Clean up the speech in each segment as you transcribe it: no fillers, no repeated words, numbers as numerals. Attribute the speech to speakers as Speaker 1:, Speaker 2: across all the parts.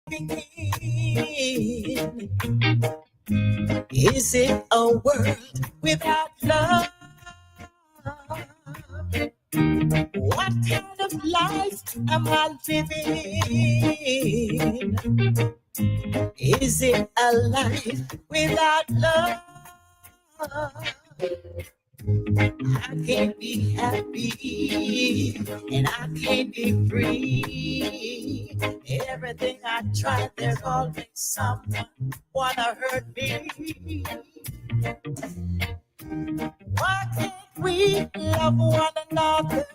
Speaker 1: living in? Is it a world without love? What kind of life am I living? Is it a life without love? I can't be happy and I can't be free. Everything I try, there's always someone wanna hurt me. Why can't we love one another?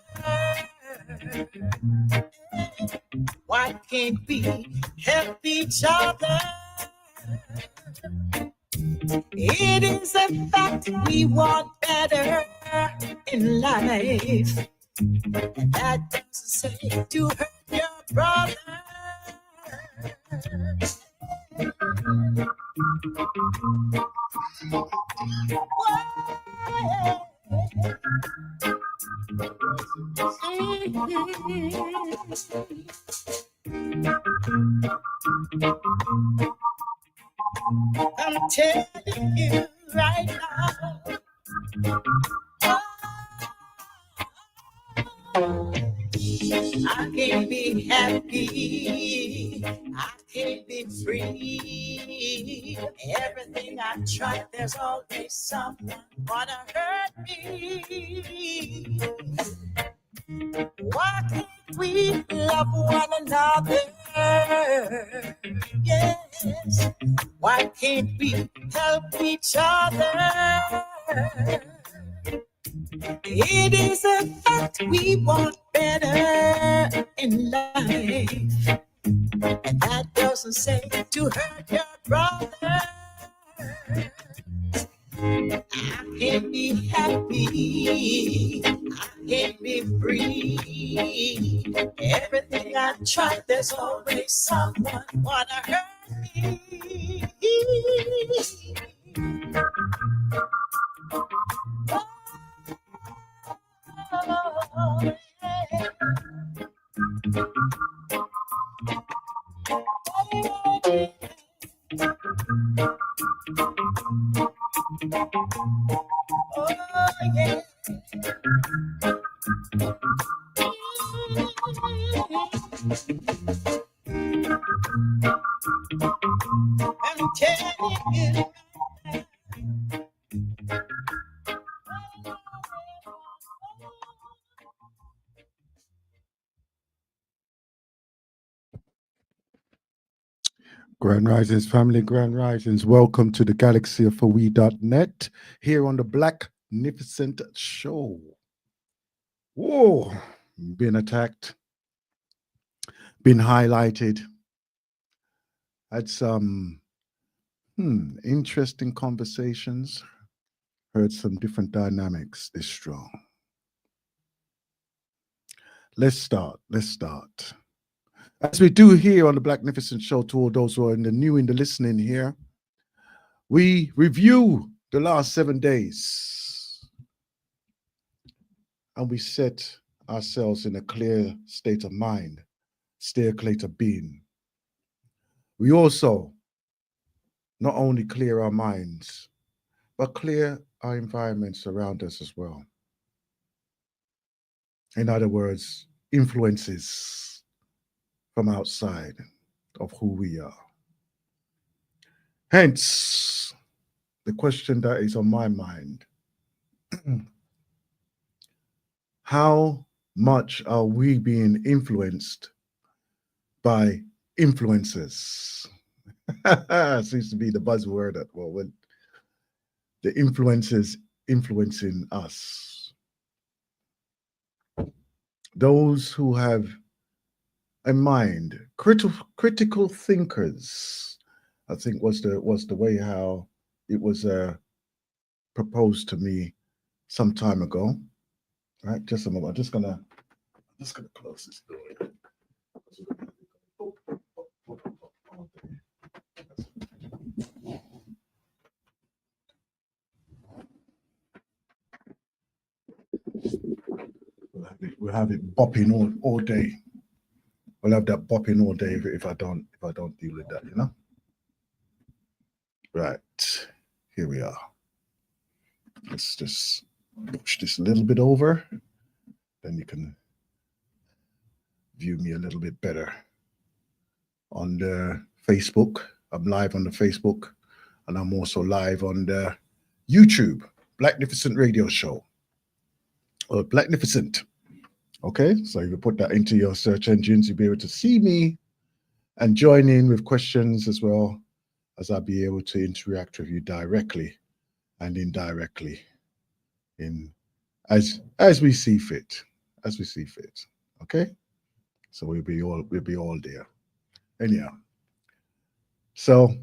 Speaker 1: Why can't we help each other? It is a fact we want better in life. And that doesn't say to hurt your brother. I'm telling you right now. I can't be happy. I can't be free. Everything I try, there's always someone wanna hurt me. Why can't we love one another? Yes. Why can't we help each other? It is a fact we want better in life. And that doesn't say to hurt your brother. I can't be happy. I can't be free. Everything I try, there's always someone wanna hurt me. Oh, yeah. Oh, yeah. I'm telling you.
Speaker 2: Grand Risings, family, Grand Risings. Welcome to the galaxy of we.net here on the Blacknificent show. Whoa, been attacked, been highlighted. Had some interesting conversations, heard some different dynamics this strong. Let's start. As we do here on the Blacknificent show, to all those who are in the listening here, we review the last 7 days and we set ourselves in a clear state of mind, clear state of being. We also not only clear our minds, but clear our environments around us as well. In other words, influences from outside of who we are. Hence, the question that is on my mind, how much are we being influenced by influencers? Seems to be the buzzword at the moment. The influencers influencing us. Those who have a mind, critical thinkers, I think was the way how it was proposed to me some time ago. Right, just a moment. I'm just gonna close this door. We'll have it bopping all day. I'll have that bopping all day if I don't deal with that, you know. Right, here we are. Let's just push this a little bit over, then you can view me a little bit better on the Facebook. I'm live on the Facebook, and I'm also live on the YouTube, Blacknificent Radio Show, or Blacknificent. Okay, so you can put that into your search engines, you'll be able to see me and join in with questions as well, as I'll be able to interact with you directly and indirectly in as we see fit, as we see fit. Okay, so we'll be all there. Anyhow, so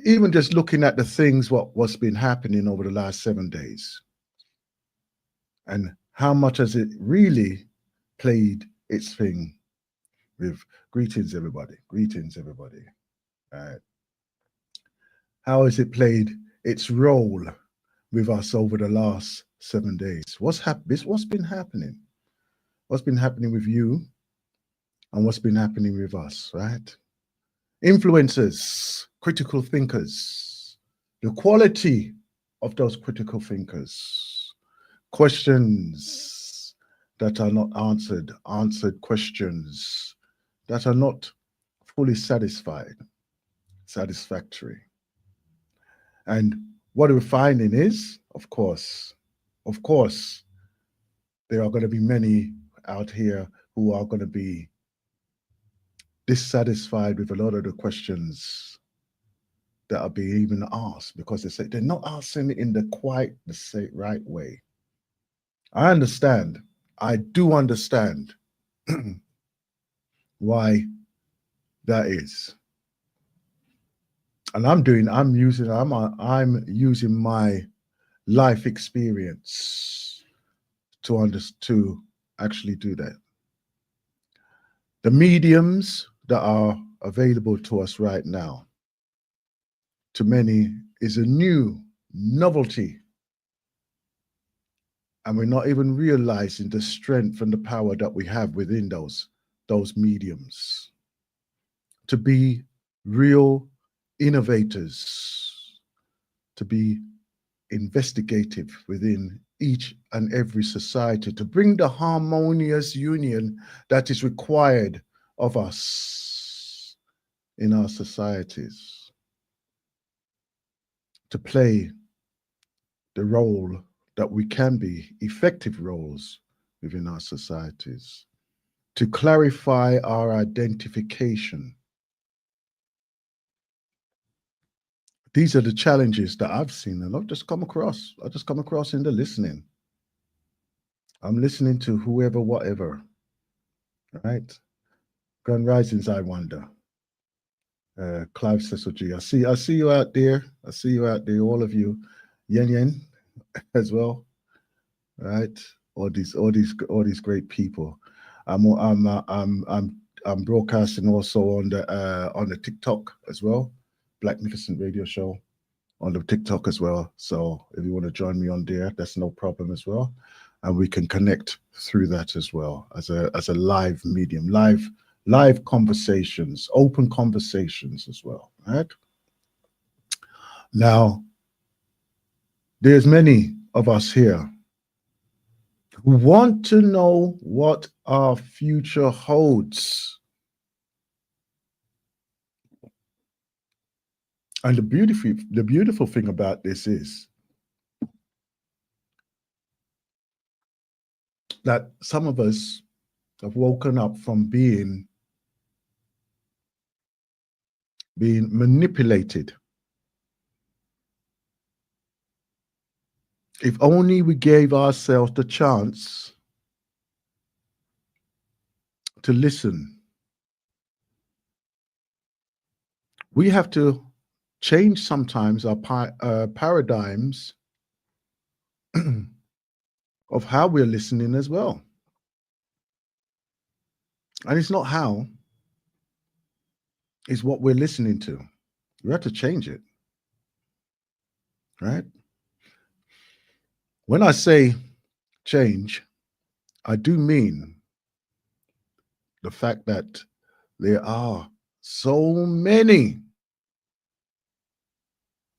Speaker 2: even just looking at the things what's been happening over the last 7 days, and how much has it really played its thing with greetings everybody, how has it played its role with us over the last 7 days? What's been happening? What's been happening with you, and what's been happening with us, right? Influencers, critical thinkers, the quality of those critical thinkers, questions that are not answered questions that are not fully satisfactory. And what we're finding is, of course, there are going to be many out here who are going to be dissatisfied with a lot of the questions that are being even asked, because they say they're not asking it in the right way. I understand. I do understand why that is. And I'm using my life experience to actually do that. The mediums that are available to us right now, to many, is a new novelty, and we're not even realizing the strength and the power that we have within those mediums to be real innovators, to be investigative within each and every society, to bring the harmonious union that is required of us in our societies, to play the role that we can be, effective roles within our societies, to clarify our identification. These are the challenges that I've seen, and I've just come across in the listening. I'm listening to whoever, whatever, right? Grand Risings, I wonder. Clive Cecil G. I see you out there. I see you out there, all of you. Yen Yen as well, right? All these great people. I'm broadcasting also on the TikTok as well, Blacknificent Radio Show on the TikTok as well. So if you want to join me on there, that's no problem as well, and we can connect through that as well as a live medium, live conversations, open conversations as well, right? Now, there's many of us here who want to know what our future holds. And the beautiful thing about this is that some of us have woken up from being manipulated. If only we gave ourselves the chance to listen. We have to change sometimes our paradigms of how we're listening as well. And it's not how, it's what we're listening to. We have to change it, right? When I say change, I do mean the fact that there are so many,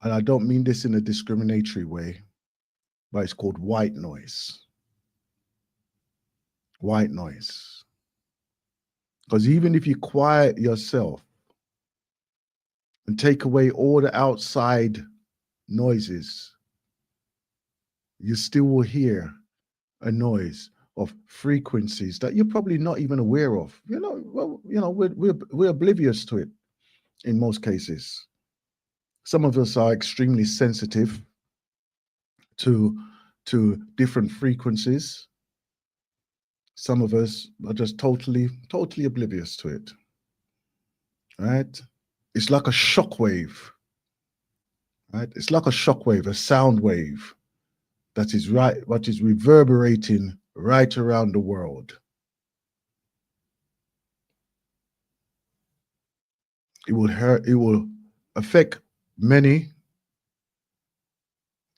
Speaker 2: and I don't mean this in a discriminatory way, but it's called white noise. White noise. Because even if you quiet yourself and take away all the outside noises, you still will hear a noise of frequencies that you're probably not even aware of. We're oblivious to it in most cases. Some of us are extremely sensitive to different frequencies. Some of us are just totally oblivious to it. Right? It's like a shock wave. Right? It's like a shock wave, a sound wave what is reverberating right around the world. It will affect many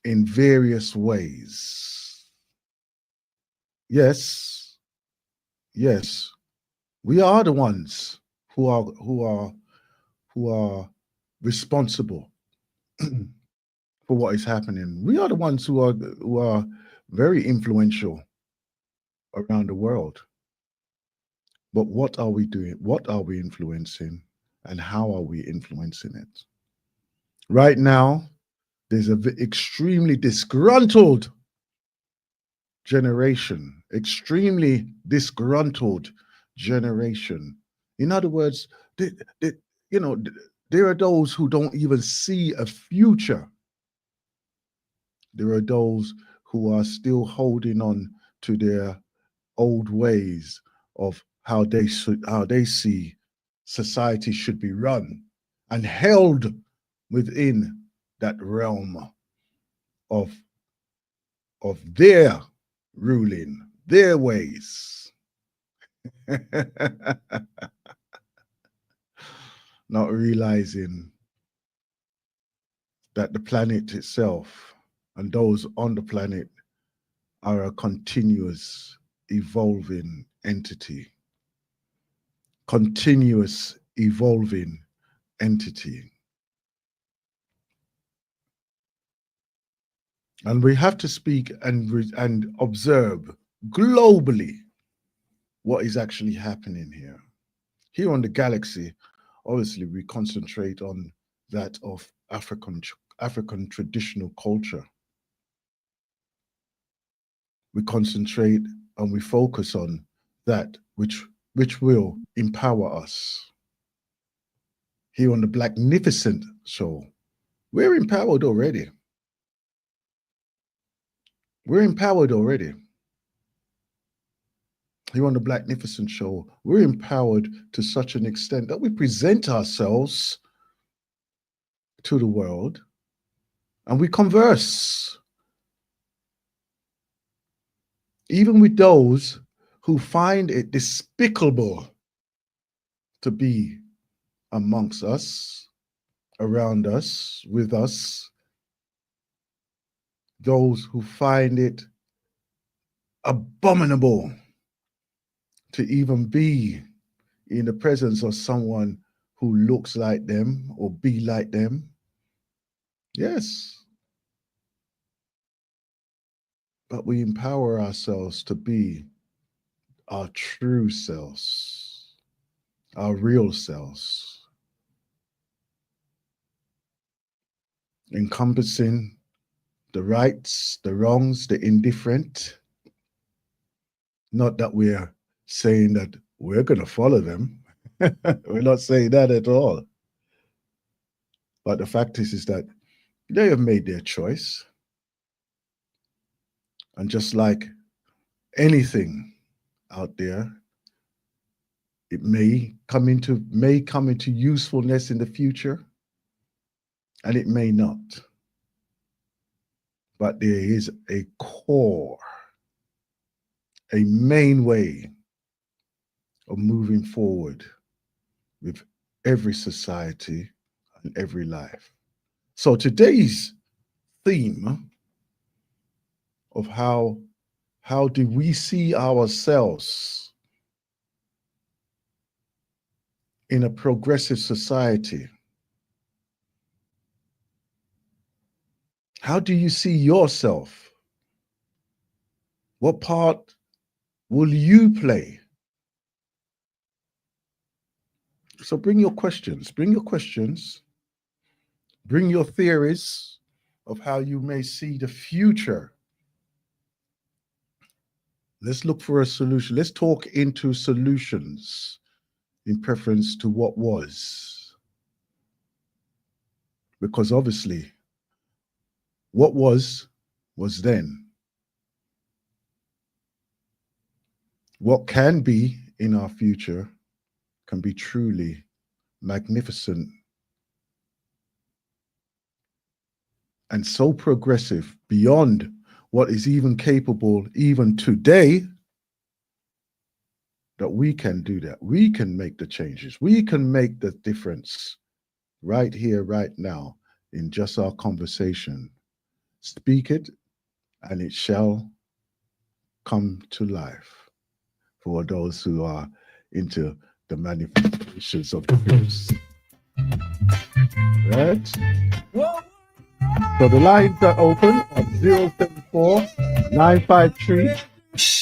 Speaker 2: in various ways. Yes, yes, we are the ones who are responsible for what is happening. We are the ones who are very influential around the world. But what are we doing? What are we influencing? And how are we influencing it? Right now, there's an extremely disgruntled generation, extremely disgruntled generation. In other words, they, you know, there are those who don't even see a future. There are those who are still holding on to their old ways of how they see society should be run and held within that realm of their ruling, their ways. Not realizing that the planet itself and those on the planet are a continuous evolving entity, continuous evolving entity. And we have to speak and observe globally what is actually happening here. Here on the galaxy, obviously, we concentrate on that of African traditional culture. We concentrate and we focus on that which will empower us. Here on the Blacknificent show, we're empowered already. We're empowered already. Here on the Blacknificent show, we're empowered to such an extent that we present ourselves to the world and we converse, even with those who find it despicable to be amongst us, around us, with us, those who find it abominable to even be in the presence of someone who looks like them or be like them. Yes. But we empower ourselves to be our true selves, our real selves, encompassing the rights, the wrongs, the indifferent. Not that we're saying that we're going to follow them. We're not saying that at all. But the fact is that they have made their choice. And just like anything out there, it may come into usefulness in the future, and it may not. But there is a core, a main way of moving forward with every society and every life. So today's theme of how do we see ourselves in a progressive society? How do you see yourself? What part will you play? So bring your questions, bring your theories of how you may see the future. Let's look for a solution. Let's talk into solutions in preference to what was. Because obviously, what was then. What can be in our future can be truly magnificent and so progressive beyond what is even capable even today, that we can do that. We can make the changes. We can make the difference right here, right now, in just our conversation. Speak it, and it shall come to life for those who are into the manifestations of the gifts. Right? So the lines are open at 074 953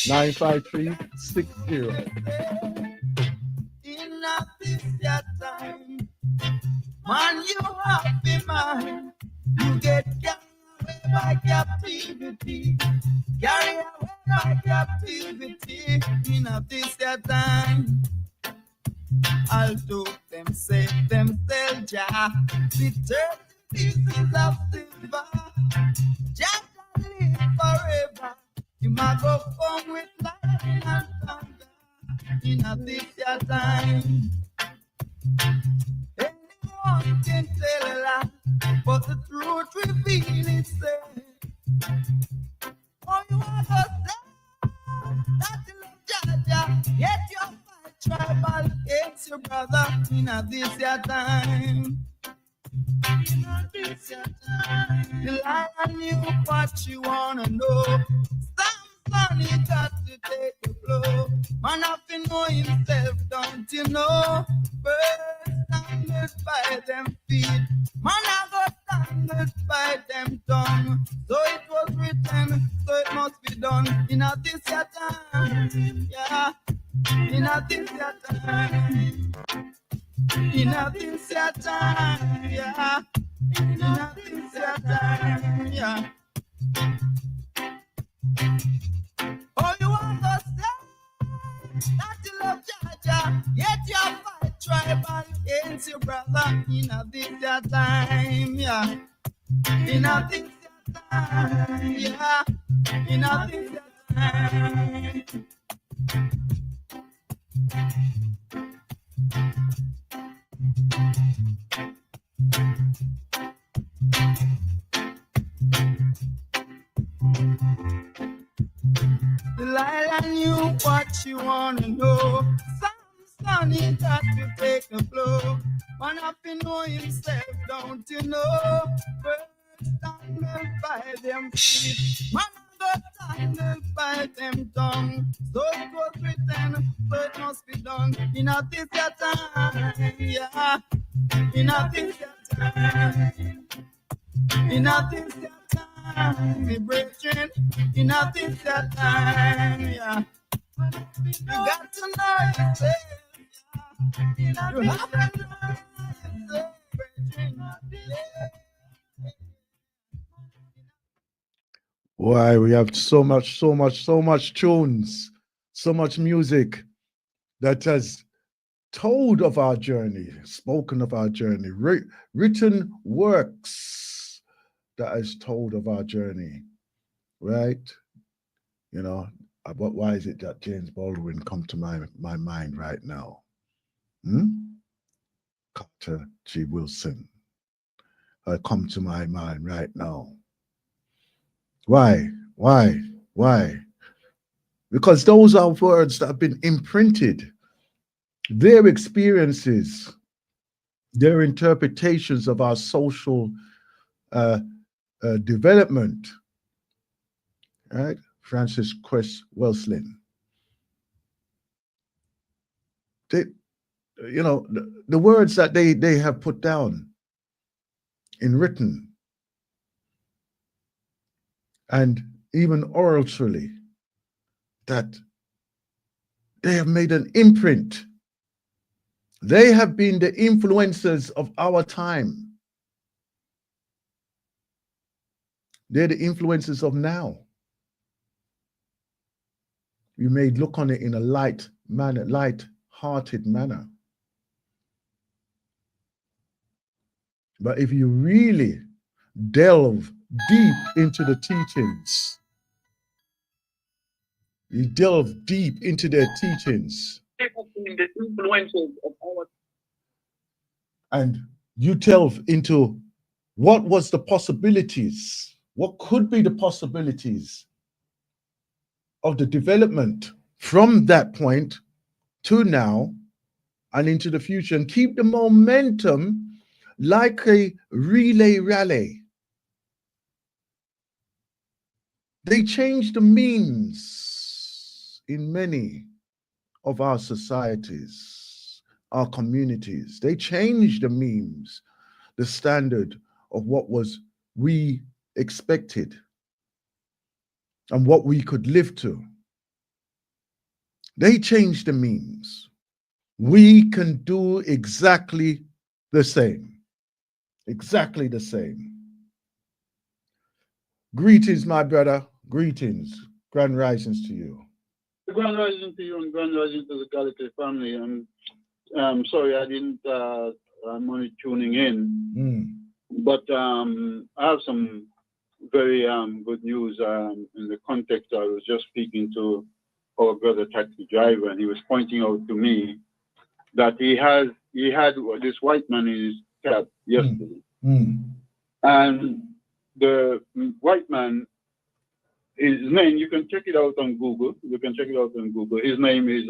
Speaker 2: 95360.
Speaker 1: In this your time, man, you happy man. You get carried away by captivity. Carry away by captivity. In this your time, although them say themselves, Jah, with 30 pieces of silver, Jah live forever. You might go home with lightning and thunder. In this your time, anyone can tell a lie, but the truth reveals itself. Oh, you want to say that you love Jaja, yet you fight tribal against your brother. In this your time, in this your time, the lion knew what you wanna know. Samson, he got to take the blow. Man have to know himself, don't you know? Birds tangled by them feet, man I got tangled by them tongue. So it was written, so it must be done. In this your time, yeah. In this your time, in this your time, yeah. In this your time, yeah. Oh, you want to say that you love Jaja, yet you fight tribal against your brother. In this your time, yeah. In this your time, yeah. In this your time. Delilah knew what you wanna know. Samson, he got to take a blow. Man up to know himself, don't you know? Birds tangled by them feet, man got tangled by them tongue. So it was written, so it must be done. In this your time, yeah. In this your time. In this your time, me brethren. In this your time, yeah. You got to know yourself, yeah. You have to know yourself, brethren. Yeah.
Speaker 2: Why, we have so much tunes, so much music that has told of our journey, spoken of our journey, written works that has told of our journey, right? You know, but why is it that James Baldwin come to my mind right now? Carter G. Wilson come to my mind right now. Why? Because those are words that have been imprinted. Their experiences, their interpretations of our social development, right? Francis Quest Welslin. the words that they have put down in written and even orally, that they have made an imprint. They have been the influencers of our time. They're the influencers of now. We may look on it in a light-hearted manner. But if you really delve deep into the teachings, you delve deep into their teachings,
Speaker 3: the influences of our,
Speaker 2: and you delve into what was the possibilities, what could be the possibilities of the development from that point to now and into the future, and keep the momentum like a relay rally. They changed the means in many of our societies, our communities. They changed the memes, the standard of what was we expected and what we could live to. They changed the memes. We can do exactly the same. Exactly the same. Greetings, my brother. Greetings. Grand risings to you.
Speaker 3: grand rising to you and grand rising to the Galaxy family. I'm sorry I didn't. I'm only tuning in, but I have some very good news in the context. I was just speaking to our brother taxi driver, and he was pointing out to me that he had this white man in his cab yesterday, and the white man, his name, you can check it out on Google. You can check it out on Google. His name is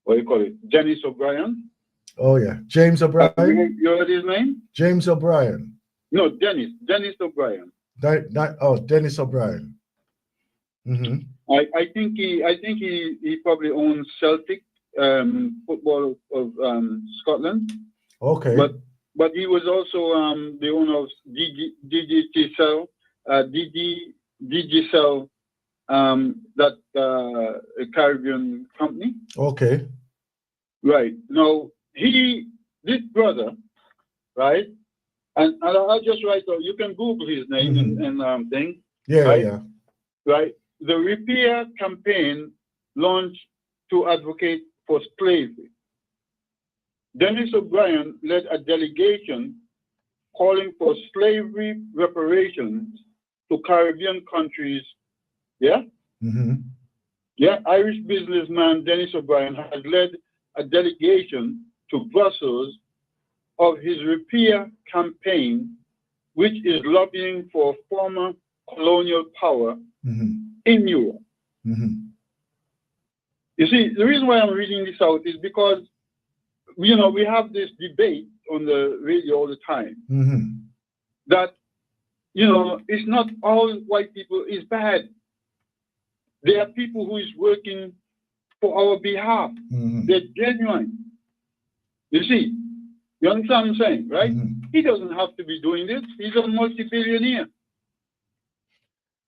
Speaker 3: what do you call it? Dennis O'Brien.
Speaker 2: Oh yeah, James O'Brien.
Speaker 3: You heard his name?
Speaker 2: James O'Brien.
Speaker 3: No, Dennis O'Brien.
Speaker 2: Dennis O'Brien. Mm-hmm.
Speaker 3: I think he probably owns Celtic football of Scotland.
Speaker 2: Okay.
Speaker 3: But he was also the owner of Digicel, Digicel, that a Caribbean company.
Speaker 2: Okay.
Speaker 3: Right. Now this brother, right? And I'll just write out. You can Google his name and thing.
Speaker 2: Yeah,
Speaker 3: right?
Speaker 2: yeah.
Speaker 3: Right. The Repair campaign launched to advocate for slavery. Dennis O'Brien led a delegation calling for slavery reparations to Caribbean countries. Yeah?
Speaker 2: Mm-hmm.
Speaker 3: Yeah, Irish businessman Dennis O'Brien has led a delegation to Brussels of his repair campaign, which is lobbying for former colonial power in Europe. You see, the reason why I'm reading this out is because, we have this debate on the radio all the time that, it's not all white people is bad. There are people who is working for our behalf. They're genuine. You see, you understand what I'm saying, right? He doesn't have to be doing this. He's a multi-billionaire.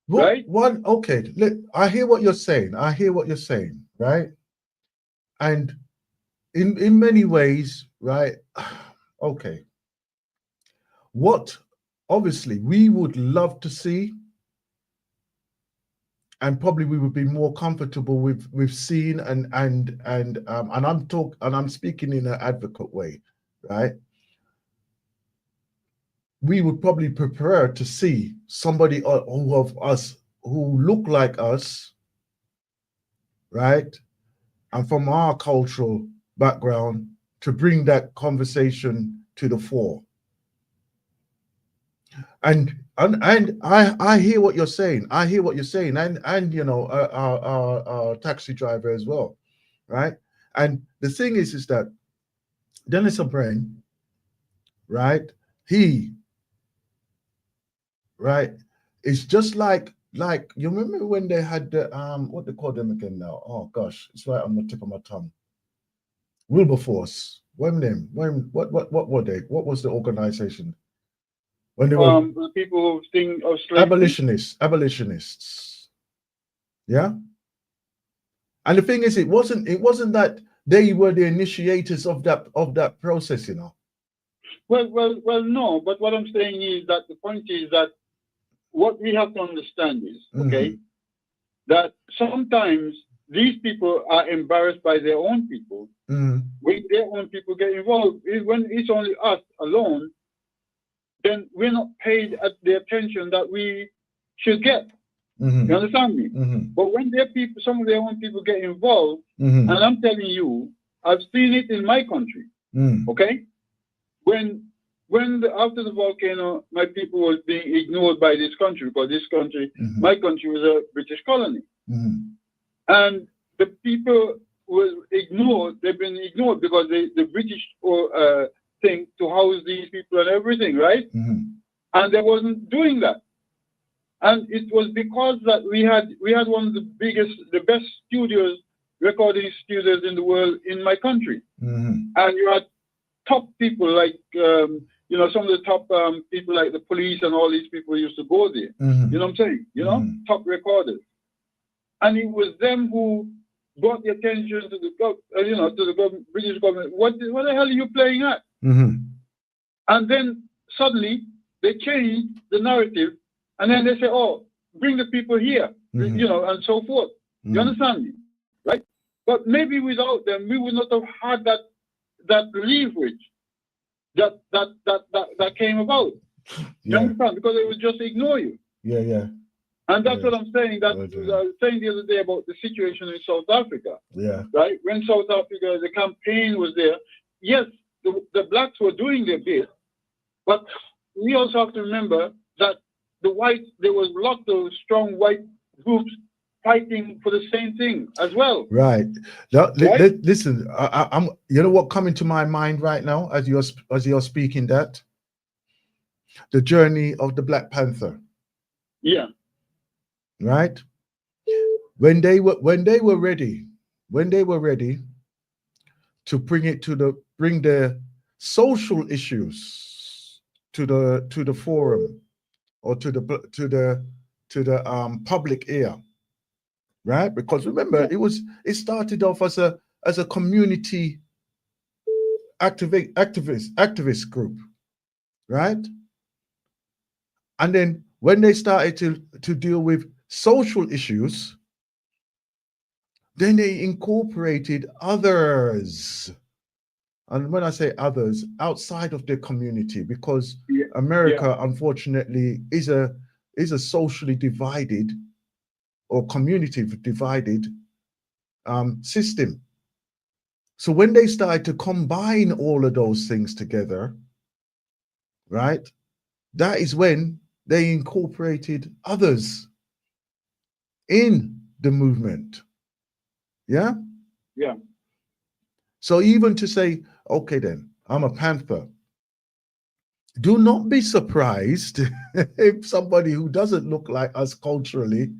Speaker 3: Right?
Speaker 2: Okay. I hear what you're saying. Right? And in many ways, right? Okay. What obviously we would love to see, and probably we would be more comfortable with seeing and I'm speaking in an advocate way, right? We would probably prefer to see somebody who of us who look like us, right? And from our cultural background to bring that conversation to the fore. And I hear what you're saying. And our taxi driver as well, right? And the thing is that Dennis O'Brien, right? He, right, it's just like you remember when they had the what they call them again now? Oh gosh, it's right on the tip of my tongue. Wilberforce. What were they? What was the organization? When they were
Speaker 3: the people who think of slavery.
Speaker 2: Abolitionists. Yeah. And the thing is, it wasn't that they were the initiators of that process, you know.
Speaker 3: Well, no. But what I'm saying is that the point is that what we have to understand is, okay, that sometimes these people are embarrassed by their own people. When their own people get involved, when it's only us alone, then we're not paid at the attention that we should get. You understand me? But when their people, some of their own people get involved, and I'm telling you, I've seen it in my country. Okay, after the volcano, my people was being ignored by this country because this country, my country, was a British colony, and the people were ignored. They've been ignored because the British think to house these people and everything, right? And they wasn't doing that. And it was because that we had one of the best recording studios in the world in my country. And you had top people like, some of the top people like the police and all these people used to go there. You know what I'm saying? Top recorders. And it was them who brought the attention to the British government. What the hell are you playing at? And then suddenly they changed the narrative. And then they say, oh, bring the people here, and so forth. You understand me? Right? But maybe without them, we would not have had that leverage that came about. You understand? Because they would just ignore you.
Speaker 2: Yeah.
Speaker 3: And that's what I'm saying. That I was saying the other day about the situation in South Africa.
Speaker 2: Yeah.
Speaker 3: Right? When South Africa, the campaign was there, yes, the blacks were doing their bit, but we also have to remember that there was lots of strong white groups fighting for the same thing as well.
Speaker 2: Right. Now, listen, I'm. You know what coming to my mind right now as you're speaking that? The journey of the Black Panther.
Speaker 3: Yeah.
Speaker 2: Right. When they were ready to bring the social issues to the forum or to the public ear, right? Because remember, it started off as a community activist group, right? And then when they started to deal with social issues, then they incorporated others. And when I say others, outside of their community, because America, unfortunately, is a socially divided or community divided system. So when they started to combine all of those things together, right, that is when they incorporated others in the movement. Yeah?
Speaker 3: Yeah.
Speaker 2: So even to say, okay, then, I'm a Panther. Do not be surprised if somebody who doesn't look like us culturally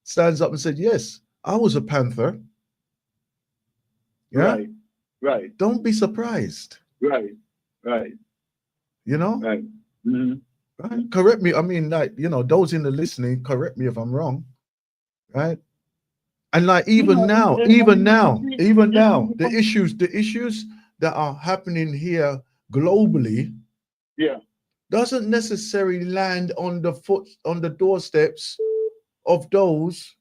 Speaker 2: stands up and said, yes, I was a Panther. Yeah?
Speaker 3: Right.
Speaker 2: Don't be surprised.
Speaker 3: Right.
Speaker 2: You know?
Speaker 3: Right.
Speaker 2: Right? Correct me. I mean, those in the listening, correct me if I'm wrong. Right? And like even now, the issues that are happening here globally, doesn't necessarily land on the doorsteps of those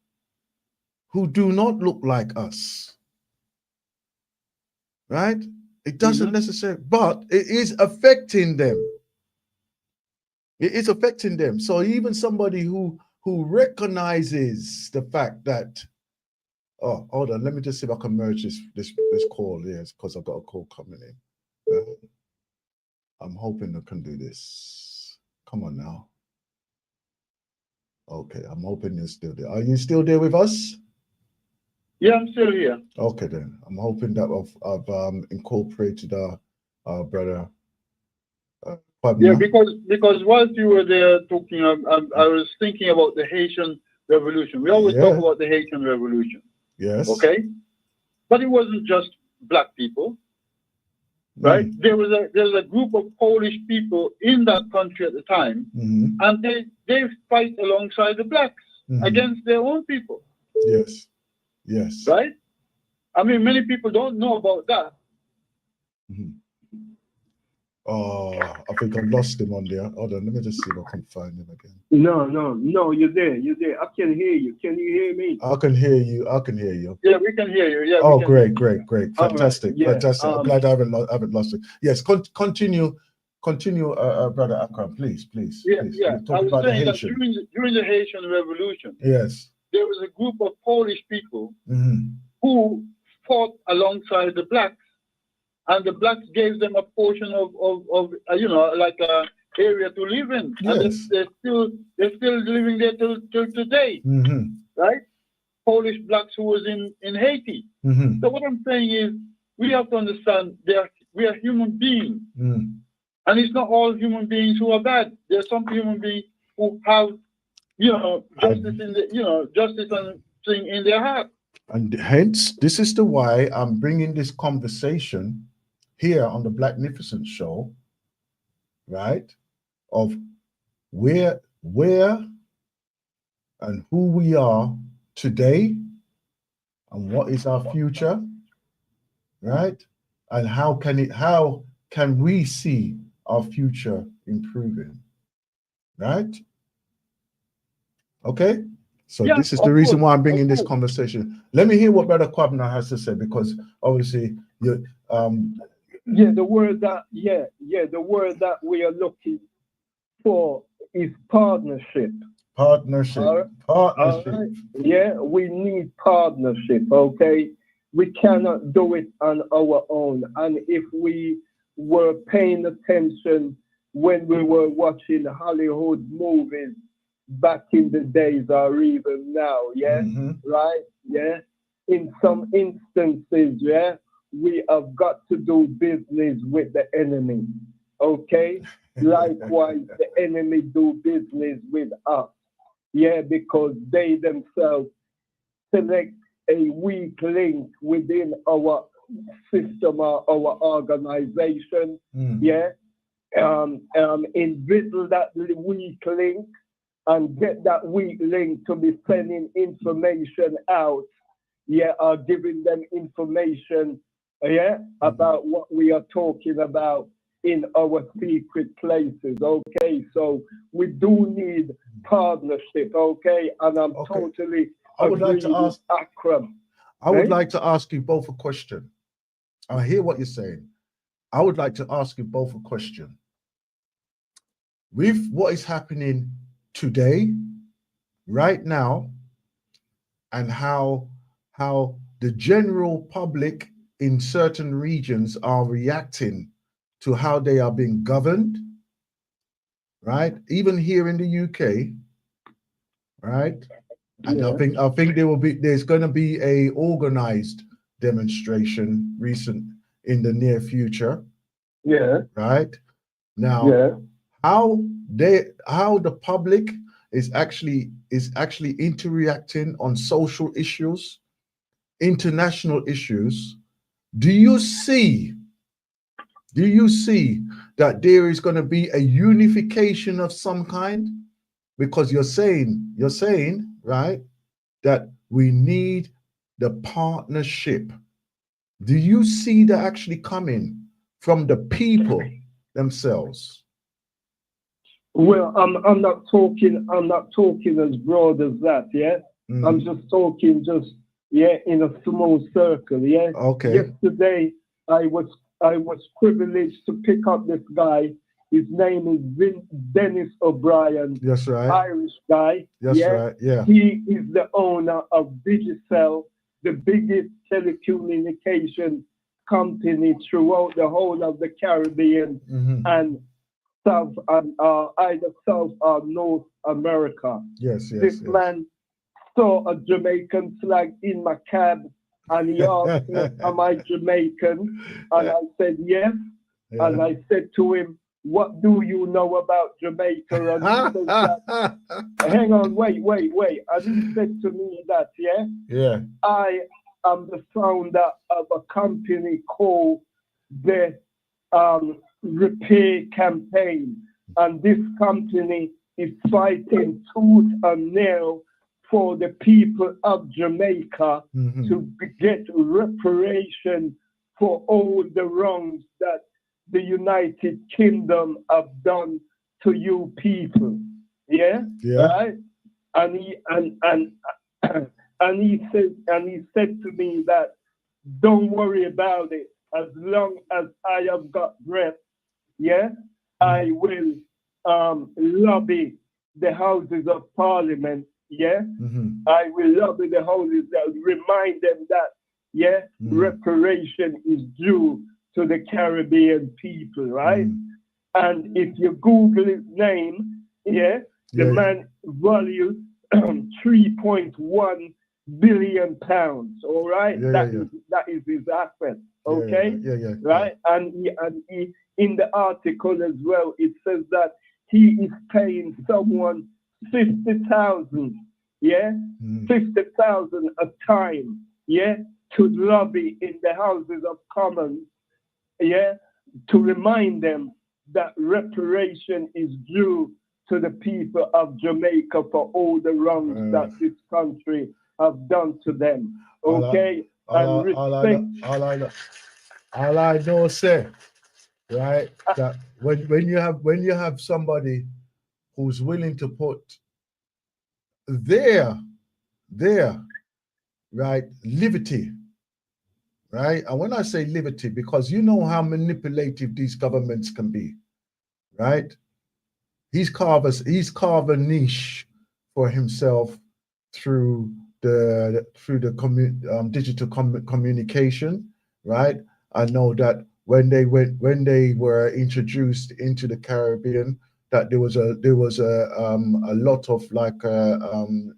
Speaker 2: who do not look like us. Right? It doesn't necessarily, but it is affecting them. It is affecting them. So even somebody who recognizes the fact that, oh, hold on, let me just see if I can merge this call. Yes, because I've got a call coming in. I'm hoping I can do this. Come on now. Okay, I'm hoping you're still there. Are you still there with us?
Speaker 3: Yeah, I'm still here.
Speaker 2: Okay, then. I'm hoping that I've incorporated our brother.
Speaker 3: Because whilst you were there talking, I was thinking about the Haitian Revolution. We always talk about the Haitian Revolution.
Speaker 2: Yes.
Speaker 3: Okay? But it wasn't just black people. right? There's a group of Polish people in that country at the time, and they fight alongside the blacks against their own people.
Speaker 2: Yes, yes.
Speaker 3: Right? I mean, many people don't know about that.
Speaker 2: Oh, I think I've lost him on there. Hold on, let me just see if I can find him again.
Speaker 4: No, you're there. I can hear you. Can you hear me?
Speaker 2: I can hear you. I can hear you.
Speaker 3: Yeah, we can hear you. Yeah.
Speaker 2: Oh, great. Fantastic,
Speaker 4: Right, yeah.
Speaker 2: fantastic. I'm glad I haven't lost it. Yes, continue, Brother Akram, please.
Speaker 3: Yeah.
Speaker 2: We're
Speaker 3: I
Speaker 2: talking
Speaker 3: was
Speaker 2: about the
Speaker 3: saying that
Speaker 2: Haitian.
Speaker 3: during the Haitian Revolution,
Speaker 2: Yes.
Speaker 3: there was a group of Polish people who fought alongside the blacks, and the blacks gave them a portion of like a area to live in.
Speaker 2: Yes.
Speaker 3: And they're still living there till today, right? Polish blacks who was in Haiti. So what I'm saying is, we have to understand we are human beings, and it's not all human beings who are bad. There are some human beings who have, justice justice and thing in their heart.
Speaker 2: And hence, this is the why I'm bringing this conversation here on the Blacknificent show, right? Of where and who we are today, and what is our future, right? And how can we see our future improving, right? Okay. So
Speaker 4: Yeah,
Speaker 2: this is the reason why I'm bringing
Speaker 4: of
Speaker 2: this
Speaker 4: course.
Speaker 2: conversation. Let me hear what Brother Kwabna has to say, because obviously you
Speaker 4: the word that we are looking for is partnership.
Speaker 2: partnership.
Speaker 4: All right. Yeah, we need partnership, okay? We cannot do it on our own. And if we were paying attention when we were watching Hollywood movies back in the days or even now, yeah, right? Yeah. In some instances, yeah, we have got to do business with the enemy, okay? Likewise, the enemy do business with us, yeah, because they themselves select a weak link within our system or our organization, yeah, invisible that weak link and get that weak link to be sending information out, yeah, or giving them information, yeah, about what we are talking about in our secret places, okay? So we do need partnership, okay? And I'm totally
Speaker 2: I would like to
Speaker 4: agreeing
Speaker 2: ask
Speaker 4: with Akram.
Speaker 2: I would like to ask you both a question. I hear what you're saying. I would like to ask you both a question. With what is happening today, right now, and how the general public in certain regions are reacting to how they are being governed, right? Even here in the UK, right? And I think there's going to be a organized demonstration in the near future.
Speaker 4: Yeah.
Speaker 2: Right now, how the public is actually interacting on social issues, international issues. Do you see that there is going to be a unification of some kind? Because you're saying, right, that we need the partnership. Do you see that actually coming from the people themselves?
Speaker 4: Well, I'm not talking as broad as that, yeah. I'm just talking in a small circle, yeah.
Speaker 2: Okay.
Speaker 4: Yesterday I was privileged to pick up this guy. His name is Dennis O'Brien.
Speaker 2: That's right.
Speaker 4: Irish guy.
Speaker 2: That's right. Yeah.
Speaker 4: He is the owner of Digicel, the biggest telecommunication company throughout the whole of the Caribbean and South either South or North America.
Speaker 2: Yes.
Speaker 4: This man saw a Jamaican flag in my cab and he asked me, am I Jamaican? And I said yes. Yeah. And I said to him, what do you know about Jamaica? And he said that, hang on, wait. And he said to me that, I am the founder of a company called the repair campaign. And this company is fighting tooth and nail for the people of Jamaica to get reparation for all the wrongs that the United Kingdom have done to you people. Yeah? Right? And he said to me that don't worry about it. As long as I have got breath, yeah, I will lobby the Houses of Parliament, yeah. I will lobby the Houses that remind them that, yeah, reparation is due to the Caribbean people, right? And if you Google his name, yeah, the man valued 3.1 billion pounds. All right, that is his asset. Okay, right, and he in the article as well, it says that he is paying someone 50,000, 50,000 a time, to lobby in the Houses of Commons, to remind them that reparation is due to the people of Jamaica for all the wrongs that this country have done to them. Okay,
Speaker 2: all I know, say, right, that when you have somebody who's willing to put their right liberty, right, and when I say liberty, because you know how manipulative these governments can be, right? He's carved a niche for himself through the digital communication, right? I know that when they were introduced into the Caribbean, that there was a lot of like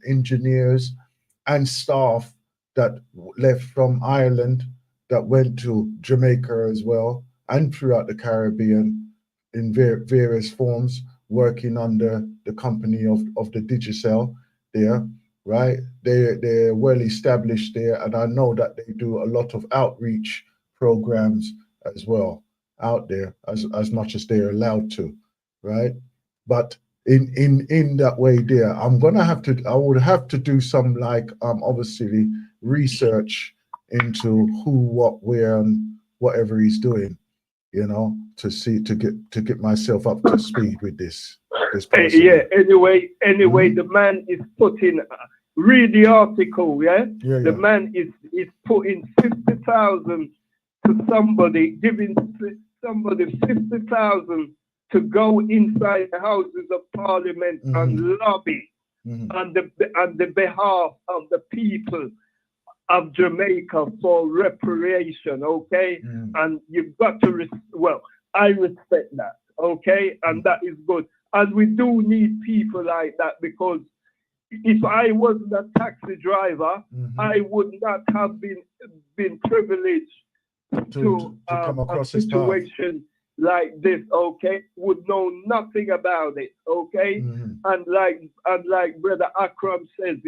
Speaker 2: engineers and staff that left from Ireland that went to Jamaica as well and throughout the Caribbean in various forms, working under the company of the Digicel there, right? They're well established there, and I know that they do a lot of outreach programs as well out there, as much as they're allowed to, right? But in that way there, I would have to do some like obviously research into who, what, where, and whatever he's doing, you know, to get myself up to speed with this person.
Speaker 4: Yeah. Anyway, the man is putting. Read the article. The man is putting 50,000 to somebody, giving somebody 50,000 to go inside the Houses of Parliament and lobby on the behalf of the people of Jamaica for reparation, okay? And you've got to, I respect that, okay? And that is good. And we do need people like that, because if I wasn't a taxi driver, I would not have been privileged to
Speaker 2: come across
Speaker 4: a situation like this, okay? Would know nothing about it, okay? And like Brother Akram says,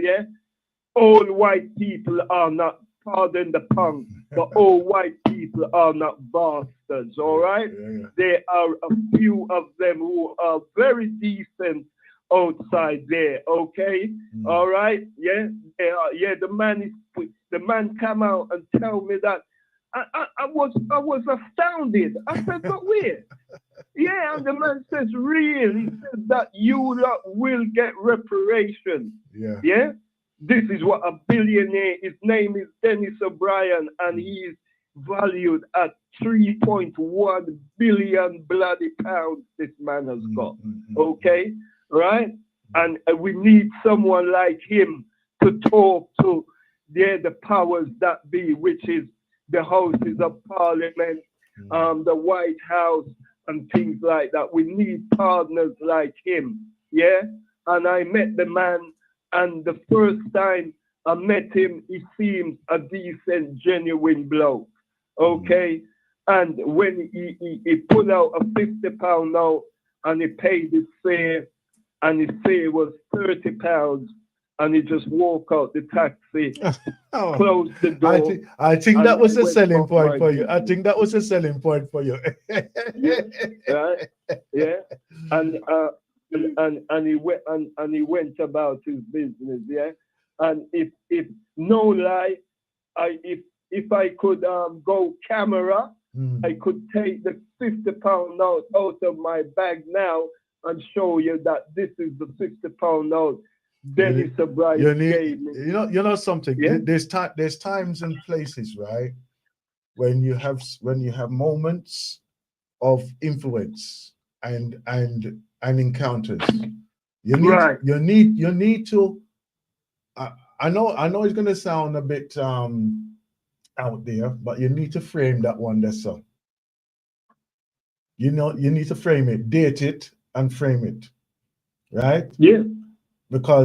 Speaker 4: all white people are not, pardon the pun, but all white people are not bastards, all right? There are a few of them who are very decent outside there, okay? All right? The man come out and tell me that. I was astounded. I said, but where? And the man says, real. He says that you lot will get reparation. This is what a billionaire, his name is Dennis O'Brien, and he is valued at 3.1 billion bloody pounds this man has got. Okay? Right? And we need someone like him to talk to the powers that be, which is the Houses of Parliament, the White House, and things like that. We need partners like him. And I met the man, and the first time I met him, he seemed a decent, genuine bloke. Okay? And when he pulled out a £50 note and he paid his fare, and his fare was £30, and he just walk out the taxi,
Speaker 2: Oh,
Speaker 4: close the door.
Speaker 2: I think that
Speaker 4: and
Speaker 2: was
Speaker 4: he
Speaker 2: a
Speaker 4: went
Speaker 2: selling
Speaker 4: off
Speaker 2: point
Speaker 4: my
Speaker 2: for you. I
Speaker 4: business.
Speaker 2: think that was a selling point for you.
Speaker 4: Yeah, right. Yeah, and he went and he went about his business. Yeah, and if no lie, if I could go camera, I could take the £50 note out of my bag now and show you that this is the £50 note Dennis O'Brien gave me.
Speaker 2: You know something.
Speaker 4: Yeah?
Speaker 2: There's times and places, right, when you have moments of influence and encounters. You need to. I know it's gonna sound a bit out there, but you need to frame that one there, so. You need to frame it, date it, and frame it, right?
Speaker 4: Yeah.
Speaker 2: Because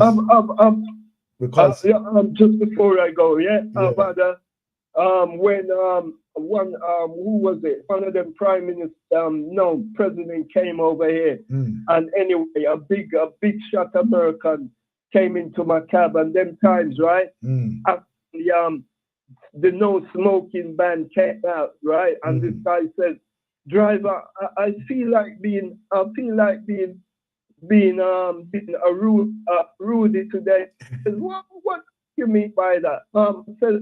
Speaker 4: just before I go, about when one who was it? One of them prime minister, president came over here, and anyway, a big shot American came into my cab, and them times, right? After, the no smoking ban came out, right? And this guy says, "Driver, I feel like being a Rudy today." Says, what do you mean by that? Says,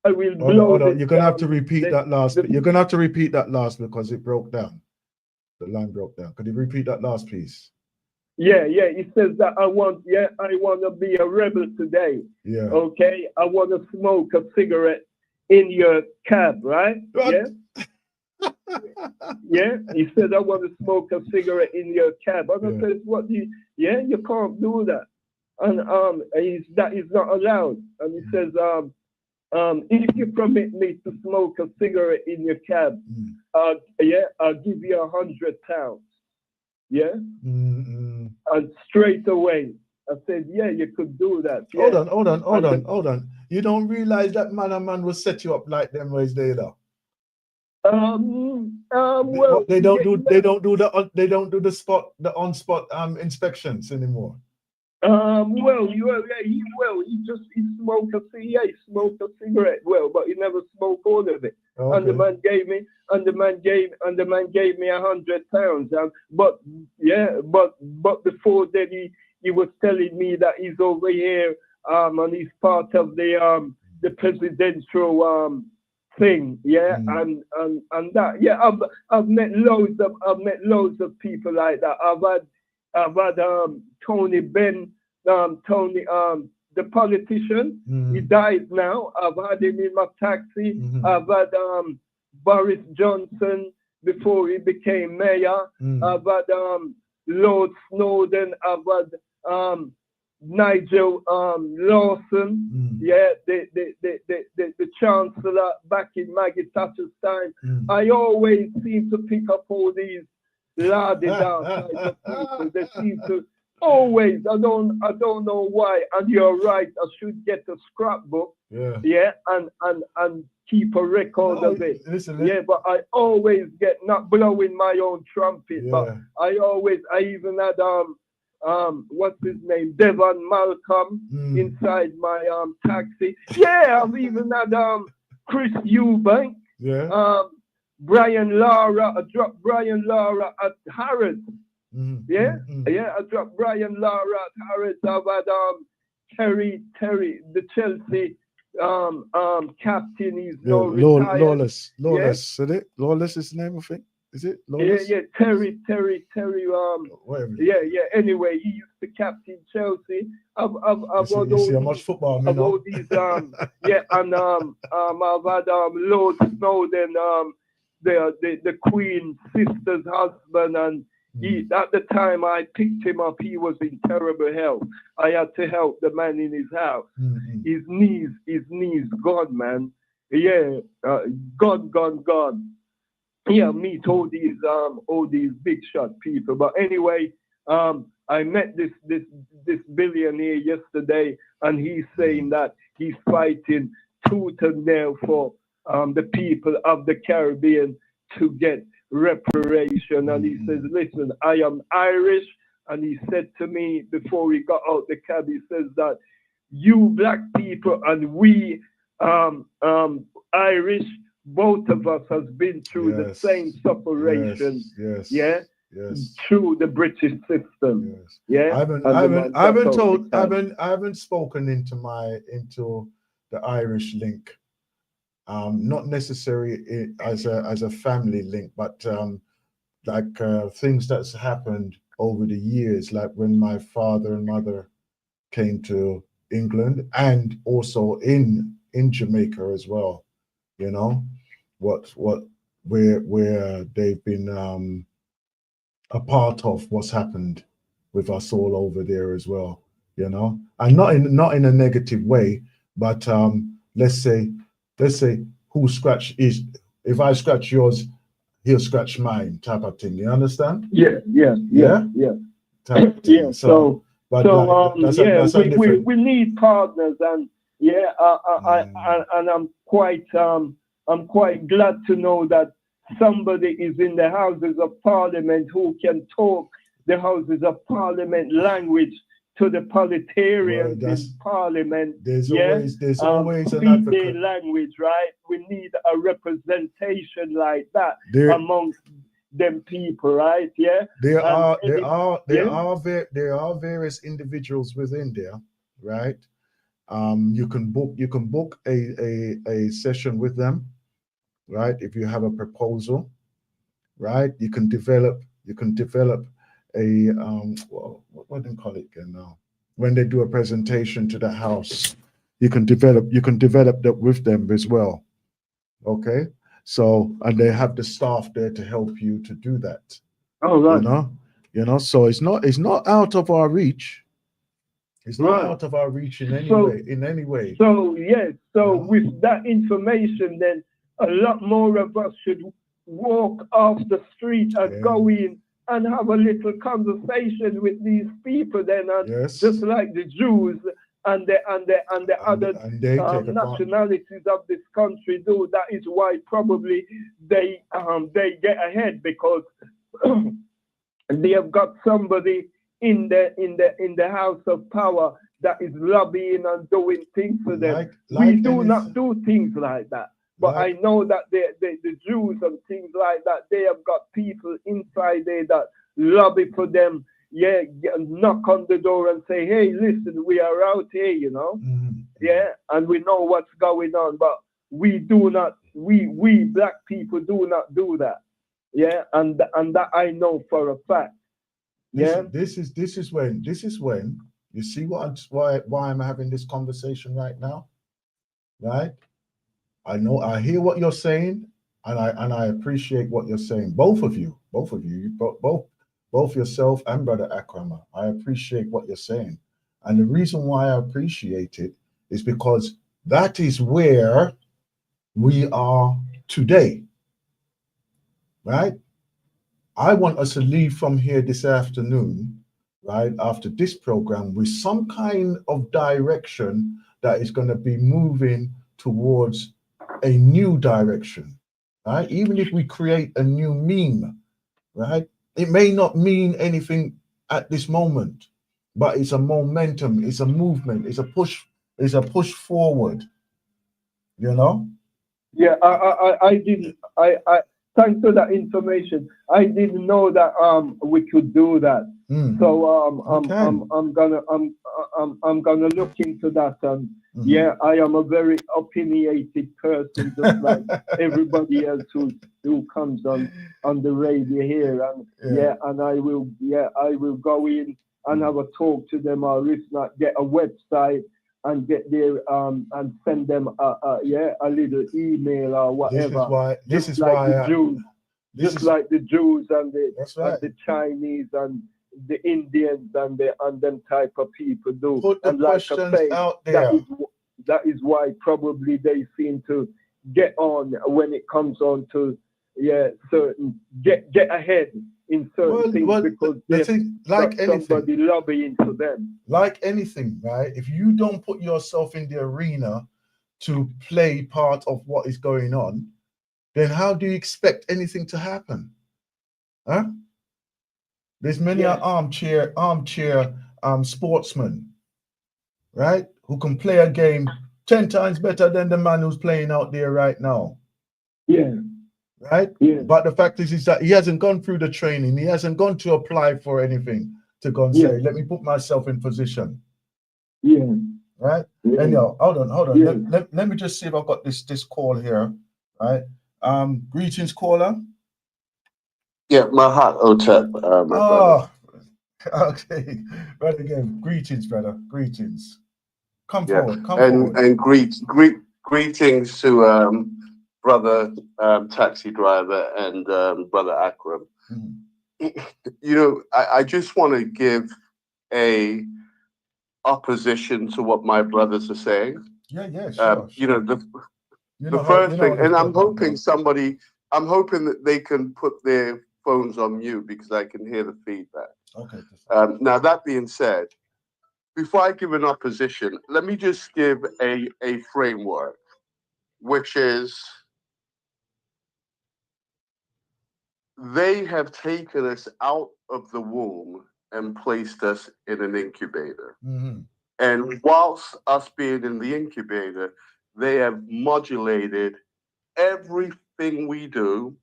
Speaker 4: I will blow.
Speaker 2: Hold on. You're gonna have to repeat that last. You're gonna have to repeat that last because it broke down. The line broke down. Could you repeat that last piece?
Speaker 4: Yeah. He says that I want to be a rebel today.
Speaker 2: Yeah.
Speaker 4: Okay. I want to smoke a cigarette in your cab, right?
Speaker 2: What?
Speaker 4: Yeah. Yeah. He says I want to smoke a cigarette in your cab. And I says, what do you? Yeah, you can't do that. And that is not allowed. And he says, if you permit me to smoke a cigarette in your cab, I'll give you £100. Yeah. And straight away, I said, yeah, you could do that. Yeah.
Speaker 2: Hold on. You don't realize that man will set you up like them ways there, though.
Speaker 4: Well,
Speaker 2: they don't do the on spot inspections anymore.
Speaker 4: He smoked a cigarette, but he never smoked all of it. Okay. And the man gave me £100. But before then he was telling me that he's over here and he's part of the presidential thing, and that, I've met loads of people like that. I've had Tony Benn, the politician. He died now. I've had him in my taxi. I've had Boris Johnson before he became mayor. I've had Lord Snowden. I've had Nigel Lawson, the chancellor back in Maggie Thatcher's time. I always seem to pick up all these la-di-da type of people. They seem to always. I don't know why. And you're right. I should get a scrapbook. And keep a record of it. But I always get, not blowing my own trumpet, but I even had what's his name, Devon Malcolm inside my taxi. I've even had Chris Eubank, Brian Lara. I dropped Brian Lara at Harrods. I dropped Brian Lara at Harrods. I've had Terry, the Chelsea captain. He's no retired.
Speaker 2: Lawless, is it? Lawless is his name, I think. Is it Lawless?
Speaker 4: Terry. Anyway, he used to captain Chelsea. I've
Speaker 2: you see how much football I
Speaker 4: all these and I've had Lord Snowden, the Queen's sister's husband, and he, at the time I picked him up, he was in terrible health. I had to help the man in his house. His knees gone, man. Gone. Meet all these big shot people. But anyway, I met this billionaire yesterday, and he's saying that he's fighting tooth and nail for the people of the Caribbean to get reparation. And he says, listen, I am Irish. And he said to me before he got out the cab, he says that you black people and we Irish, both of us has been through the same separation. Through the British system.
Speaker 2: I haven't spoken into the Irish link. Not necessarily as a family link, but things that's happened over the years, like when my father and mother came to England, and also in Jamaica as well. You know, where they've been a part of what's happened with us all over there as well. You know, and not in a negative way, but let's say who scratch is, if I scratch yours, he'll scratch mine, type of thing. You understand?
Speaker 4: Yeah. So we need partners, and and I'm quite glad to know that somebody is in the Houses of Parliament who can talk the Houses of Parliament language to the parliamentarians in Parliament.
Speaker 2: There's always an advocate.
Speaker 4: Language, right? We need a representation like that amongst them people, right? Yeah.
Speaker 2: There are various individuals within there, right? You can book a session with them, right? If you have a proposal, right? You can develop a what do you call it again now? When they do a presentation to the House, you can develop that with them as well. Okay, so, and they have the staff there to help you to do that.
Speaker 4: Oh, right.
Speaker 2: You know. So it's not out of our reach. It's not out of our reach in any way.
Speaker 4: So yes. So with that information, then a lot more of us should walk off the street and go in and have a little conversation with these people then, and just like the Jews and the other nationalities of this country do. That is why probably they get ahead, because they have got somebody in the House of Power that is lobbying and doing things for them. We do not do things like that. But I know that the Jews and things like that, they have got people inside there that lobby for them. Yeah, knock on the door and say, hey, listen, we are out here, you know. Yeah, and we know what's going on. But we do not, we black people do not do that. Yeah, and that I know for a fact. Yeah.
Speaker 2: This is when you see why I'm having this conversation right now, right? I hear what you're saying, and I appreciate what you're saying. Both of you, both yourself and Brother Akrama. I appreciate what you're saying, and the reason why I appreciate it is because that is where we are today, right? I want us to leave from here this afternoon, right, after this program, with some kind of direction that is going to be moving towards a new direction, right? Even if we create a new meme, right? It may not mean anything at this moment, but it's a momentum, it's a movement, it's a push forward, you know?
Speaker 4: Yeah, thanks for that information. I didn't know that we could do that. So I'm gonna look into that. And yeah, I am a very opinionated person, just like everybody else who comes on the radio here. And and I will go in and have a talk to them, or if not, get a website and get there and send them a little email or whatever.
Speaker 2: This is why
Speaker 4: the Jews and the Chinese and the Indians and them type of people do.
Speaker 2: Put the questions out there.
Speaker 4: That is why probably they seem to get on when it comes on to certain get ahead in certain things, because there's somebody lobbying for them.
Speaker 2: Like anything, right? If you don't put yourself in the arena to play part of what is going on, then how do you expect anything to happen? Huh? There's many
Speaker 4: Yeah.
Speaker 2: armchair sportsmen, right? Who can play a game 10 times better than the man who's playing out there right now.
Speaker 4: Yeah.
Speaker 2: Right?
Speaker 4: Yeah.
Speaker 2: But the fact is that he hasn't gone through the training. He hasn't gone to apply for anything to go and say, let me put myself in position.
Speaker 4: Yeah.
Speaker 2: Right?
Speaker 4: Yeah.
Speaker 2: Anyhow, hold on.
Speaker 4: Yeah.
Speaker 2: Let me just see if I've got this call here. Right? Greetings, caller.
Speaker 5: Yeah, Mahat Otep, my brother.
Speaker 2: Okay. Right again. Greetings, brother. Greetings. Come
Speaker 5: Yeah,
Speaker 2: forward.
Speaker 5: and greetings to brother taxi driver and brother Akram. You know, I just want to give a opposition to what my brothers are saying.
Speaker 2: Yeah, sure.
Speaker 5: You know, the first thing, and I'm hoping that they can put their phones on mute because I can hear the feedback.
Speaker 2: Okay.
Speaker 5: Now, that being said, before I give an opposition, let me just give a framework, which is they have taken us out of the womb and placed us in an incubator. And whilst us being in the incubator, they have modulated everything we do,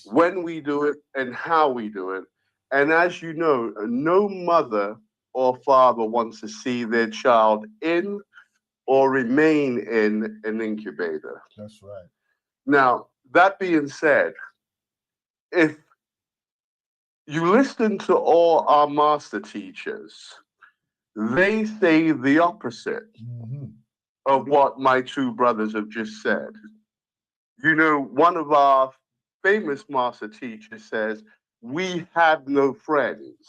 Speaker 5: when we do it, and how we do it. And as you know, no mother or father wants to see their child in or remain in an incubator.
Speaker 2: That's right.
Speaker 5: Now, that being said, if you listen to all our master teachers, they say the opposite of what my two brothers have just said. You know, one of our famous master teachers says, "We have no friends."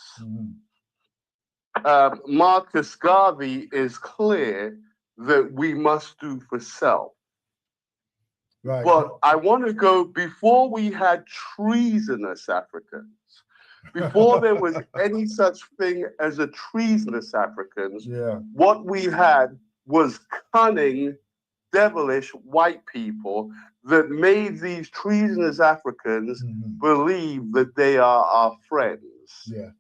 Speaker 5: Marcus Garvey is clear that we must do for self. Right. But I want to go before we had treasonous Africans, before there was any such thing as a treasonous Africans, what we had was cunning, devilish white people that made these treasonous Africans believe that they are our friends. Yeah.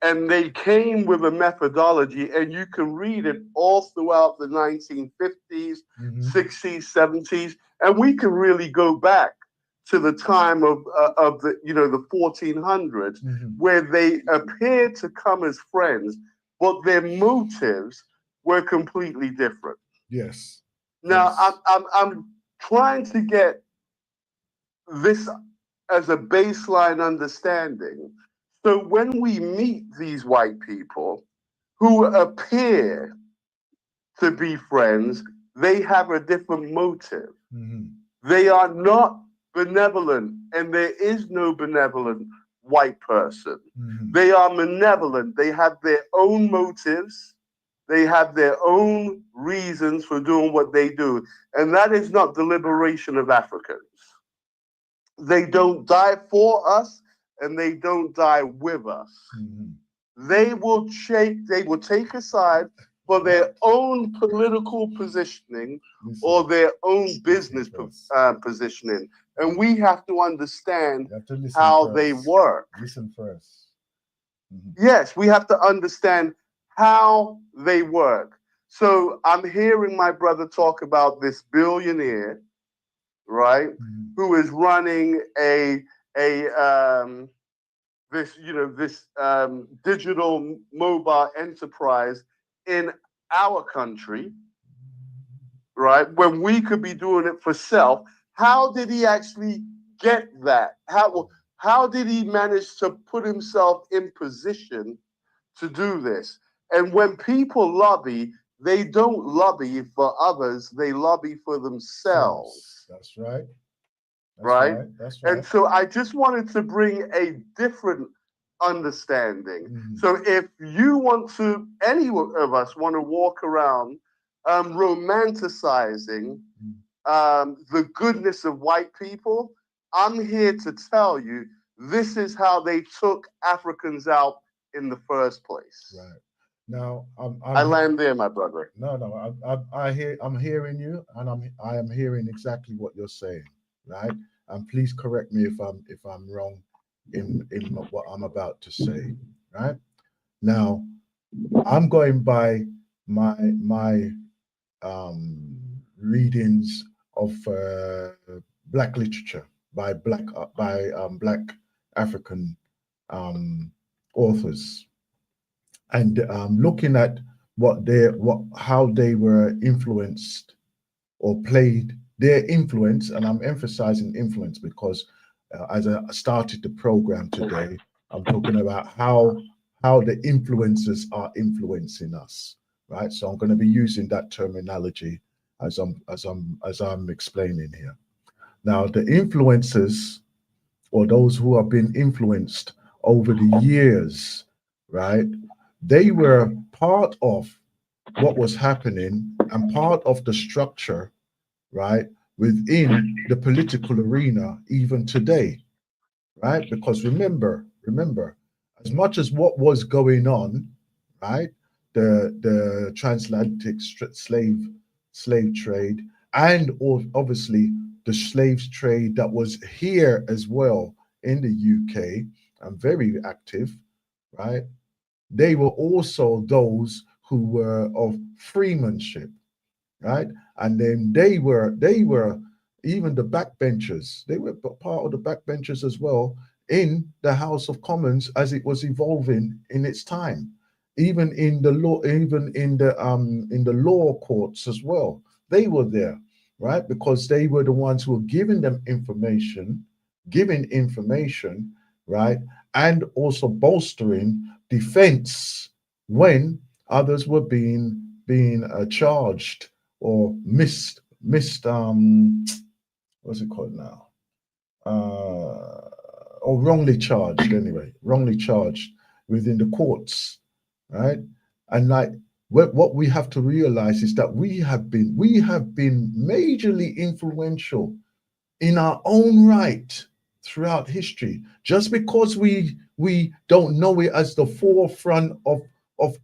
Speaker 5: And they came with a methodology, and you can read it all throughout the 1950s, 60s, 70s, and we can really go back to the time of the the 1400s, where they appeared to come as friends, but their motives were completely different.
Speaker 2: Yes.
Speaker 5: Now, I'm trying to get this as a baseline understanding. So when we meet these white people who appear to be friends, they have a different motive. They are not benevolent, and there is no benevolent white person. They are malevolent. They have their own motives. They have their own reasons for doing what they do. And that is not the liberation of Africans. They don't die for us, and they don't die with us. They will take a side for their own political positioning or their own business positioning. And we have to understand how they work.
Speaker 2: Listen first.
Speaker 5: Yes, we have to understand how they work. So I'm hearing my brother talk about this billionaire, right, who is running this digital mobile enterprise in our country, right? When we could be doing it for self. How did he actually get that? How did he manage to put himself in position to do this? And when people lobby, they don't lobby for others, they lobby for themselves.
Speaker 2: That's right.
Speaker 5: Right? And so I just wanted to bring a different understanding. So if you want to, any of us want to walk around romanticizing the goodness of white people, I'm here to tell you this is how they took Africans out in the first place.
Speaker 2: Right. Now,
Speaker 5: I land there, my brother.
Speaker 2: No, I'm hearing you, and I am hearing exactly what you're saying, right? And please correct me if I'm wrong in what I'm about to say, right? Now, I'm going by my readings of black literature by black African um, authors, and looking at what how they were influenced or played their influence, and I'm emphasizing influence because as I started the program today, I'm talking about how the influencers are influencing us, right? So I'm going to be using that terminology as I'm explaining here. Now, the influencers or those who have been influenced over the years, right? They were part of what was happening and part of the structure, right, within the political arena even today, right? Because remember, as much as what was going on, right, the transatlantic slave trade, and obviously the slaves trade that was here as well in the UK and very active, right? They were also those who were of freemanship, right? And then they were even the backbenchers. They were part of the backbenchers as well in the House of Commons as it was evolving in its time. Even in the law, even in the law courts as well, they were there, right? Because they were the ones who were giving information, right, and also bolstering defense when others were being charged or missed what's it called now, or wrongly charged, anyway, wrongly charged within the courts, right? And like what we have to realize is that we have been majorly influential in our own right throughout history. Just because we don't know it as the forefront of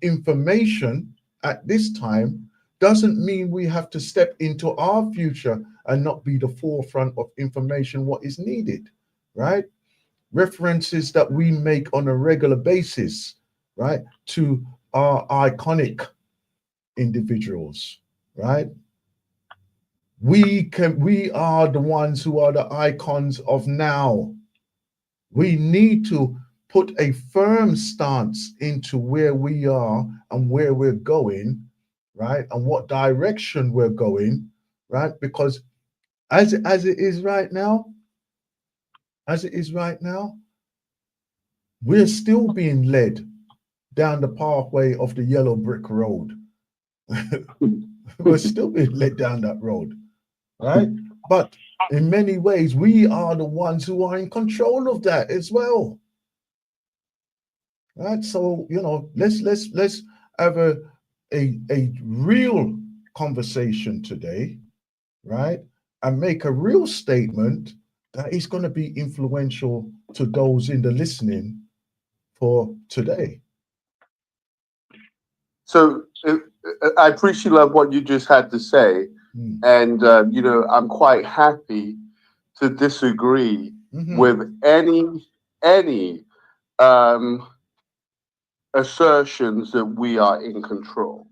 Speaker 2: information at this time doesn't mean we have to step into our future and not be the forefront of information what is needed, right? References that we make on a regular basis, right, to our iconic individuals, right? We are the ones who are the icons of now. We need to put a firm stance into where we are and where we're going, right? And what direction we're going, right? Because as it is right now, as it is right now, we're still being led down the pathway of the yellow brick road. We're still being led down that road, right? But in many ways, we are the ones who are in control of that as well, right? So let's have a real conversation today, right? And make a real statement that is going to be influential to those in the listening for today.
Speaker 5: So I appreciate what you just had to say, and I'm quite happy to disagree with any assertions that we are in control,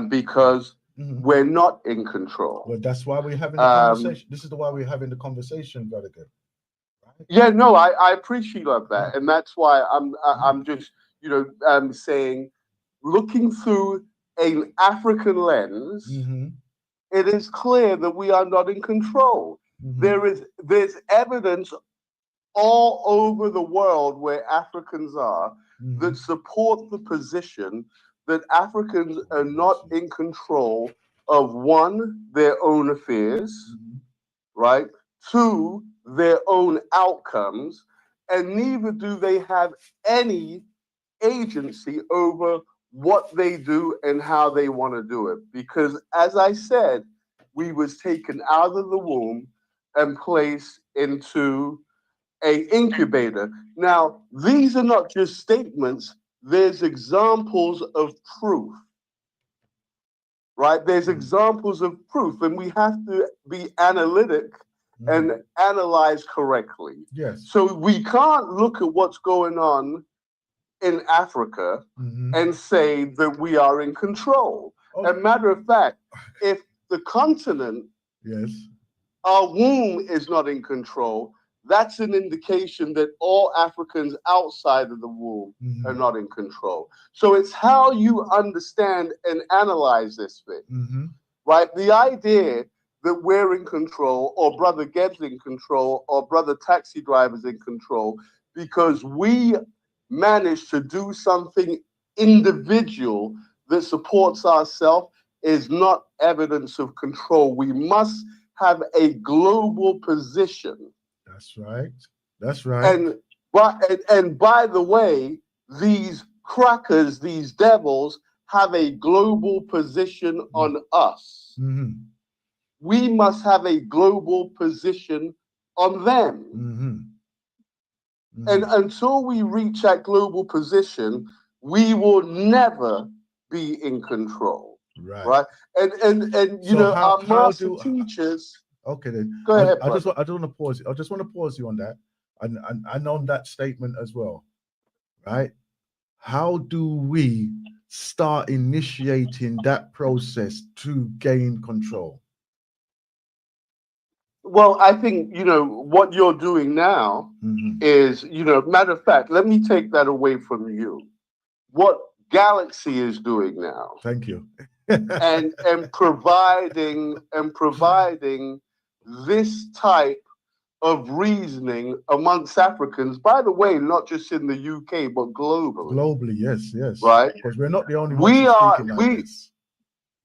Speaker 5: because we're not in control.
Speaker 2: Well, that's why we're having the conversation. This is why we're having the conversation, brother. Right?
Speaker 5: Yeah, no, I appreciate that, and that's why I'm just saying, looking through an African lens, it is clear that we are not in control. There's evidence all over the world where Africans are that support the position that Africans are not in control of, one, their own affairs, right? Two, their own outcomes, and neither do they have any agency over what they do and how they want to do it. Because as I said, we was taken out of the womb and placed into a incubator. Now, these are not just statements, there's examples of proof, right? There's examples of proof, and we have to be analytic and analyze correctly.
Speaker 2: Yes.
Speaker 5: So we can't look at what's going on in Africa and say that we are in control. As a matter of fact, if the continent, our womb is not in control, that's an indication that all Africans outside of the womb are not in control. So it's how you understand and analyze this thing, right? The idea that we're in control, or Brother Ged's in control, or Brother Taxi Driver's in control, because we managed to do something individual that supports ourselves is not evidence of control. We must have a global position.
Speaker 2: That's right. That's right.
Speaker 5: And by the way, these crackers, these devils, have a global position on us. We must have a global position on them. And until we reach that global position, we will never be in control. Right. And you know, our master teachers.
Speaker 2: Okay, then.
Speaker 5: Go ahead.
Speaker 2: I just want to pause. I just want to pause you on that, and on that statement as well, right? How do we start initiating that process to gain control?
Speaker 5: Well, I think, you know, what you're doing now is, you know, matter of fact, let me take that away from you. What Galaxy is doing now.
Speaker 2: Thank you.
Speaker 5: and providing this type of reasoning amongst Africans, by the way, not just in the UK, but globally.
Speaker 2: Globally, yes.
Speaker 5: Right?
Speaker 2: Because we're not the only ones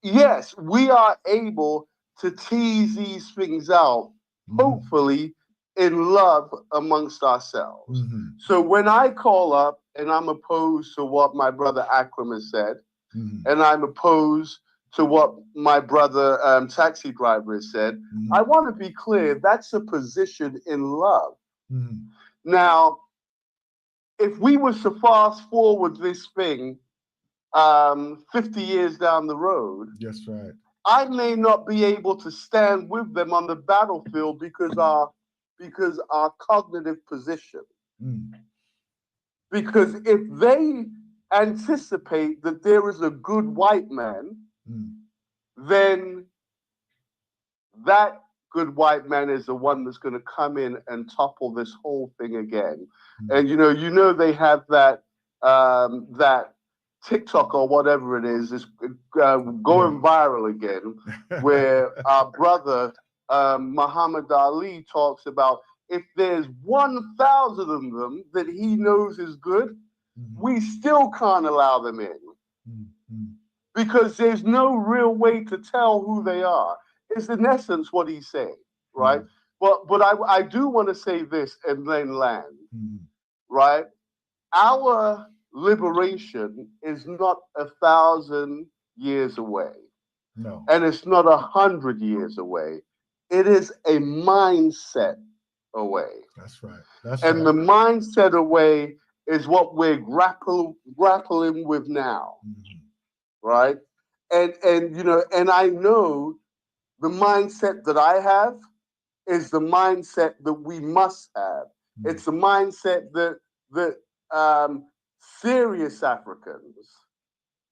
Speaker 5: Yes, we are able to tease these things out, hopefully in love amongst ourselves. So when I call up and I'm opposed to what my brother Akram has said, and I'm opposed to what my brother Taxi Driver has said, I want to be clear, that's a position in love. Now, if we were to fast forward this thing 50 years down the road,
Speaker 2: that's right,
Speaker 5: I may not be able to stand with them on the battlefield because our cognitive position. Because if they anticipate that there is a good white man, then that good white man is the one that's going to come in and topple this whole thing again. And you know they have that that TikTok or whatever it is going viral again, where our brother Muhammad Ali talks about, if there's 1,000 of them that he knows is good, we still can't allow them in. Because there's no real way to tell who they are. It's in essence what he's saying, right? But I do want to say this and then land, right? Our liberation is not 1,000 years away.
Speaker 2: No.
Speaker 5: And it's not 100 years away. It is a mindset away.
Speaker 2: That's right.
Speaker 5: And the mindset away is what we're grappling with now. Right? And you know, and I know the mindset that I have is the mindset that we must have. It's the mindset that serious Africans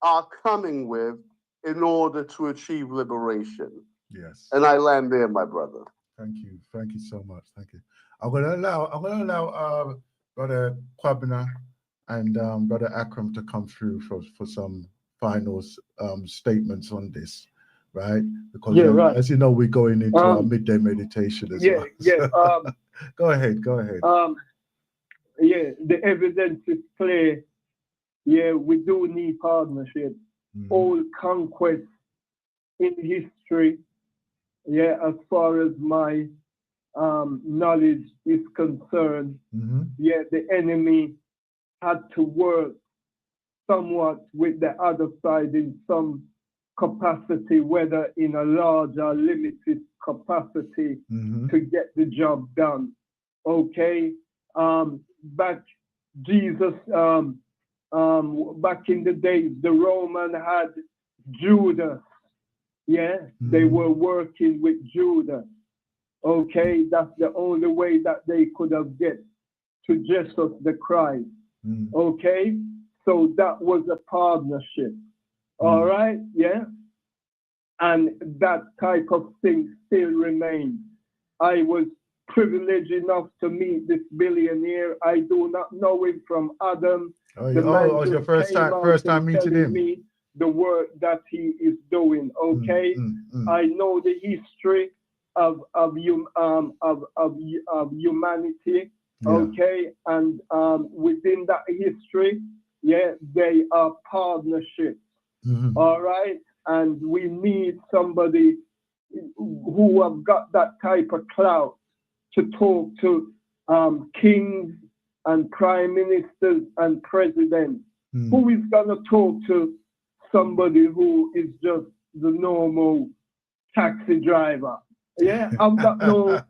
Speaker 5: are coming with in order to achieve liberation.
Speaker 2: Yes.
Speaker 5: And I land there, my brother.
Speaker 2: Thank you so much. Thank you. I'm gonna allow Brother Kwabena and Brother Akram to come through for some final statements on this, right? Because as you know, we're going into our midday meditation as well.
Speaker 4: Yeah.
Speaker 2: Go ahead.
Speaker 4: The evidence is clear. Yeah, we do need partnership. All conquest in history, as far as my knowledge is concerned, the enemy had to work somewhat with the other side in some capacity, whether in a large or limited capacity, to get the job done. Okay, back in the days, the Roman had Judah. They were working with Judah. Okay, that's the only way that they could have get to Jesus the Christ. Okay, so that was a partnership. All right, yeah, and that type of thing still remains. I was privileged enough to meet this billionaire. I do not know him from Adam. The man
Speaker 2: was your
Speaker 4: just came out
Speaker 2: first time
Speaker 4: and
Speaker 2: meeting
Speaker 4: telling
Speaker 2: him?
Speaker 4: me the work that he is doing. Okay, I know the history of humanity.
Speaker 2: Yeah.
Speaker 4: Okay, and within that history, yeah, they are partnerships. All right, and we need somebody who have got that type of clout to talk to kings and prime ministers and presidents. Who is gonna talk to somebody who is just the normal taxi driver? Yeah, I've got no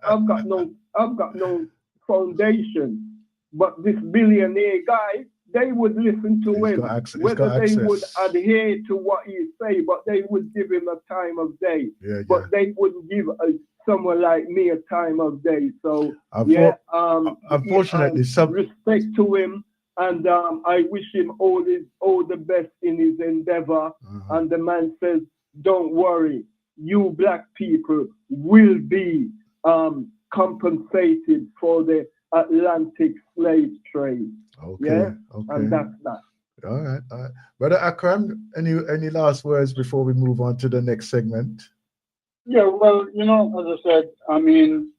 Speaker 4: foundation. But this billionaire guy, they would listen to him, whether they would adhere to what he say, but they would give him a time of day. But they wouldn't give someone like me a time of day. So
Speaker 2: unfortunately,
Speaker 4: respect to him, and I wish him all the best in his endeavor. And the man says, "Don't worry, you black people will be compensated for the Atlantic slave trade."
Speaker 2: Okay.
Speaker 4: And that's that.
Speaker 2: All right. Brother Akram, any last words before we move on to the next segment?
Speaker 3: Yeah, well, as I said, I mean,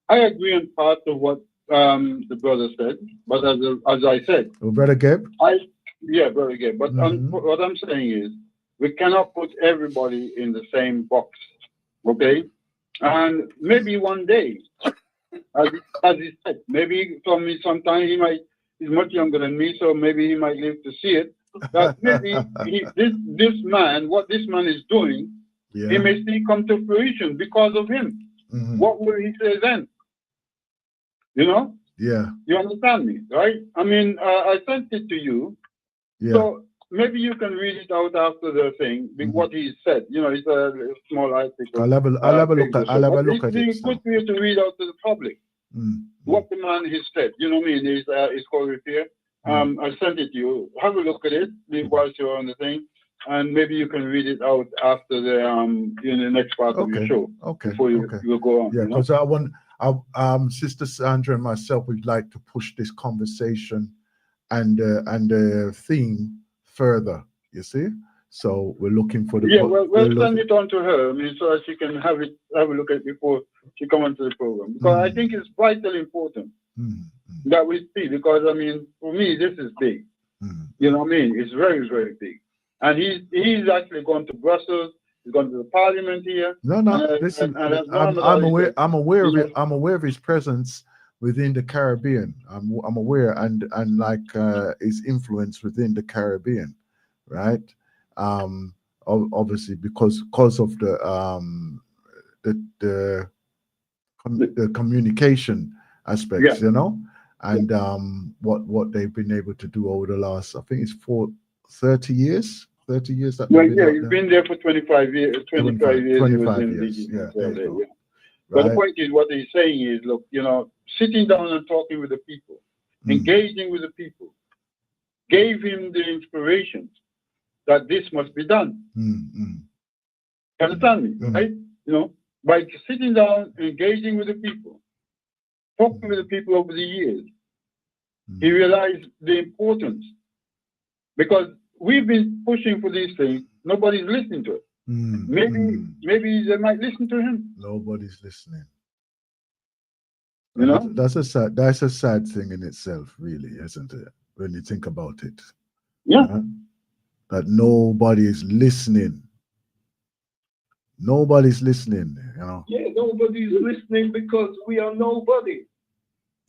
Speaker 3: I agree on part of what the brother said, but as I said,
Speaker 2: Brother Gabe?
Speaker 3: Brother Gabe. But what I'm saying is, we cannot put everybody in the same box, okay? And maybe one day, as he said, maybe for me sometime he's much younger than me, so maybe he might live to see it. That maybe this man, what this man is doing, he may still come to fruition because of him. What will he say then? Yeah. You understand me, right? I mean, I sent it to you. Yeah. So maybe you can read it out after the thing, what he said. It's a small article.
Speaker 2: I'll have a look at it.
Speaker 3: It's good for you to read out to the public what the man has said. You know what I mean? It's called repair. I sent it to you. Have a look at it whilst you're on the thing, and maybe you can read it out after the next part of your show.
Speaker 2: Okay.
Speaker 3: Before you go on.
Speaker 2: Yeah, because Sister Sandra and myself would like to push this conversation and the theme further. You see, so we're looking for the
Speaker 3: we'll send it on to her. I mean, so that she can have a look at it before she come onto the program, because I think it's vitally important that we see. Because I mean, for me, this is big. You know what I mean? It's very, very big, and he's actually gone to Brussels. He's gone to the Parliament here.
Speaker 2: Listen, I'm aware of it. I'm aware of his presence within the Caribbean. I'm aware, and like his influence within the Caribbean, right? Obviously because of the communication aspects, and what they've been able to do over the last, I think it's 30 years. 30 years. That
Speaker 3: he's been there for 25 years. 25 years.
Speaker 2: 25 years. Yeah.
Speaker 3: But the point is, what he's saying is, look, sitting down and talking with the people, engaging with the people, gave him the inspiration that this must be done. Understand me, right? By sitting down, engaging with the people, talking with the people over the years, he realized the importance, because we've been pushing for these things. Nobody's listening to it. Maybe they might listen to him.
Speaker 2: Nobody's listening.
Speaker 3: You know,
Speaker 2: that's a sad thing in itself, really, isn't it? When you think about it.
Speaker 3: Yeah.
Speaker 2: That nobody is listening. Nobody's listening.
Speaker 4: Yeah, nobody's listening because we are nobody.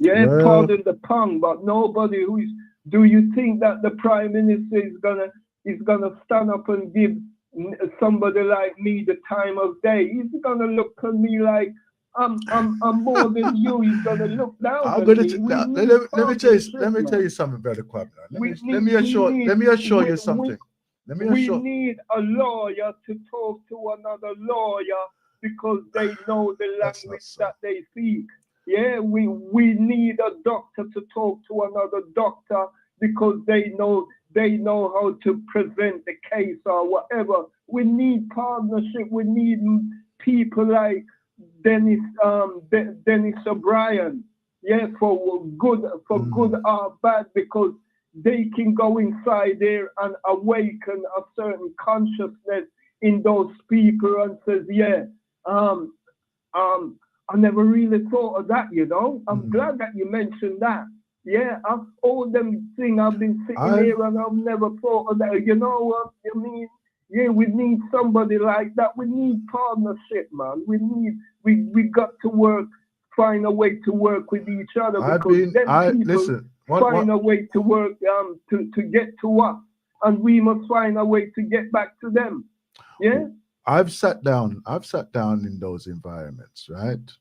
Speaker 4: Yeah, pardon the pun, but nobody who is. Do you think that the Prime Minister is gonna stand up and give somebody like me the time of day? He's gonna look at me like I'm more than you. He's gonna look down at me.
Speaker 2: Let me tell you something, Brother Kwabna. Let me assure you something.
Speaker 4: We need a lawyer to talk to another lawyer because they know the
Speaker 2: That's not
Speaker 4: language
Speaker 2: so.
Speaker 4: that they speak. Yeah, we need a doctor to talk to another doctor because they know how to present the case or whatever. We need partnership. We need people like Dennis O'Brien. Yeah, for good or bad, because they can go inside there and awaken a certain consciousness in those people and says, yeah, I never really thought of that, you know. I'm glad that you mentioned that. Yeah, all them things I've been sitting here and I've never thought of that. You know what I mean? Yeah, we need somebody like that. We need partnership, man. We got to work, find a way to work with each other, because people find a way to work to get to us, and we must find a way to get back to them. Yeah.
Speaker 2: I've sat down in those environments, right?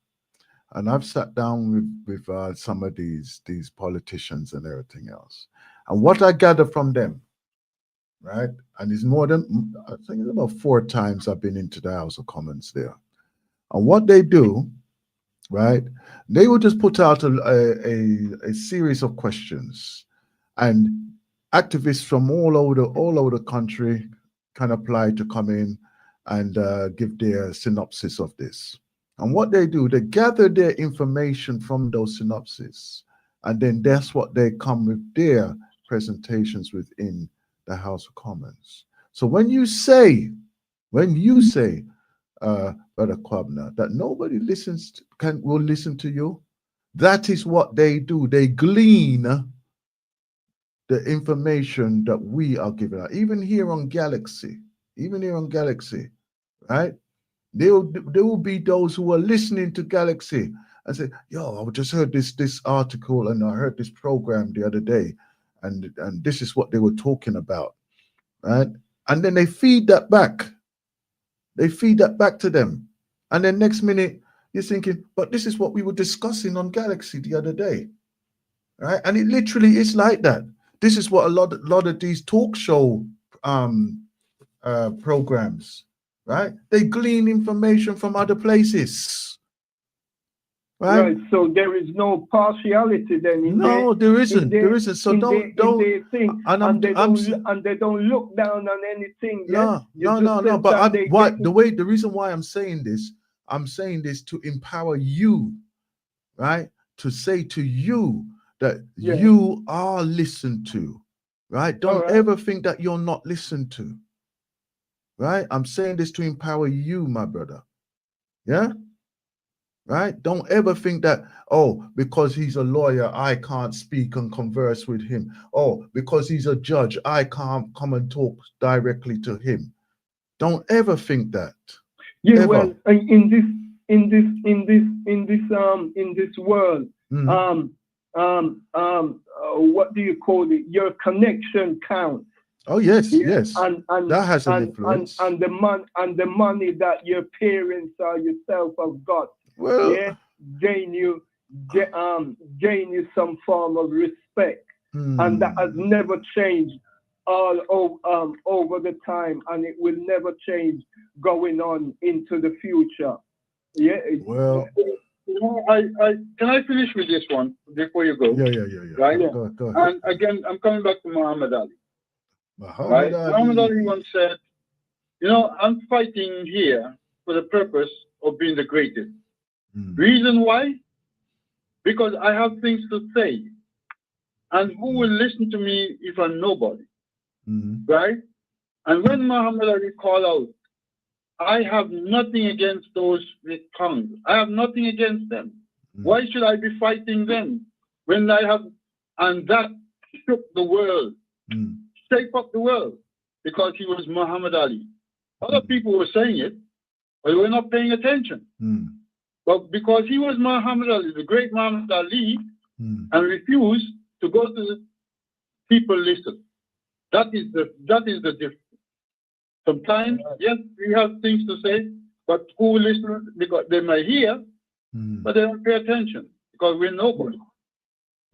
Speaker 2: And I've sat down with some of these politicians and everything else. And what I gather from them, right? And it's more than, I think it's about 4 times I've been into the House of Commons there. And what they do, right? They will just put out a series of questions, and activists from all over the country can apply to come in and give their synopsis of this. And what they do, they gather their information from those synopses, and then that's what they come with their presentations within the House of Commons. So when you say, Brother Kwabna, that nobody will listen to you, that is what they do. They glean the information that we are giving out. Even here on Galaxy, right? There will be those who are listening to Galaxy and say, yo, I just heard this article and I heard this program the other day, and this is what they were talking about, right? And then they feed that back. They feed that back to them. And then next minute, you're thinking, but this is what we were discussing on Galaxy the other day, right? And it literally is like that. This is what a lot of these talk show programs, right? They glean information from other places, right?
Speaker 4: So there is no partiality then.
Speaker 2: There isn't. So don't.
Speaker 4: And they don't look down on anything.
Speaker 2: No. But the reason why I'm saying this to empower you, right? To say to you that you are listened to, right? Don't ever think that you're not listened to. Right? I'm saying this to empower you, my brother. Yeah? Right? Don't ever think that, oh, because he's a lawyer, I can't speak and converse with him. Oh, because he's a judge, I can't come and talk directly to him. Don't ever think that.
Speaker 4: Yeah, ever. Well, in this world, what do you call it? Your connection counts.
Speaker 2: Oh yes. And that has an influence.
Speaker 4: And the money that your parents or yourself have got, gain you some form of respect, and that has never changed all over the time, and it will never change going on into the future. Yeah.
Speaker 2: Well,
Speaker 3: I can I finish with this one before you go?
Speaker 2: Yeah.
Speaker 3: Right.
Speaker 2: Go ahead.
Speaker 3: And again, I'm coming back to Muhammad Ali.
Speaker 2: Muhammad
Speaker 3: Ali once said, I'm fighting here for the purpose of being the greatest. Reason why? Because I have things to say. And who will listen to me if I'm nobody? Right? And when Muhammad Ali called out, I have nothing against those with tongues. I have nothing against them. Why should I be fighting them when I have? And that shook the world. Shake up the world, because he was Muhammad Ali. Other people were saying it, but they were not paying attention. But because he was Muhammad Ali, the great Muhammad Ali, and refused to go to the people listen. That is the difference. Sometimes, yes, we have things to say, but who will listen? Because they might hear, but they don't pay attention because we're nobody.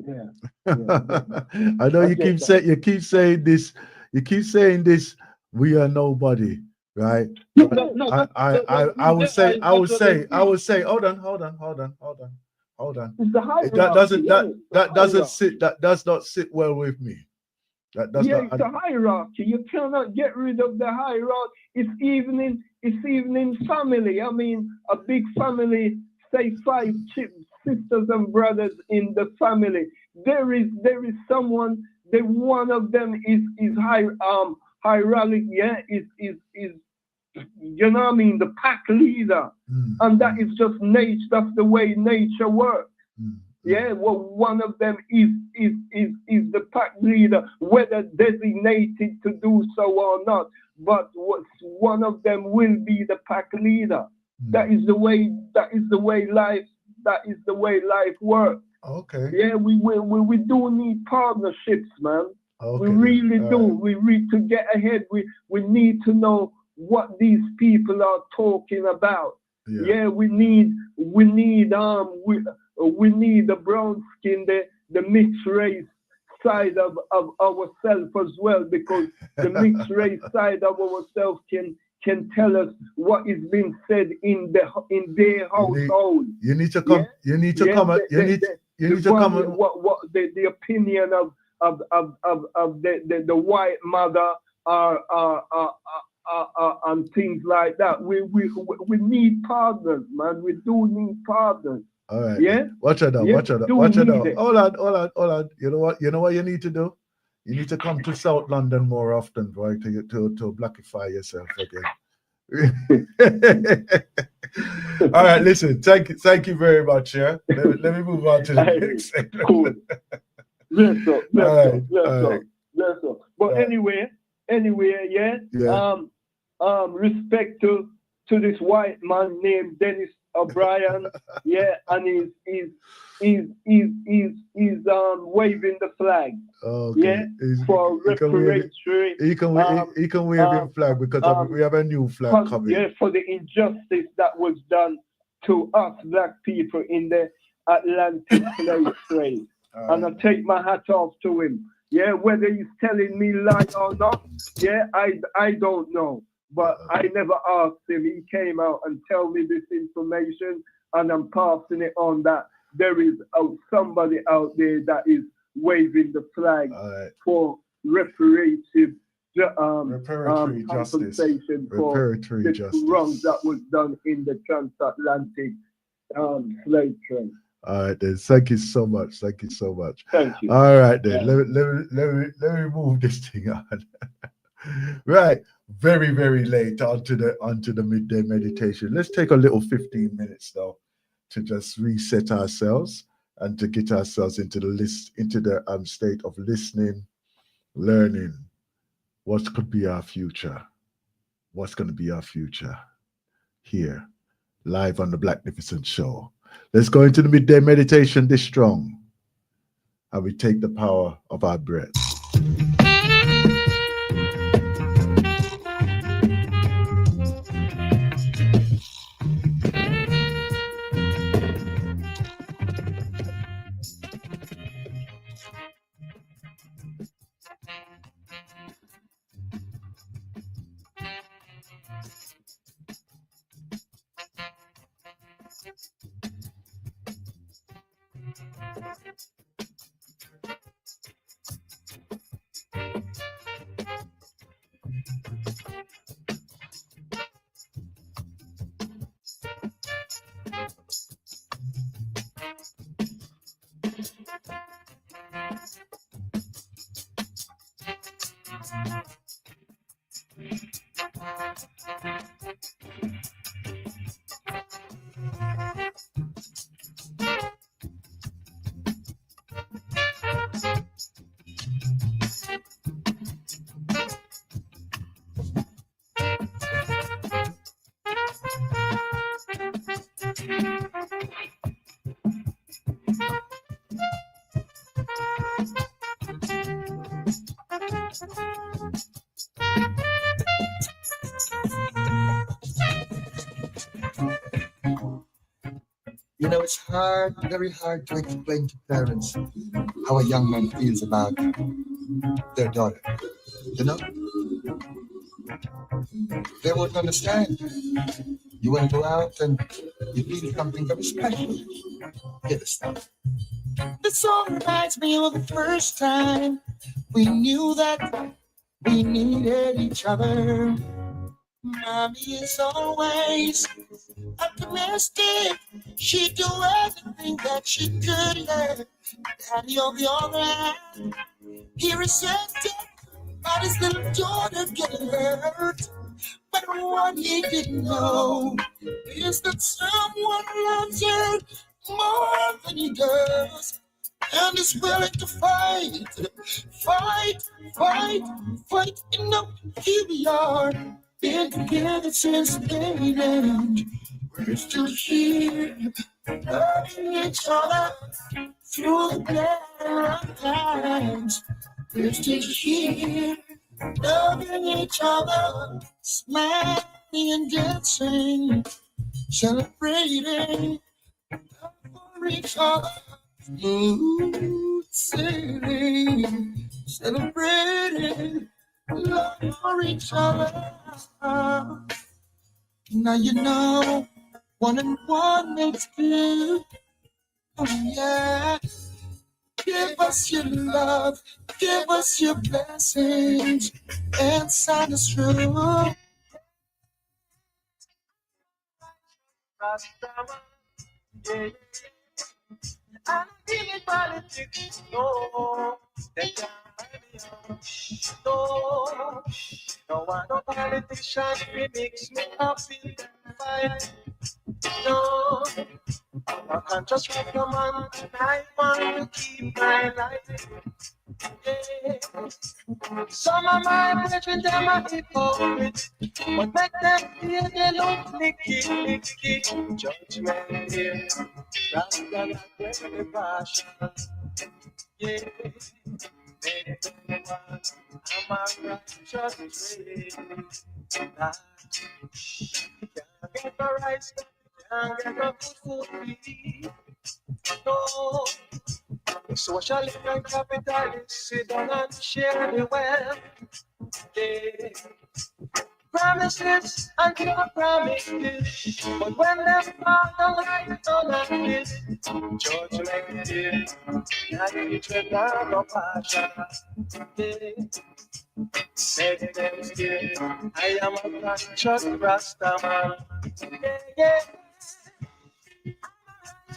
Speaker 4: Yeah.
Speaker 2: I know you keep saying this. We are nobody. right?
Speaker 3: No,
Speaker 2: But
Speaker 3: no,
Speaker 2: I would say, hold on.
Speaker 4: It's the hierarchy.
Speaker 2: That doesn't
Speaker 4: yeah,
Speaker 2: that does not sit well with me. That does
Speaker 4: yeah,
Speaker 2: not.
Speaker 4: it's a hierarchy. You cannot get rid of the hierarchy. It's even in family. I mean, a big family, say 5 sisters and brothers in the family. There is someone. The one of them is hierarchy. Yeah, is you know what I mean? The pack leader, and that is just nature. That's the way nature works. Yeah, well, one of them is the pack leader, whether designated to do so or not. But one of them will be the pack leader. That is the way. That is the way life. That is the way life works.
Speaker 2: Okay.
Speaker 4: Yeah, we do need partnerships, man.
Speaker 2: Okay.
Speaker 4: We really do. Right. We to get ahead. We need to know what these people are talking about. Yeah, we need the brown skin, the mixed race side of ourselves as well, because the mixed race side of ourselves can tell us what is being said in their household.
Speaker 2: You need to come. Yeah? You need to come. You need to come.
Speaker 4: What the opinion of the white mother and things like that. We need partners, man. We do need partners.
Speaker 2: All right.
Speaker 4: Yeah.
Speaker 2: Watch out. Hold on. You know what you need to do? You need to come to South London more often, right? To blackify yourself again. All right, listen. Thank you very much. Yeah. Let me move on to the next segment.
Speaker 4: Cool. Let's go. But anyway, yeah. Respect to this white man named Dennis O'Brien, yeah, and he's waving the flag, yeah, for reparatory.
Speaker 2: He can wave his flag because we have a new flag coming.
Speaker 4: Yeah, for the injustice that was done to us black people in the Atlantic slave trade, and I take my hat off to him. Yeah, whether he's telling me lie or not, yeah, I don't know. But I never asked him. He came out and tell me this information, and I'm passing it on that there is somebody out there that is waving the flag for reparatory compensation for the wrongs that was done in the transatlantic slave trade.
Speaker 2: All right, then. Thank you so much.
Speaker 4: Thank you.
Speaker 2: All right, then. Yeah. Let me move this thing on. Right. Very, very late onto the midday meditation. Let's take a little 15 minutes though to just reset ourselves and to get ourselves into the state of listening, learning. What could be our future? What's going to be our future? Here, live on the Blacknificent Show. Let's go into the midday meditation this strong, and we take the power of our breath.
Speaker 6: You know, it's very hard to explain to parents how a young man feels about their daughter. You know? They wouldn't understand. You want to go out and you feel something very special. Get the stuff. The song reminds me of the first time we knew that we needed each other. Mommy is always optimistic. She'd do anything that she could. Yeah. Daddy, on the other hand, he resented about his little daughter getting hurt. But what he didn't know is that someone loves her more than he does and is willing to fight. You know, here we are, been together since the day end. We're still here, loving each other through the bad times. We're still here, loving each other, smiling and dancing, celebrating for each other, smooth sailing, celebrating love for each other. Now you know, 1 and 1 makes 2. Oh yeah. Give us your love, give us your blessings, and sign us through. Yeah. I don't think in politics, no. They can't buy me out. No, no one, no politician, we mix me up in the fight. No, I can't just run the man, and I want to keep my life. Yeah. Some of my brethren, them are hypocrites, but make them feel they look licky. Judgment here, rather than a great passion. Yeah, make them want, I'm a righteous way. Can't get the rice, can't get the food we no. Socialist and capitalist sit down and share the wealth. Yeah. Promises and your promises, but when they fall down right on like this, judgment is not hatred nor no passion. Yeah. Make them scared. I am a conscious Rasta man. Yeah, yeah.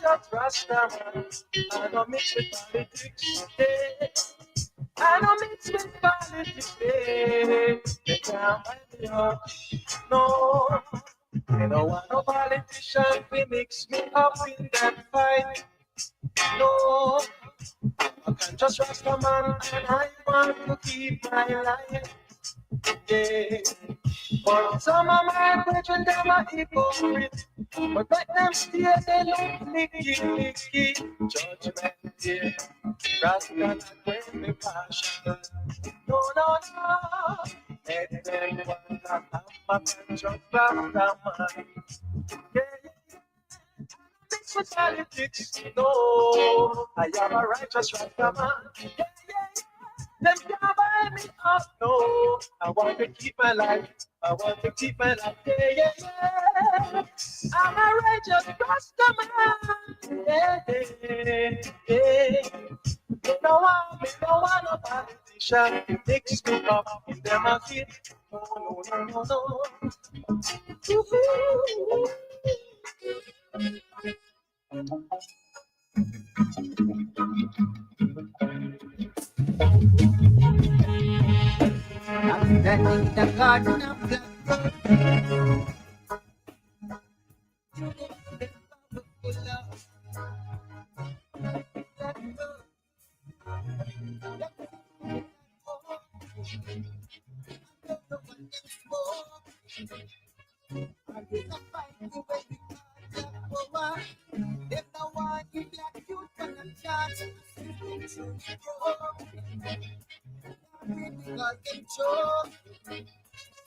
Speaker 6: Just Rasta man. I don't mix with politics. Yeah. I don't mix with politics. Yeah. They can't buy me up. No. They don't want no politician to mix me up in that fight. No. I can just Rasta man and I want to keep my life. Yeah. But some of my brethren, them are hypocrites, but let them stay, they look licky. Judgment, yeah, Rasta not when me passion. No, let them wonder I'm a conscious Rasta man. Yeah, mix with politics, no, I am a righteous Rasta man. Yeah. Them can't buy me up, no. I want to keep my life. I want to keep my life. Yeah. I'm a righteous Rasta man. Yeah. Me no want no politician. Mix me up in them a fit. No.
Speaker 1: I'm standing in the garden of Blacknificent. If no one give black youth a chance, because they chose.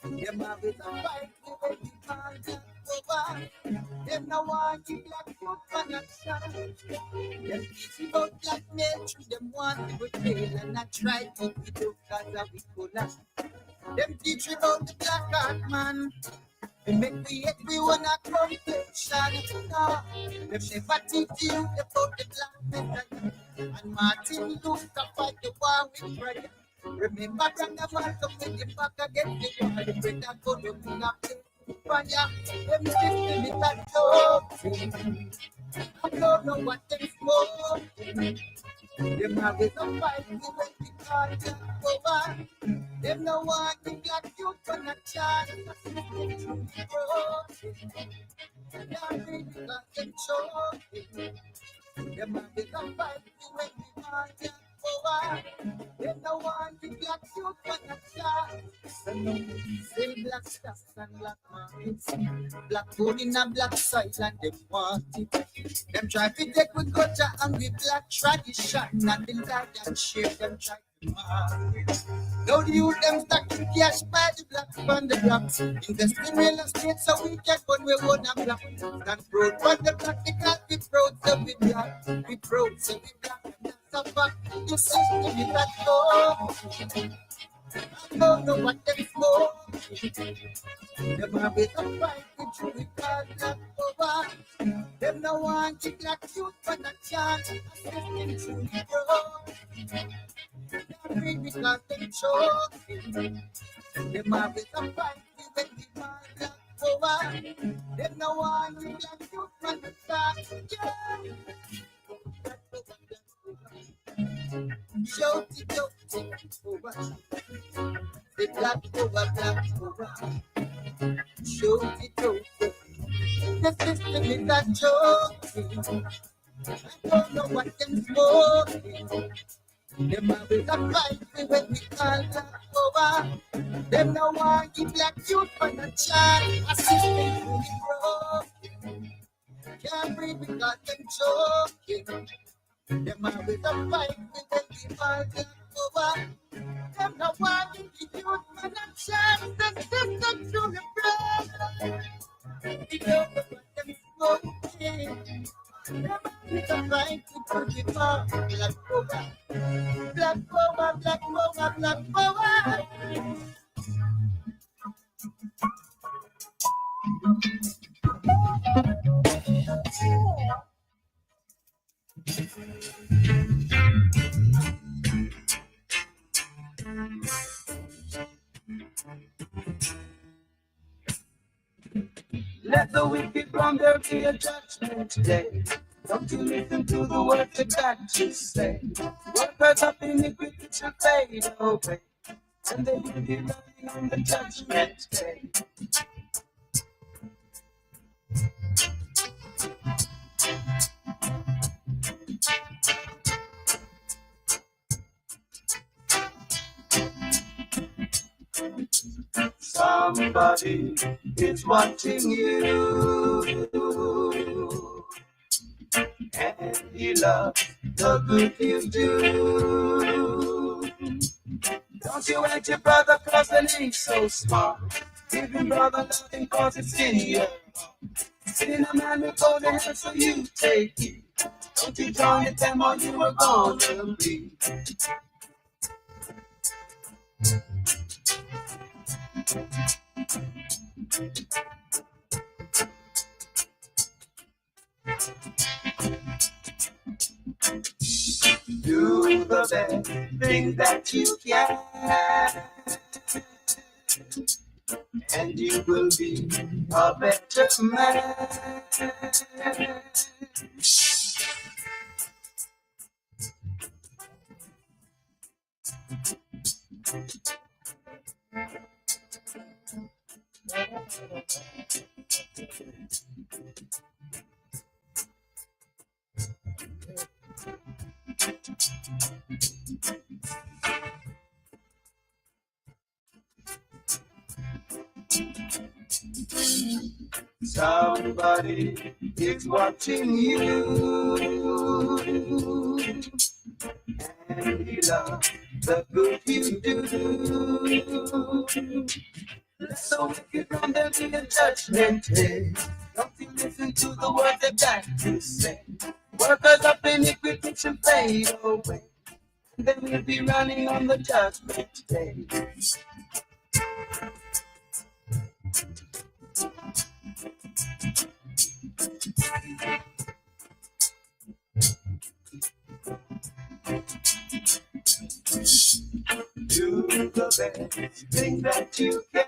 Speaker 1: Them have it a fight with the can't over. Them no want give black youth a chance. Them easy about blackmail through them want to fail and not try to do cause of the color. Them teach we about the black heart, man. They make we hate we wanna complexion. No, them never teach you about the black mentality. And Martin Luther fight the war with prayer. Remember Brother Malcolm with the back against the wall. The bread and gold you bring up the fire. Them system is a joke. I don't know what they smoke. Them have it a fight we when we can't get over. Them no one to get you for a chance. Can't be because them choking. Them have it a fight we when we can't get over. Them no one to get you for a chance. Say black stars and black markets. Black gold in a black side and them want it. Them try to take with culture and with black tradition. And the lion shape them try to market. Now the youth them stacking cash by the black on the blocks. Invest in real estate so we can put we own a black. Stand proud for the black because we proud so we black. We proud so we black. And that's a fact. You see me that go. I don't know what them for. Them have it a fight with you because black over. Them no want to black youth for the chance. Assisting through the road. Them read because them choking. Them have it a fight with you because black over. Them no want to black youth for the chance. Yeah. Shout it out, over. The black over. Shout it out. The system is a joke. I don't know what them smoking. Them have it a fight when we call black over. Them no want to black youth for the child. A system to be broken. Can't breathe because them choking. Them have it a fight when we call black over. Them no want to give youth for the child. The system to be broken. You don't know what them smoking. Them have it a fight when we call black over. Black power, black power, black power.
Speaker 6: Let the wicked from there be a judgment today. Don't you listen to the words that God to say. Workers of iniquity shall fade away, and they will be running on the judgment day. Somebody is watching you, and he loves the good you do. Don't you hate your brother cause it ain't so smart. Give your brother nothing cause it's in you. Sin a man will go to hell so you take it. Don't you join with them or you are gonna be. Do the best thing that you can, and you will be a better man. Somebody is watching you, and he loves the good you do. Let the wicked from there be a judgment day. Don't you listen to the words that God to say. Workers of iniquity shall fade away, and they will be running on the judgment day. Do the best thing that you can,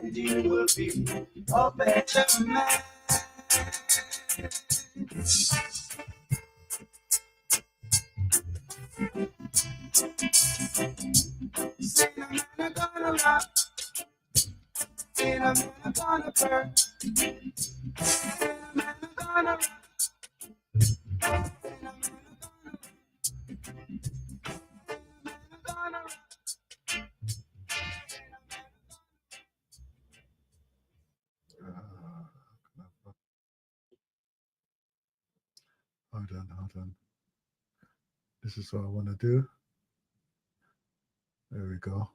Speaker 6: and you will be a better man. Say no man gonna rock, say no man gonna burn, say no man gonna rock, say no man gonna rock.
Speaker 2: Hold on. This is what I want to do. There we go.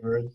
Speaker 2: Reverend.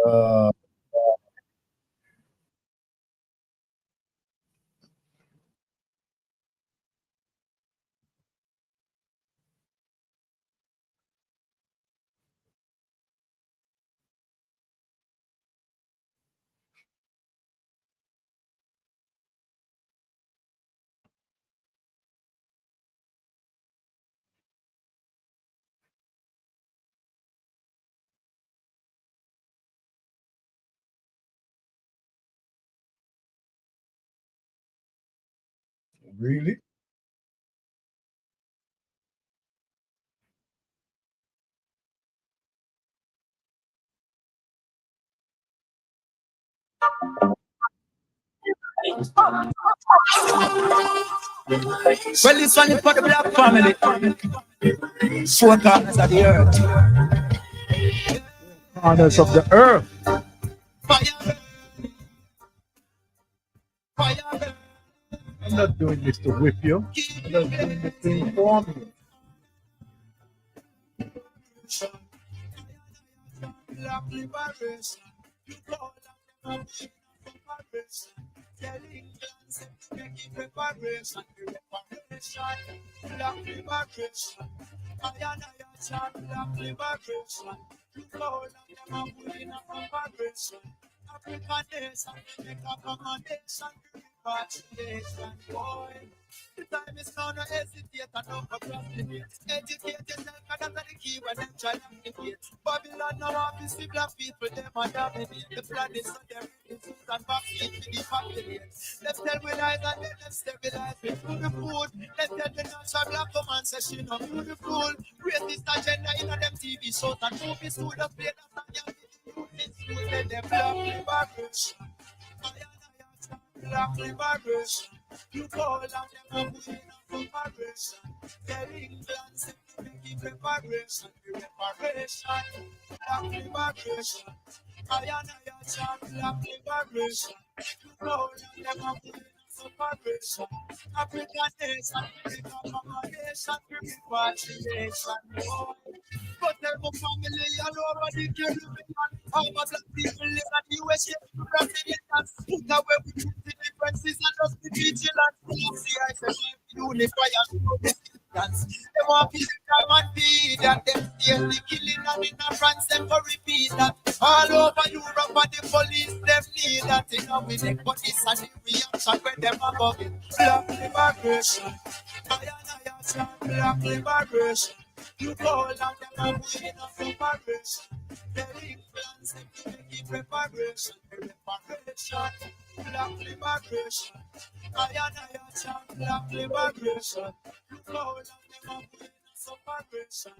Speaker 2: Uh, really?
Speaker 1: Well, this one is for the black family. Four corners of the earth.
Speaker 2: Corners of the earth.
Speaker 1: Fire, fire,
Speaker 2: I'm not doing this to whip you. I'm just doing this to inform you.
Speaker 1: black liberation. You call them preparation. Telling guns and making preparation. Preparation. Black liberation. I and I chant black liberation. You call them a putting a preparation. African nation, make a commendation. Repatriation, boy. The time is now, no hesitate and no procrastinate. Educate yourself, and that's the key when them try to navigate. Babylon now have to see black people, them are dominate. The plan is so them reduce and vaccine to depopulate. Let's tell we lies and let them stabilize me through the food. Let's tell the natural black woman say she no beautiful. Racist agenda in them TV shows and movies to the play that and young people let them black liberation. Black liberation. You call on them and put in a preparation. Tell England to make preparation. Reparation. Black liberation. I and I chant black liberation. You call on them and put in a preparation. African nation, make a accommodation. Repatriation. But tell my family, I know what they can do. How much black people live in the USA, Brazilians, put away with the differences and just be vigilant. See, I say, unify and no resistance. They want peace and feed that them steal the killing and in France, them for repeat that. All over Europe, and the police, them need that. You know, we make but this and the reaction when them above it. Black liberation. I black liberation. You call on them and put in a preparation. Telling plans to make preparation. Reparation. Black liberation. I chant black liberation. You call on them and put in a preparation.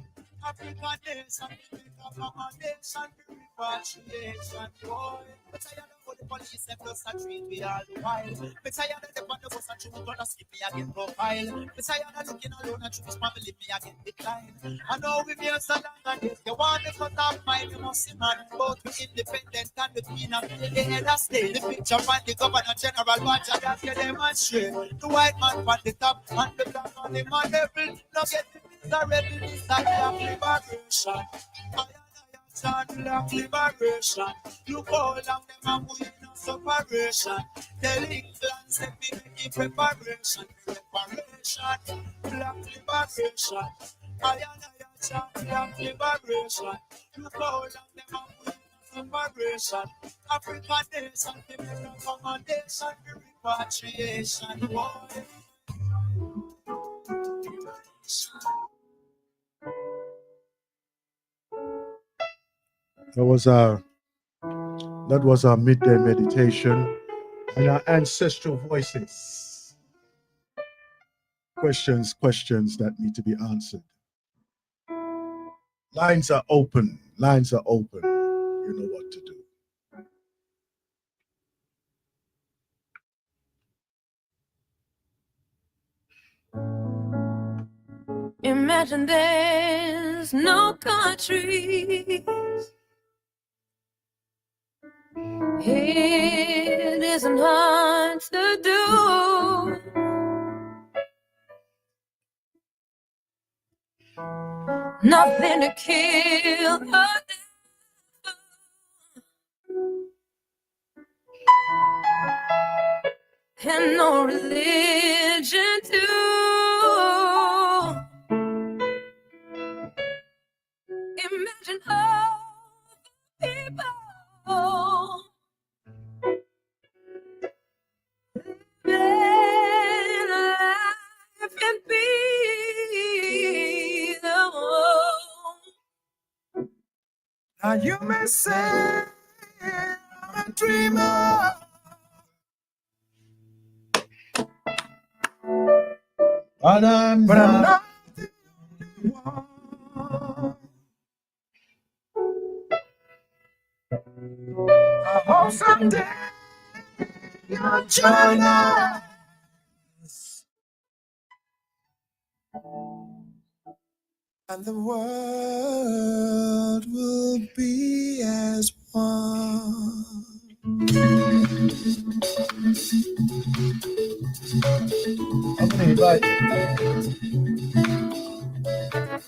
Speaker 1: African nation, make a accommodation. Repatriation. Boy, but I know the police have just a treat me all the while. But I know the band of us and you gonna skip me again profile. But I know looking alone and choose family me again decline. I know we be so long and if you want to cut off mine, you must see man. Both be independent and the queen of the head of state. The picture on the governor general watch and that get them straight. The white man on the top and the black on the man level. Now get the rebel, this that black liberation. Black liberation. You call on them and we in a separation. Tell England that we make preparation. Reparation. Black liberation. I chant black liberation. You call on them and we in a separation. African nation, we make a commendation. Repatriation. Boy.
Speaker 2: That was our midday meditation and our ancestral voices. Questions that need to be answered. Lines are open. Lines are open. You know what to do.
Speaker 7: Imagine there's no countries. It isn't hard to do. Nothing to kill or can no religion do. Imagine all the people living life and be the one.
Speaker 6: Now you may say I'm a dreamer,
Speaker 2: but I'm
Speaker 6: not the only one. I hope someday you'll join us, and the world will be as one.
Speaker 2: I'm going to invite you.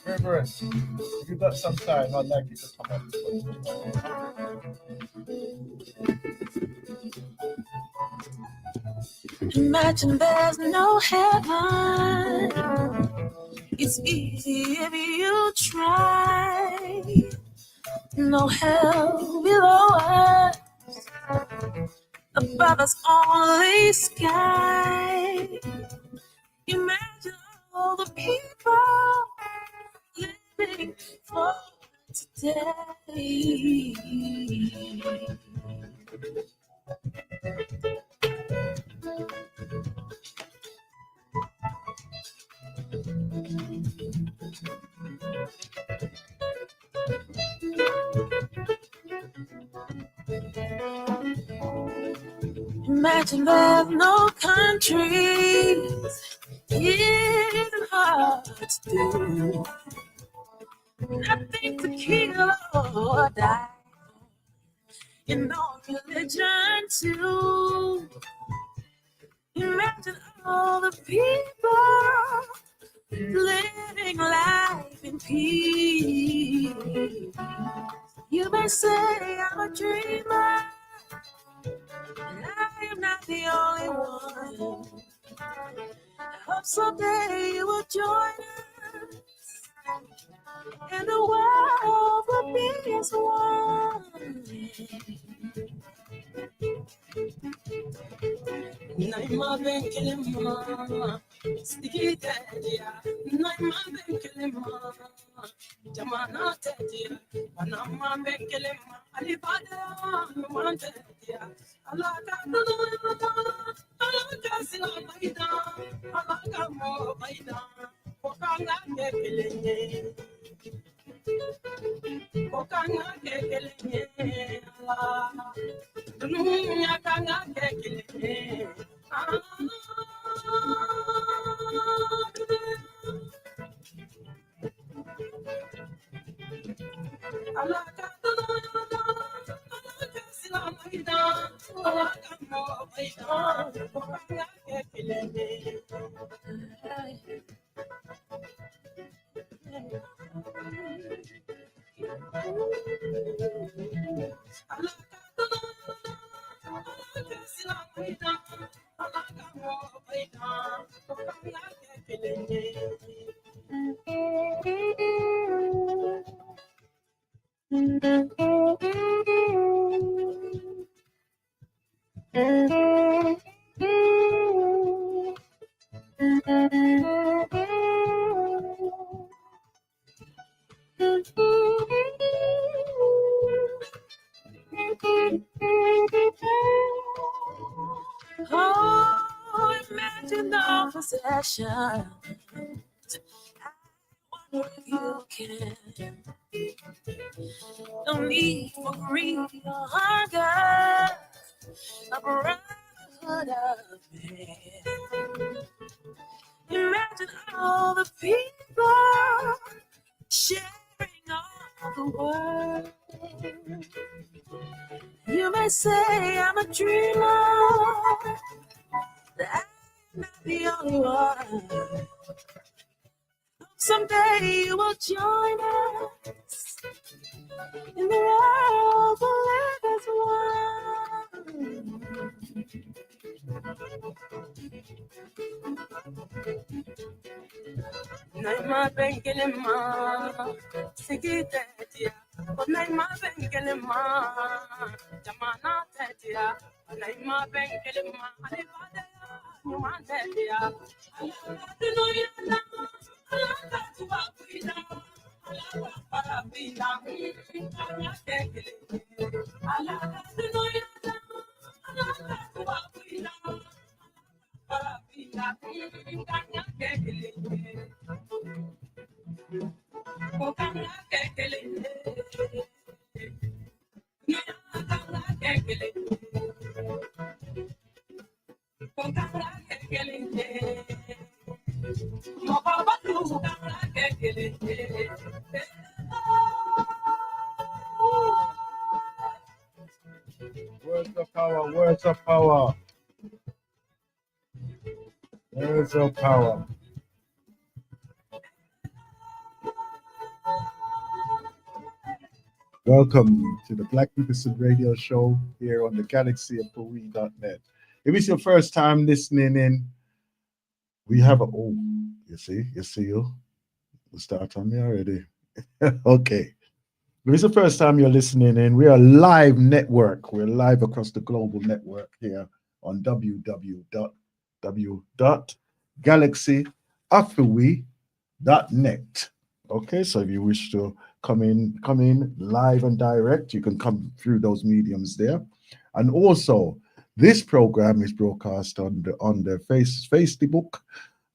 Speaker 2: Reverend, if you've got some time, I'd like you to come up.
Speaker 7: Imagine there's no heaven. It's easy if you try. No hell below us. Above us only sky. Imagine all the people living for today. Imagine there's no countries. It's hard to do. Nothing to kill or die. In no religion too. Imagine all the people living life in peace. You may say I'm a dreamer, and I am not the only one. I hope someday you will join us, and the world will be as one. Naima Benkelema, Sticky Tadia, Naima Benkelema, Jamana Tadia, Panama Benkelema, Alibada, Mantadia, Alaga, Alaga Sinaida, Alaga Mobaida, Okanga Bekelene, Okanga Bekelene, Dunya Kanga Bekelene. Oh, imagine no possession. I wonder if you can. No need for greed or hunger. A brotherhood of man. Imagine all the people sharing all the world. You may say I'm a dreamer, that I'm not the only one. Someday you will join us, in the world will live as one. Naima bengelema, sigite tia. Naima bengelema, jamana tia. Naima bengelema, alibade nuante tia. Alabadu yala, alabadu wakuila, alabadu parabila, kanya kekele. Alabadu yala, alabadu wakuila, parabila, kanya kekele.
Speaker 2: Words of power, words of power, words of power. Welcome to the Blacknificent Radio Show here on the galaxy of Pui.net. If it's your first time listening in, we have a you see you. We start on me already. Okay. If it's the first time you're listening in, we are live network. We're live across the global network here on www.galaxyafui.net. Okay, so if you wish to come in live and direct, you can come through those mediums there. And also, this program is broadcast on the Facebook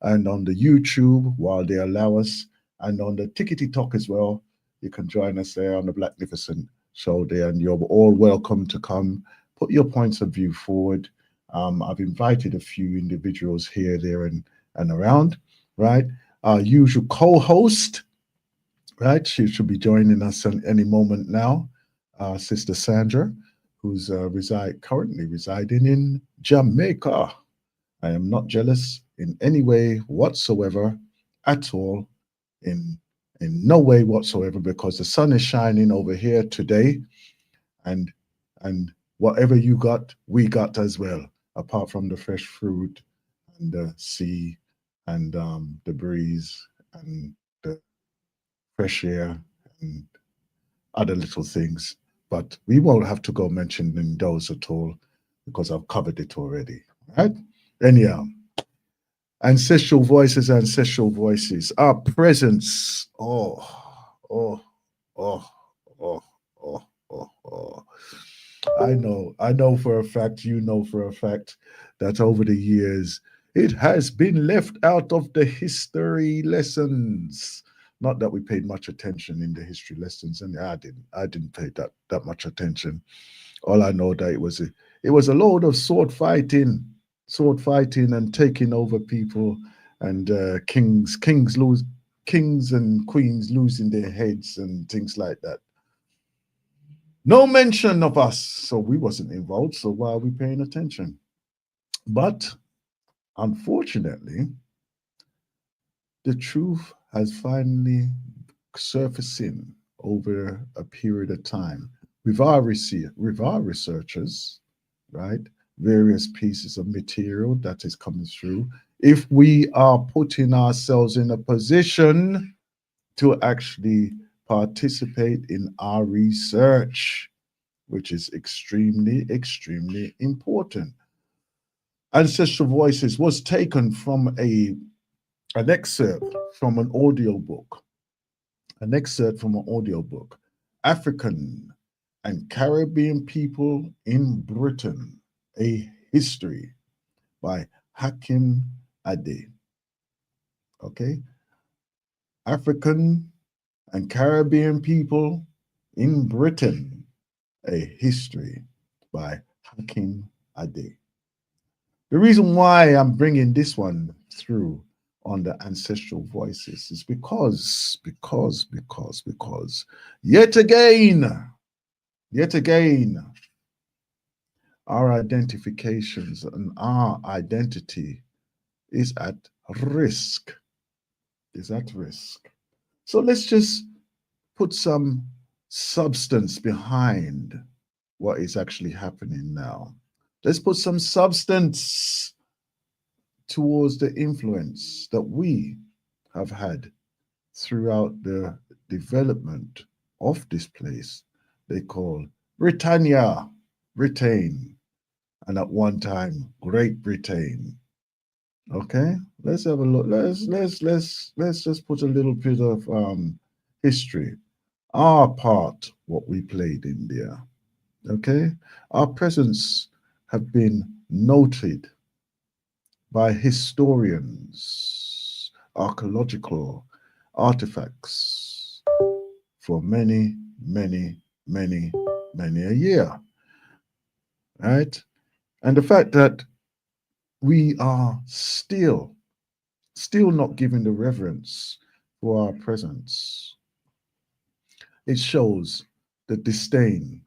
Speaker 2: and on the YouTube while they allow us, and on the Tickety Talk as well. You can join us there on the Blacknificent show there, and you're all welcome to come put your points of view forward. I've invited a few individuals here, there, and around, right? Our usual co-host, right? She should be joining us at any moment now. Sister Sandra, who's currently residing in Jamaica. I am not jealous in any way whatsoever, at all, in no way whatsoever, because the sun is shining over here today, and whatever you got, we got as well, apart from the fresh fruit and the sea and the breeze and the fresh air and other little things. But we won't have to go mentioning those at all, because I've covered it already, right? Anyhow, ancestral voices, our presence. Oh. I know for a fact, you know for a fact, that over the years it has been left out of the history lessons. Not that we paid much attention in the history lessons, and I didn't pay that much attention. All I know that it was a load of sword fighting and taking over people, and kings and queens losing their heads and things like that. No mention of us, so we wasn't involved, so why are we paying attention? But unfortunately, the truth has finally surfacing over a period of time with our researchers, right? Various pieces of material that is coming through. If we are putting ourselves in a position to actually participate in our research, which is extremely, extremely important. Ancestral Voices was taken from an excerpt from an audio book. African and Caribbean People in Britain, a History by Hakim Ade. Okay? African and Caribbean People in Britain, a History by Hakim Ade. The reason why I'm bringing this one through on the Ancestral Voices is because yet again, our identifications and our identity is at risk. So let's just put some substance behind what is actually happening now. Let's put some substance towards the influence that we have had throughout the development of this place they call Britannia, Britain, and at one time Great Britain. Okay, let's have a look. Let's just put a little bit of history. Our part, what we played in there. Okay, our presence have been noted by historians, archaeological artifacts for many, many, many, many a year, right? And the fact that we are still not giving the reverence for our presence, it shows the disdain.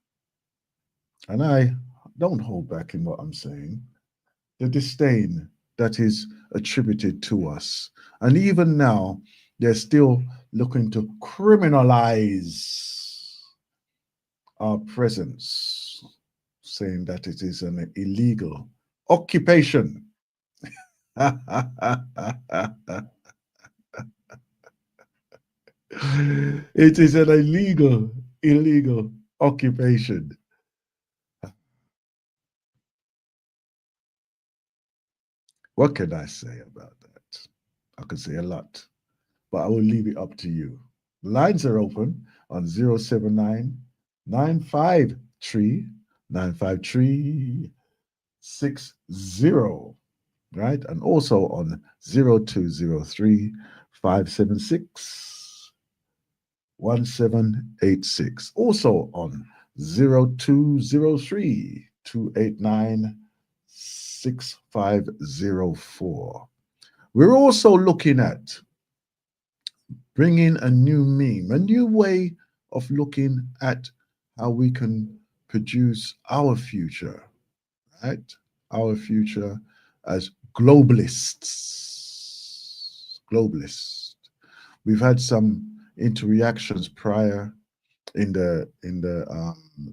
Speaker 2: And I don't hold back in what I'm saying. The disdain that is attributed to us. And even now, they're still looking to criminalize our presence, saying that it is an illegal occupation. It is an illegal occupation. What can I say about that? I could say a lot, but I will leave it up to you. Lines are open on 079 953 953 60, right? And also on 0203 576 1786. Also on 0203 289 6504. We're also looking at bringing a new meme, a new way of looking at how we can produce our future, right? Our future as globalists. Globalists. We've had some interactions prior in the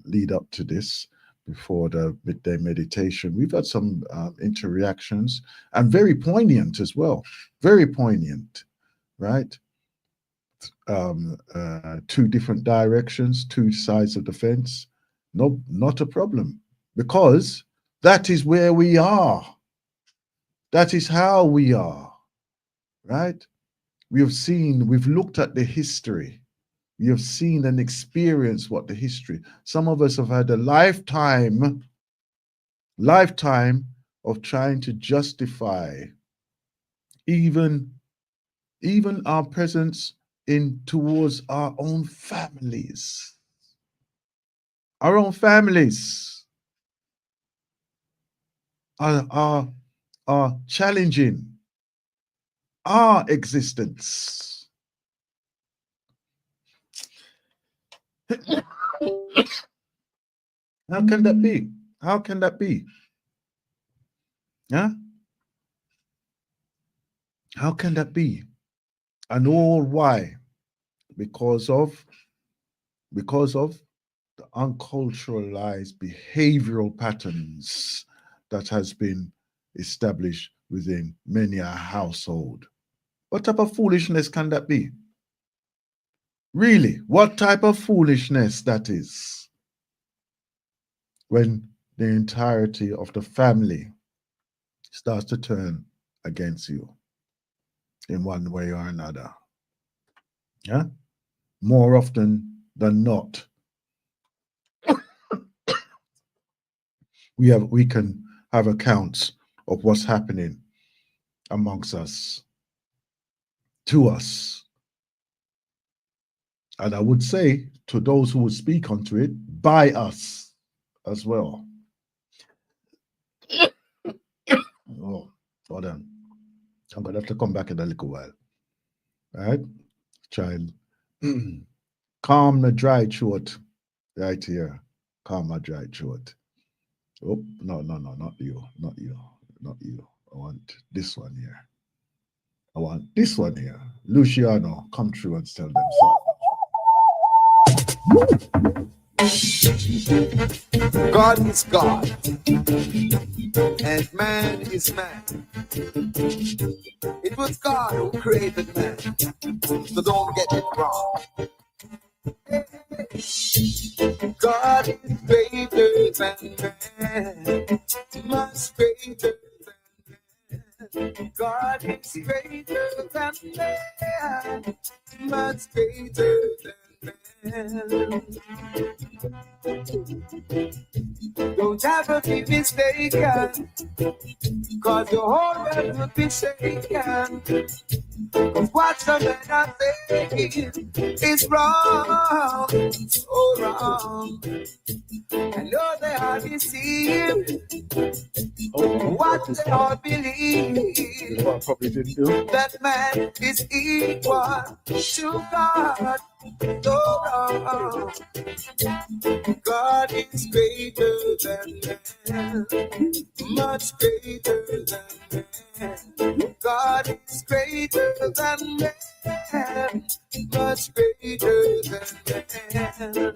Speaker 2: lead up to this, before the midday meditation. We've had some interactions, and very poignant as well. Very poignant, right? Two different directions, two sides of the fence. No, not a problem, because that is where we are. That is how we are, right? We've looked at the history. We have seen and experienced what the history. Some of us have had a lifetime of trying to justify even our presence in towards our own families. Our own families are challenging our existence. How can that be? How can that be? Yeah? How can that be? And all why? Because of the unculturalized behavioral patterns that has been established within many a household. What type of foolishness can that be? Really, what type of foolishness that is? When the entirety of the family starts to turn against you in one way or another. Yeah? More often than not. We can have accounts of what's happening amongst us, to us. And I would say to those who would speak onto it, by us as well. Oh, hold on. I'm going to have to come back in a little while. All right? Try and calm the dry throat right here. Calm my dry throat. Oh, no, not you. I want this one here. I want this one here. Luciano, come through and tell them something.
Speaker 6: God is God, and man is man. It was God who created man, so don't get it wrong. God is greater than man, much greater than man. God is greater than man, much greater than man. Don't ever be mistaken, cause your whole world will be shaken. Cause what the men are saying is wrong, so wrong. I know they are deceived. What they all believe, that man is equal to God. So wrong. God is greater than man, much greater than man. God is greater than man, much greater than man.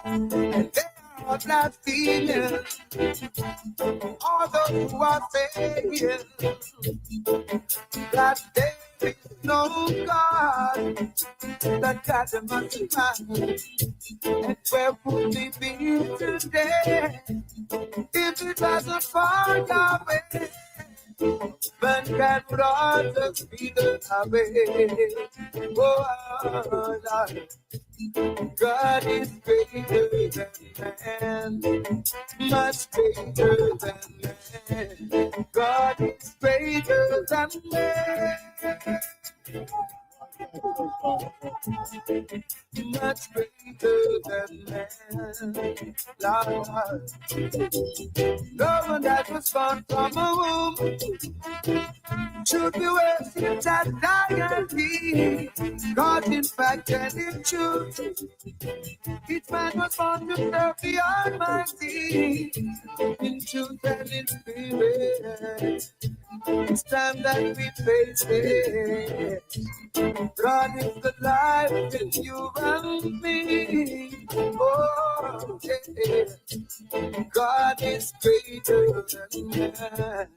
Speaker 6: And they are not feeling all those who are saying that there is no God that got them on the mind. And where would we be today if it wasn't for Yahweh? Mankind would all just be the away. Oh, Lord. God is greater than man, much greater than man. God is greater than man, much greater than man. Lord, no one that was born from a womb should be worshipped that deity. God in fact and in truth, each man was born to serve the Almighty in truth and in spirit. It's time that we face it. God is the life in you and me. Oh, yeah. God is greater than man,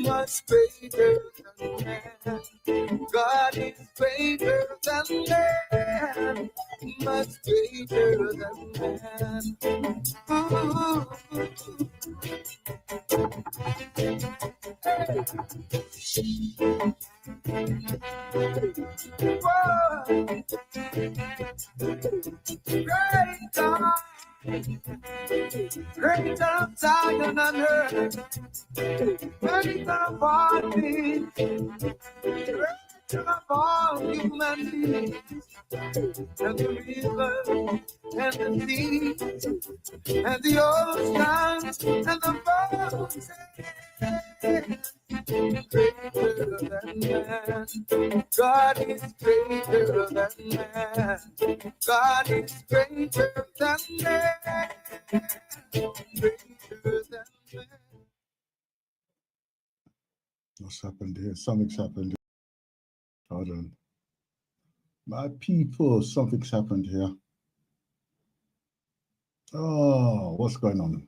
Speaker 6: much greater than man. God is greater than man, much greater than man. Ooh. Whoa. Great God, great God, Zion and earth, great God of all things, great God of all human beings, and the rivers, and the seas, and the oceans, and the mountains. Greater than man, God is greater than man. God is greater than man, greater than man.
Speaker 2: What's happened here? Something's happened. Hold on. My people, something's happened here. Oh, what's going on?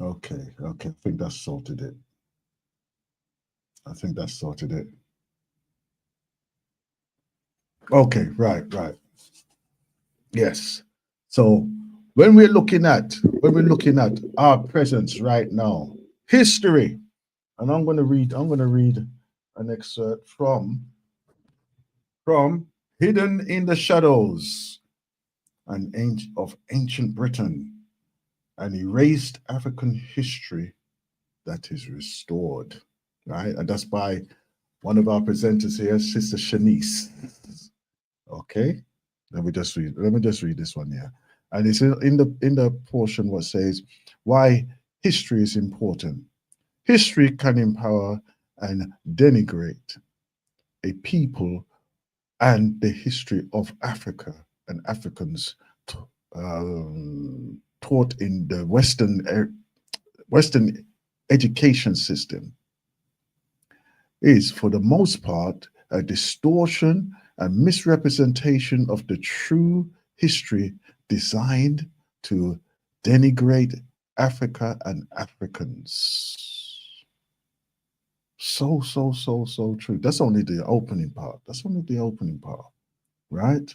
Speaker 2: Okay, I think that's sorted it. I think that's sorted it. Okay, right. Yes. So when we're looking at our presence right now, history, and I'm gonna read an excerpt from Hidden in the Shadows, of Ancient Britain, an erased African history that is restored. Right, and that's by one of our presenters here, Sister Shanice. Okay, let me just read this one here, and it's in the portion what says why history is important. History can empower and denigrate a people and the history of Africa and Africans taught in the Western education system is, for the most part, a distortion and misrepresentation of the true history designed to denigrate Africa and Africans. So true. That's only the opening part. That's only the opening part, right?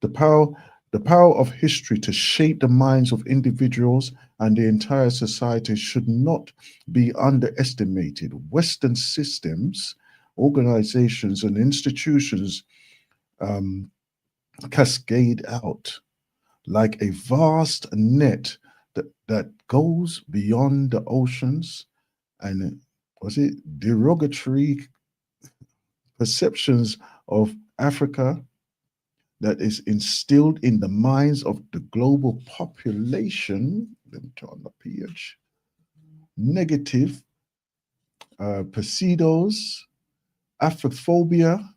Speaker 2: The power of history to shape the minds of individuals and the entire society should not be underestimated. Western systems, organizations, and institutions cascade out like a vast net that goes beyond the oceans, and was it derogatory perceptions of Africa that is instilled in the minds of the global population. Let me turn the page. Negative pseudos, Afrophobia,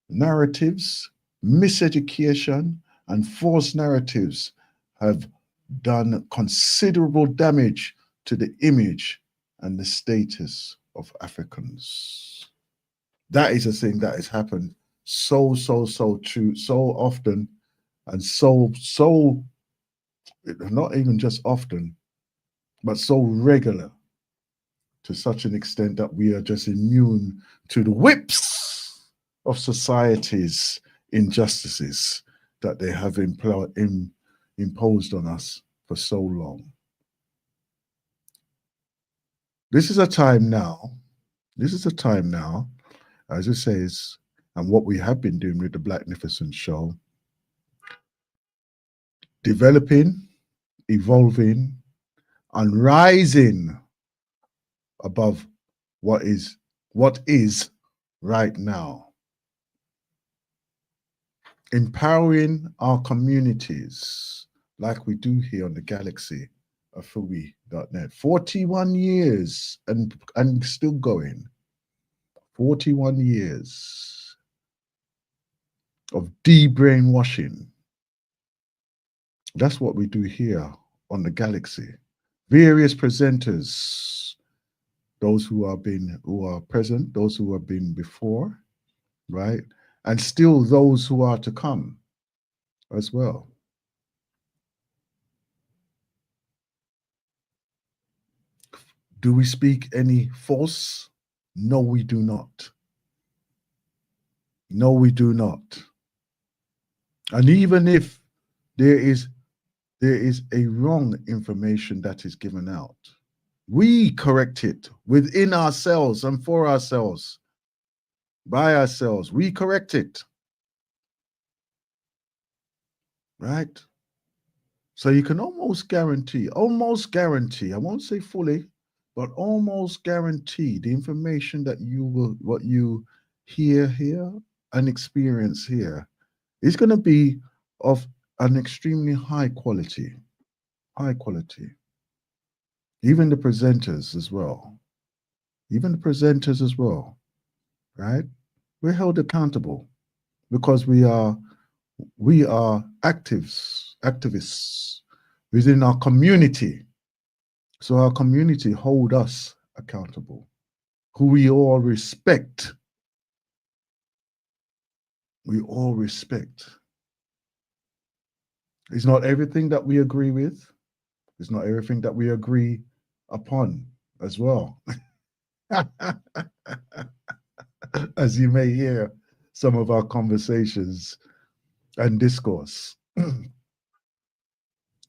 Speaker 2: narratives, miseducation, and false narratives have done considerable damage to the image and the status of Africans. That is a thing that has happened so true, so often, and so not even just often, but so regular, to such an extent that we are just immune to the whips of society's injustices that they have imposed on us for so long. This is a time now, as it says, and what we have been doing with the Blacknificent show, developing, evolving, and rising above what is right now. Empowering our communities like we do here on the Galaxy of Fubi.net. 41 years and still going. 41 years of de-brainwashing. That's what we do here on the Galaxy. Various presenters, those who are present, those who have been before, right? And still those who are to come as well. Do we speak any false? No, we do not. No, we do not. And even if there is a wrong information that is given out, we correct it within ourselves and for ourselves, by ourselves. We correct it. Right? So you can almost guarantee, I won't say fully, but almost guarantee the information that what you hear here and experience here is going to be of an extremely high quality. Even the presenters as well. Right? We're held accountable because we are activists within our community. So our community hold us accountable, who we all respect. We all respect. It's not everything that we agree with. It's not everything that we agree upon as well. As you may hear some of our conversations and discourse.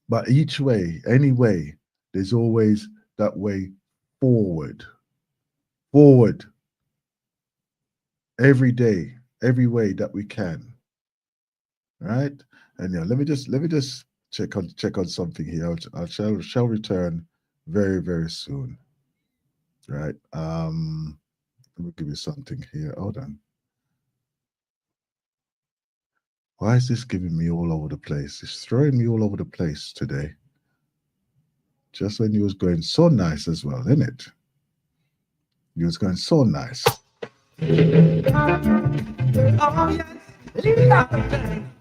Speaker 2: But each way, any way, there's always that way forward. Every day, every way that we can. Right? And yeah, let me just check on something here. I shall return very, very soon. Right? Let me give you something here. Hold on. Why is this giving me all over the place? It's throwing me all over the place today. Just when you was going so nice as well, isn't it? You was going so nice.
Speaker 6: Oh, yes.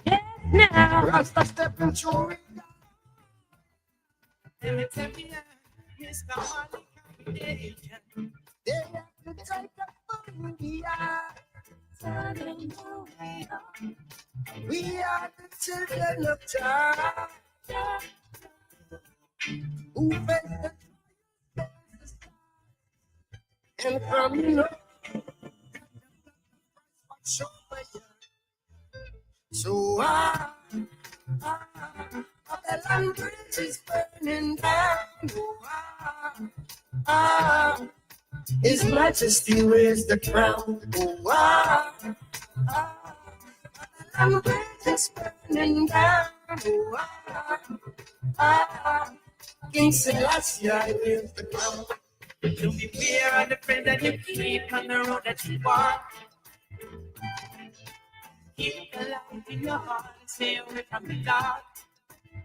Speaker 6: Yes, now. Rasta stepping through. Let me tell you, Mr. Money Combination. They have to take up India.
Speaker 1: We are the children of God who face the and from so Babylon Bridge is burning down. His Majesty wears the crown. Babylon Bridge is burning down. King Selassie wears the crown.
Speaker 6: To be fair and the friend that you keep on the road that you walk. Keep the light in your heart and stay away from the dark.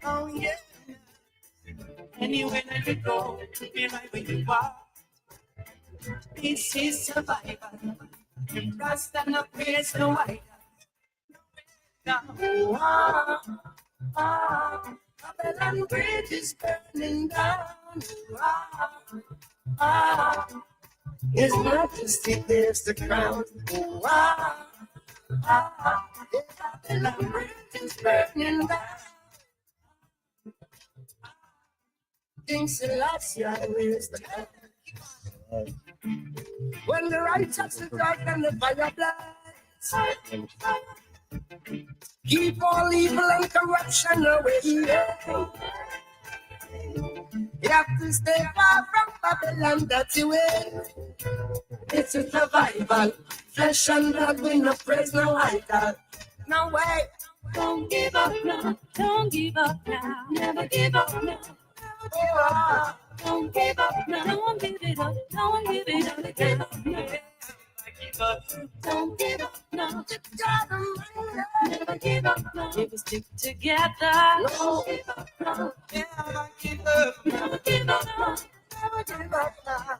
Speaker 1: Oh yeah.
Speaker 6: Anywhere that you go, be right where you are. This is survival. You trust and no fears no wider.
Speaker 1: Babylon Bridge is burning down. His Majesty wears the crown. Babylon Bridge is burning down. King Selassie wears the crown. When the righteous is dark and the fire blaze, keep all evil and corruption away. You have to stay far from Babylon, that's the way. It's a survival. Flesh and blood, we no praise, no idol. No way.
Speaker 7: Don't give up now. Don't give up now. Never give up now.
Speaker 1: Oh,
Speaker 7: Don't give up now. Don't give it up. Don't give it up. Don't give up now. Don't give up now. Never give up now. If we stick together.
Speaker 1: no give up now.
Speaker 6: Never give up.
Speaker 7: Never give up now.
Speaker 1: Never give up now.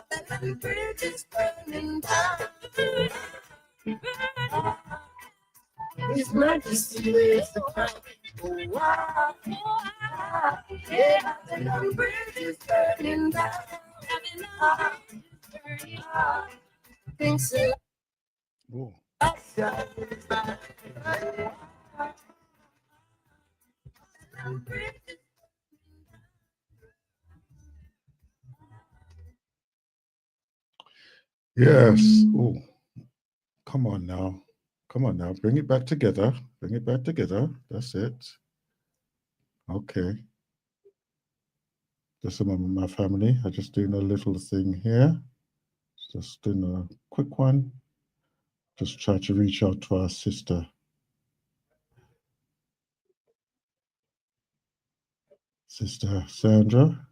Speaker 1: Babylon Bridge is burning down. His Majesty wears the crown. Yeah, Babylon Bridge is burning down. King Selassie
Speaker 2: Oh,
Speaker 1: is back.
Speaker 2: yes. Oh, come on now. Come on now. Bring it back together. Bring it back together. That's it. Okay. Just a moment, my family. I'm just doing a little thing here. Just doing a quick one. Just try to reach out to our sister. Sister Sandra.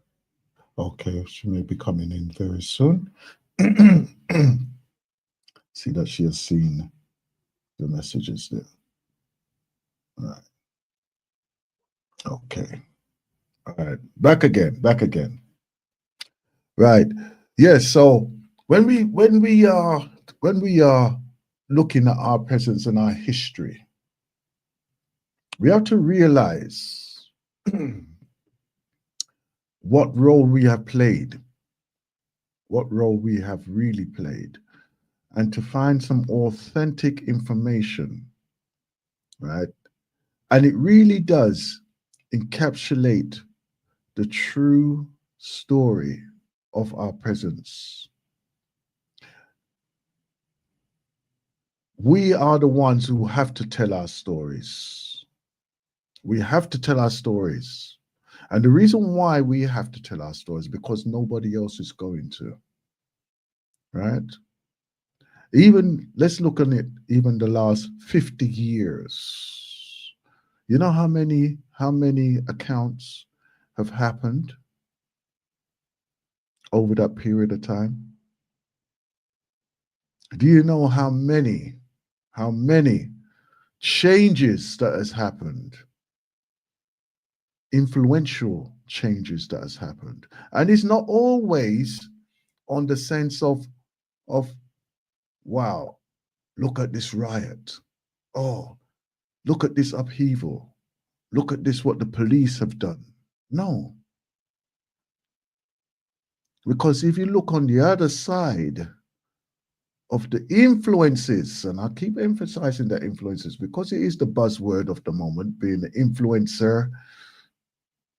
Speaker 2: Okay, she may be coming in very soon. See that she has seen the messages there. All right. Okay. All right. Back again. Right. Yes. So when we are looking at our presence and our history, we have to realize what role we have played, what role we have really played, and to find some authentic information, right? And it really does encapsulate the true story of our presence. We are the ones who have to tell our stories. We have to tell our stories. And the reason why we have to tell our stories is because nobody else is going to, right? Even, let's look at it, even the last 50 years. You know how many accounts have happened over that period of time? Do you know how many changes that has happened? Influential changes that has happened. And it's not always on the sense of wow, look at this riot. Oh, look at this upheaval. Look at this, what the police have done. No. Because if you look on the other side of the influences, and I keep emphasizing that influences because it is the buzzword of the moment, being the influencer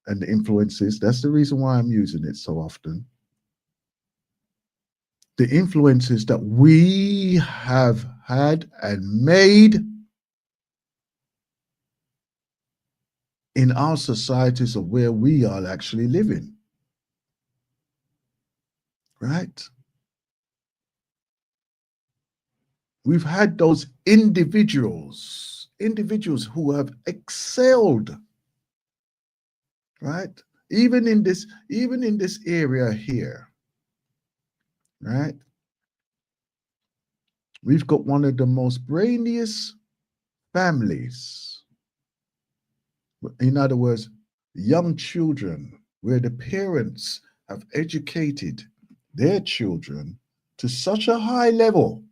Speaker 2: and the influences. That's the reason why I'm using it so often. The influences that we have had and made in our societies of where we are actually living, right? We've had those individuals who have excelled, right? Even in this area here, right? We've got one of the most brainiest families. In other words, young children, where the parents have educated their children to such a high level,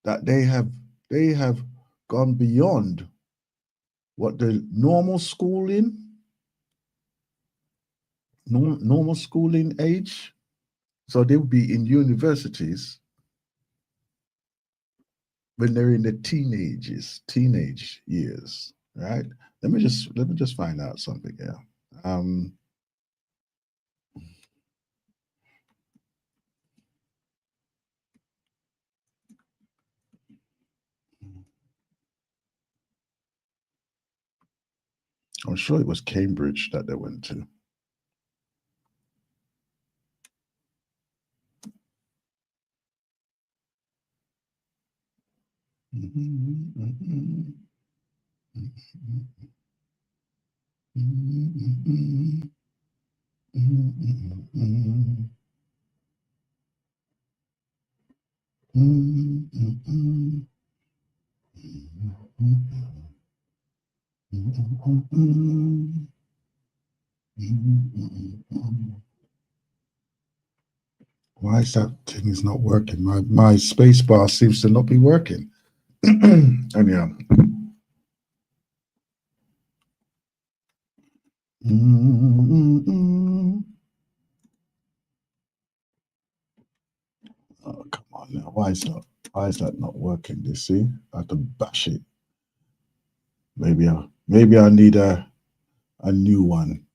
Speaker 2: that they have gone beyond what the normal schooling age. So they'll be in universities when they're in the teenage years, right? Let me just find out something here. I'm sure it was Cambridge that they went to. Why is that thing is not working? My space bar seems to not be working. Anyhow. Oh, come on now. Why is that not working? You see? I have to bash it. Maybe I need a new one.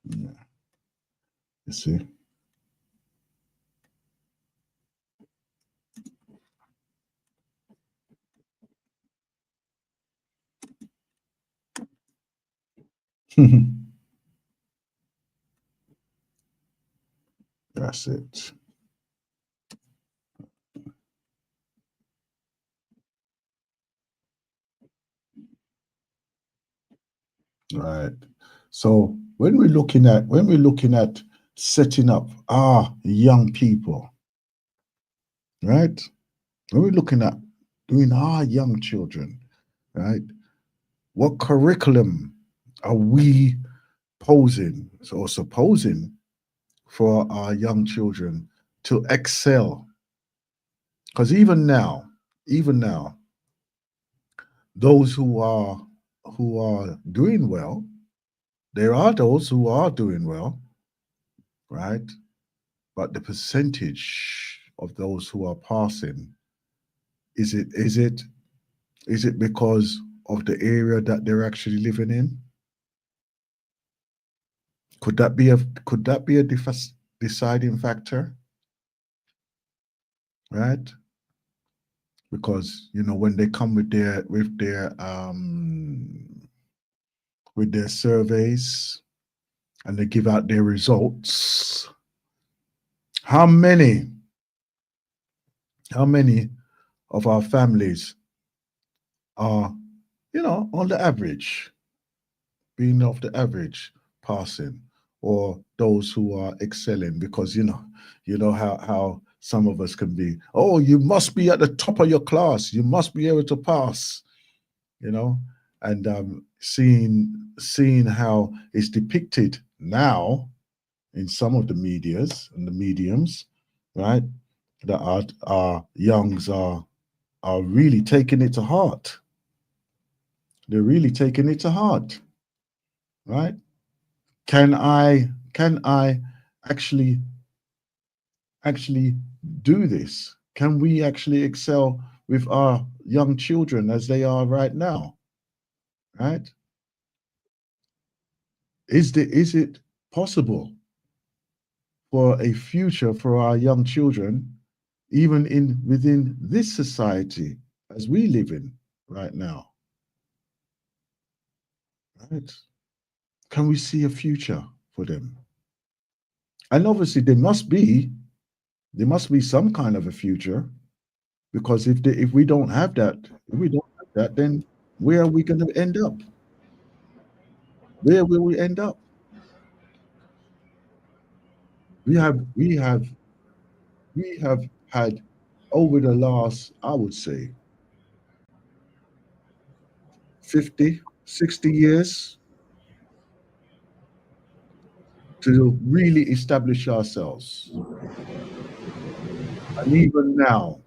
Speaker 2: Yeah. You see? That's it. Right. So when we're looking at setting up our young people, right? When we're looking at doing our young children, right? What curriculum are we posing or supposing for our young children to excel? Because even now, those who are doing well, there are those who are doing well, right? But the percentage of those who are passing, is it because of the area that they're actually living in? Could that be a deciding factor, right? Because when they come with their surveys and they give out their results, how many of our families are, on the average, being of the average passing, or those who are excelling? Because you know how some of us can be. Oh, you must be at the top of your class. You must be able to pass. And seeing how it's depicted now in some of the medias and the mediums, right? That our youngs are really taking it to heart, They're really taking it to heart, right? Can I actually do this? Can we actually excel with our young children as they are right now? Right? Is it possible for a future for our young children, even within this society as we live in right now? Right? Can we see a future for them? And obviously there must be some kind of a future, because if we don't have that, then where are we going to end up? Where will we end up? We have had, over the last, I would say, 50, 60 years to really establish ourselves. And even now,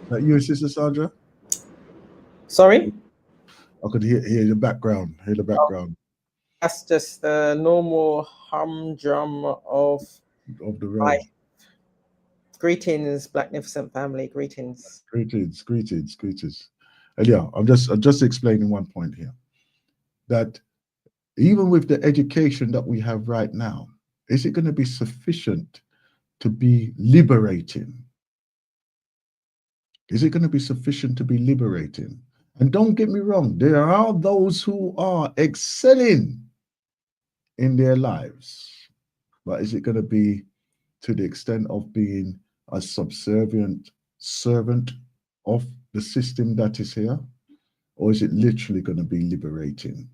Speaker 2: like you, Sister Sandra?
Speaker 8: Sorry?
Speaker 2: I could hear the background,
Speaker 8: That's just the normal humdrum of
Speaker 2: the road.
Speaker 8: life. Greetings, Blacknificent family. Greetings.
Speaker 2: Greetings. And yeah, I'm just explaining one point here, that even with the education that we have right now, is it going to be sufficient to be liberating? Is it going to be sufficient to be liberating? And don't get me wrong, there are those who are excelling in their lives, but is it going to be to the extent of being a subservient servant of the system that is here? Or is it literally going to be liberating?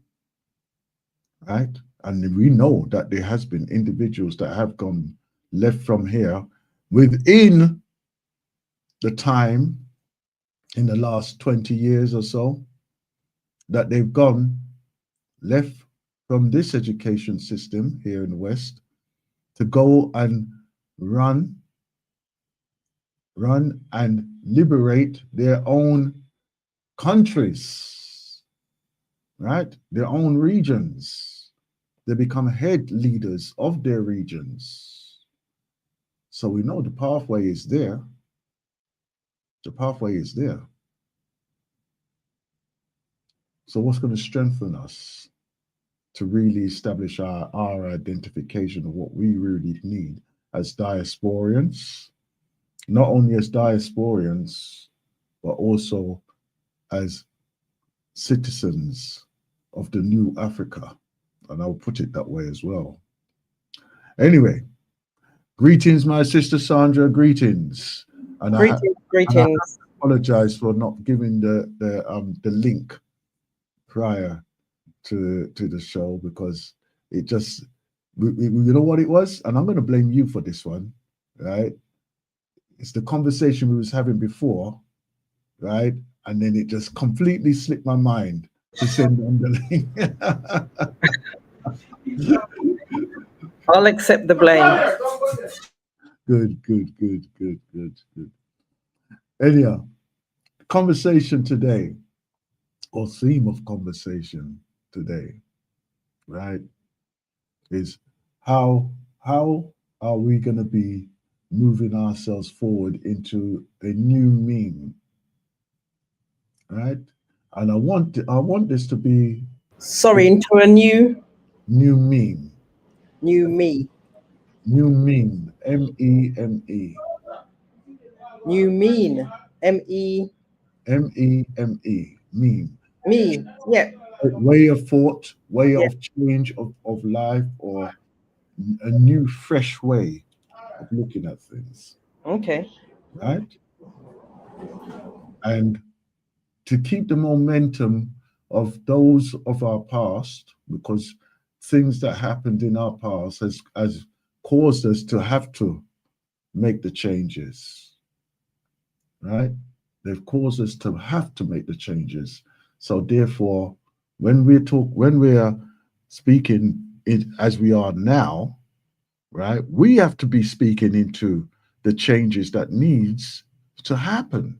Speaker 2: Right? And we know that there has been individuals that have gone left from here within the time in the last 20 years or so, that they've gone left from this education system here in the West to go and run and liberate their own countries, right? Their own regions. They become head leaders of their regions. So we know the pathway is there. The pathway is there. So what's going to strengthen us to really establish our identification of what we really need as diasporians, not only as diasporians, but also as citizens of the new Africa? And I'll put it that way as well. Anyway, greetings, my sister Sandra, greetings. And
Speaker 8: Greetings.
Speaker 2: I apologize for not giving the link prior to the show, because it just, you know what it was? And I'm going to blame you for this one, right? It's the conversation we was having before, right? And then it just completely slipped my mind to send them the link.
Speaker 8: I'll accept the blame.
Speaker 2: Good. Anyhow, conversation today, or theme of conversation today, right, is how are we going to be moving ourselves forward into a new mean, right? And I want this to be,
Speaker 8: sorry, into a new
Speaker 2: mean.
Speaker 8: New me.
Speaker 2: New mean. M-E-M-E.
Speaker 8: New mean. M-E.
Speaker 2: M-E-M-E. Mean.
Speaker 8: Me. Yeah.
Speaker 2: Way of thought, way of change of life, or a new, fresh way of looking at things.
Speaker 8: Okay.
Speaker 2: Right? And to keep the momentum of those of our past, because things that happened in our past has caused us to have to make the changes, right? They've caused us to have to make the changes. So therefore, when we are speaking it as we are now, right, we have to be speaking into the changes that needs to happen.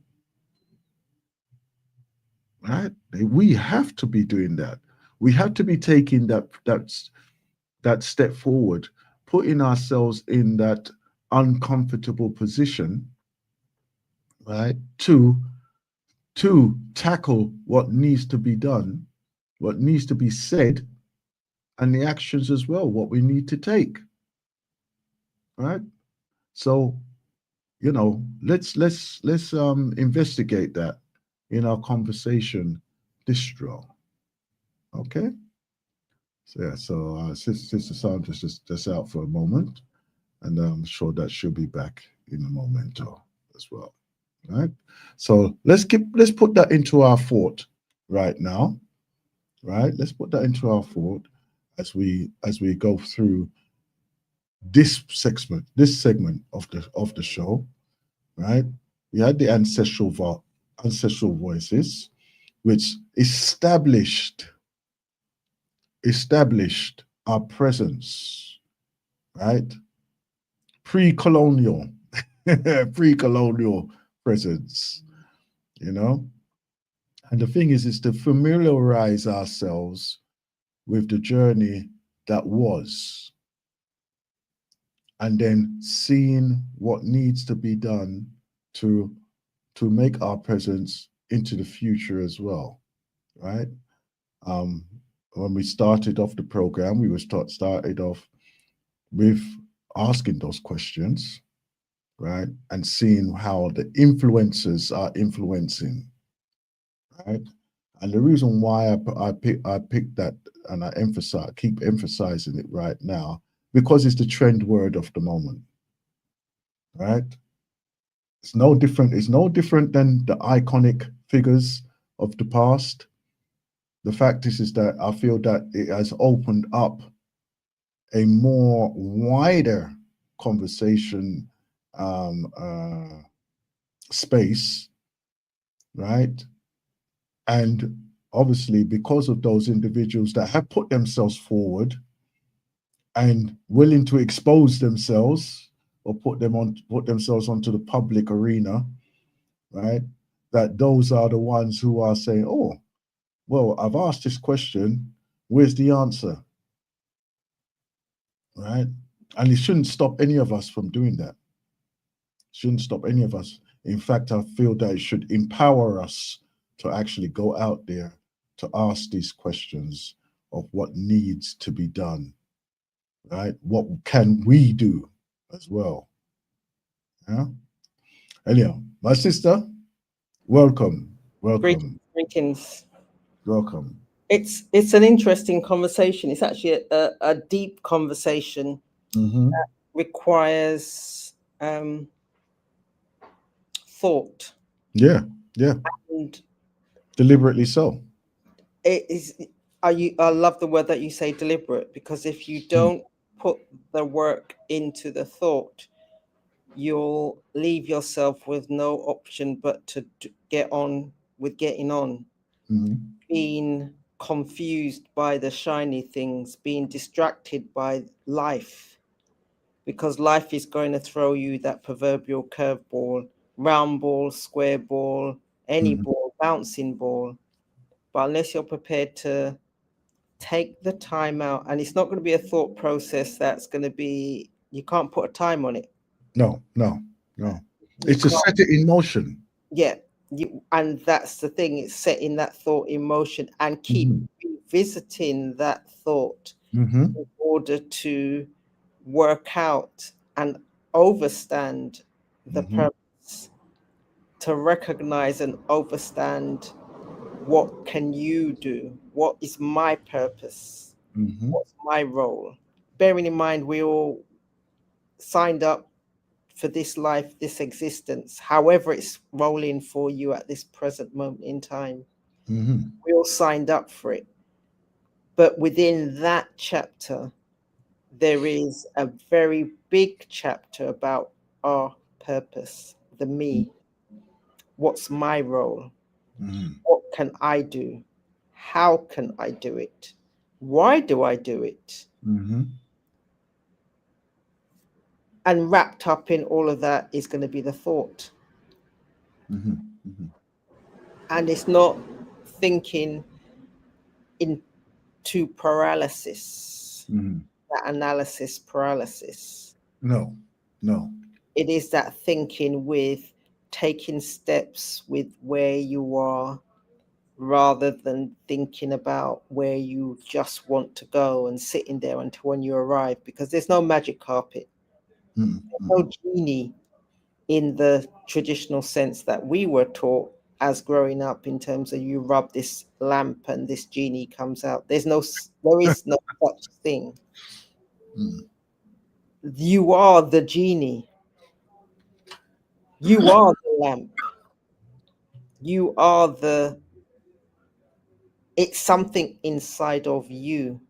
Speaker 2: right? We have to be doing that. We have to be taking that step forward, putting ourselves in that uncomfortable position, right? To tackle what needs to be done, what needs to be said, and the actions as well, what we need to take, right? So, let's investigate that in our conversation distro. Okay. So yeah, so Sister Sandra's just out for a moment, and I'm sure that she'll be back in a moment as well. Right. So let's put that into our thought right now. Right. Let's put that into our thought as we go through this segment of the show. Right. We had the ancestral voices, which established our presence, right? Pre-colonial, pre-colonial presence, you know. And the thing is to familiarize ourselves with the journey that was, and then seeing what needs to be done to make our presence into the future as well, right? Um, when we started off the program, we started off with asking those questions, right? And seeing how the influencers are influencing, right? And the reason why I picked that and keep emphasizing it right now, because it's the trend word of the moment, right? It's no different. It's no different than the iconic figures of the past. The fact is that I feel that it has opened up a more wider conversation space, right? And obviously, because of those individuals that have put themselves forward and willing to expose themselves or put themselves onto the public arena, right? That those are the ones who are saying, "Oh, well, I've asked this question. Where's the answer?" Right? And it shouldn't stop any of us from doing that. Shouldn't stop any of us. In fact, I feel that it should empower us to actually go out there to ask these questions of what needs to be done, right? What can we do as well? Yeah. Anyhow, my sister, welcome, welcome,
Speaker 8: Greetings.
Speaker 2: welcome.
Speaker 8: It's an interesting conversation. It's actually a deep conversation
Speaker 2: Mm-hmm.
Speaker 8: that requires thought.
Speaker 2: Yeah, yeah,
Speaker 8: And
Speaker 2: deliberately so.
Speaker 8: it is I love the word that you say deliberate, because if you don't put the work into the thought, you'll leave yourself with no option but to get on with getting on,
Speaker 2: Mm-hmm.
Speaker 8: being confused by the shiny things, being distracted by life, because life is going to throw you that proverbial curveball, round ball, square ball, any
Speaker 2: Mm-hmm.
Speaker 8: ball, bouncing ball. But unless you're prepared to take the time out, and it's not going to be a thought process that's going to be, you can't put a time on it.
Speaker 2: No, no, no.
Speaker 8: You
Speaker 2: It's to
Speaker 8: can't,
Speaker 2: set it in motion.
Speaker 8: yeah. And that's the thing, it's setting that thought in motion and keep
Speaker 2: Mm-hmm.
Speaker 8: revisiting that thought
Speaker 2: Mm-hmm.
Speaker 8: in order to work out and overstand the
Speaker 2: Mm-hmm.
Speaker 8: purpose, to recognize and overstand what can you do, what is my purpose,
Speaker 2: Mm-hmm.
Speaker 8: what's my role. Bearing in mind we all signed up for this life, this existence, however it's rolling for you at this present moment in time.
Speaker 2: Mm-hmm.
Speaker 8: We all signed up for it. But within that chapter, there is a very big chapter about our purpose, the me. What's my role?
Speaker 2: Mm-hmm.
Speaker 8: What can I do? How can I do it? Why do I do it?
Speaker 2: Mm-hmm.
Speaker 8: And wrapped up in all of that is going to be the thought.
Speaker 2: Mm-hmm. Mm-hmm.
Speaker 8: And it's not thinking into paralysis, that analysis paralysis.
Speaker 2: No.
Speaker 8: It is that thinking with taking steps with where you are, rather than thinking about where you just want to go and sitting there until when you arrive, because there's no magic carpet. There's no genie in the traditional sense that we were taught as growing up, in terms of you rub this lamp and this genie comes out. There is no such thing. You are the genie. You are the lamp. You are it's something inside of you.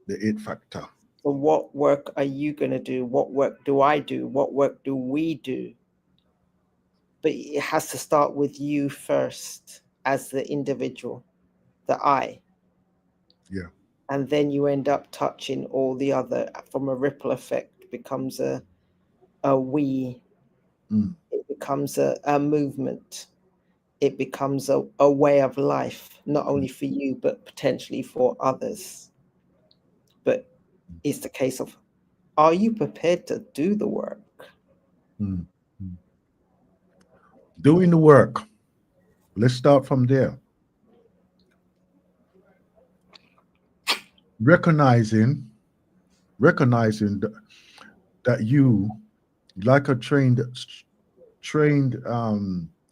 Speaker 2: The it factor.
Speaker 8: So what work are you going to do? What work do I do? What work do we do? But it has to start with you first, as the individual, the I.
Speaker 2: Yeah.
Speaker 8: And then you end up touching all the other, from a ripple effect, becomes a we. It becomes a movement. It becomes a way of life, not only for you, but potentially for others. But it's the case of, are you prepared to do the work?
Speaker 2: Doing the work. Let's start from there. Recognizing that you, like a trained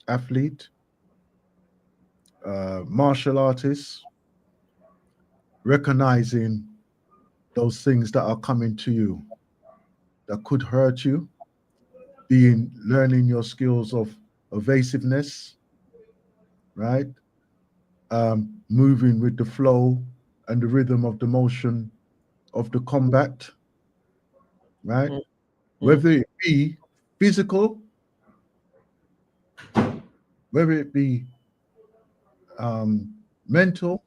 Speaker 2: athlete, martial artist, recognizing those things that are coming to you that could hurt you, learning your skills of evasiveness, right? Moving with the flow and the rhythm of the motion of the combat, right? Whether it be physical, whether it be mental,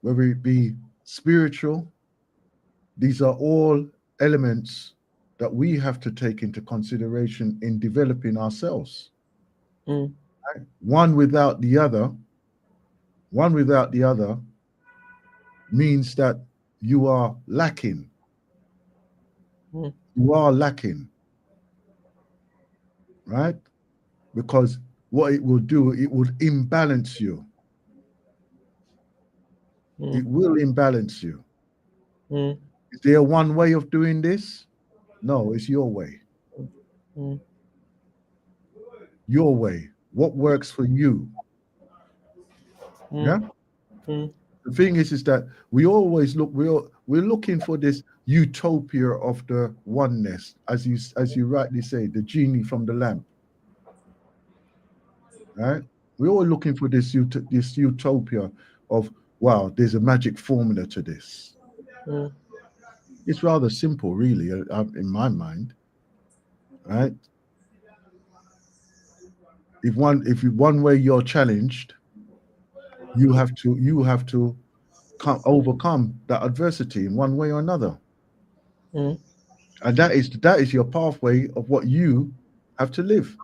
Speaker 2: whether it be spiritual, these are all elements that we have to take into consideration in developing ourselves. Right? One without the other means that you are lacking. You are lacking, right? Because what it will do, it will imbalance you. It will imbalance you. Is there one way of doing this? No, it's your way. Your way. What works for you? Yeah. The thing is that we always look. We're looking for this utopia of the oneness, as you rightly say, the genie from the lamp. Right? We're all looking for this utopia of, wow, there's a magic formula to this. It's rather simple, really, in my mind. Right? If one way you're challenged, you have to overcome that adversity in one way or another. And that is your pathway of what you have to live.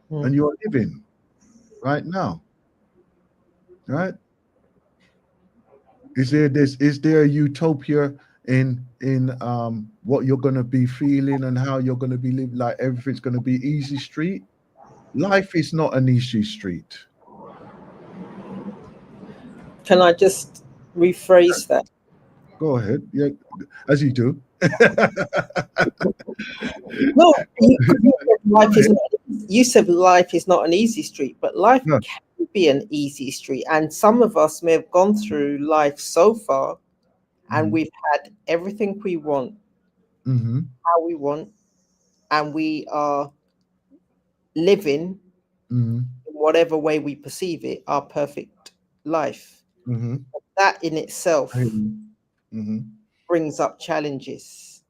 Speaker 2: And you're living right now. Right? Is there a utopia in what you're going to be feeling and how you're going to be living? Like everything's going to be easy street? Life is not an easy street.
Speaker 8: Can I just rephrase that?
Speaker 2: Go ahead. Yeah, as you do.
Speaker 8: No, you said life is not an easy street, but life can be an easy street. And some of us may have gone through life so far, and we've had everything we want, how we want, and we are living in whatever way we perceive it, our perfect life. That in itself brings up challenges.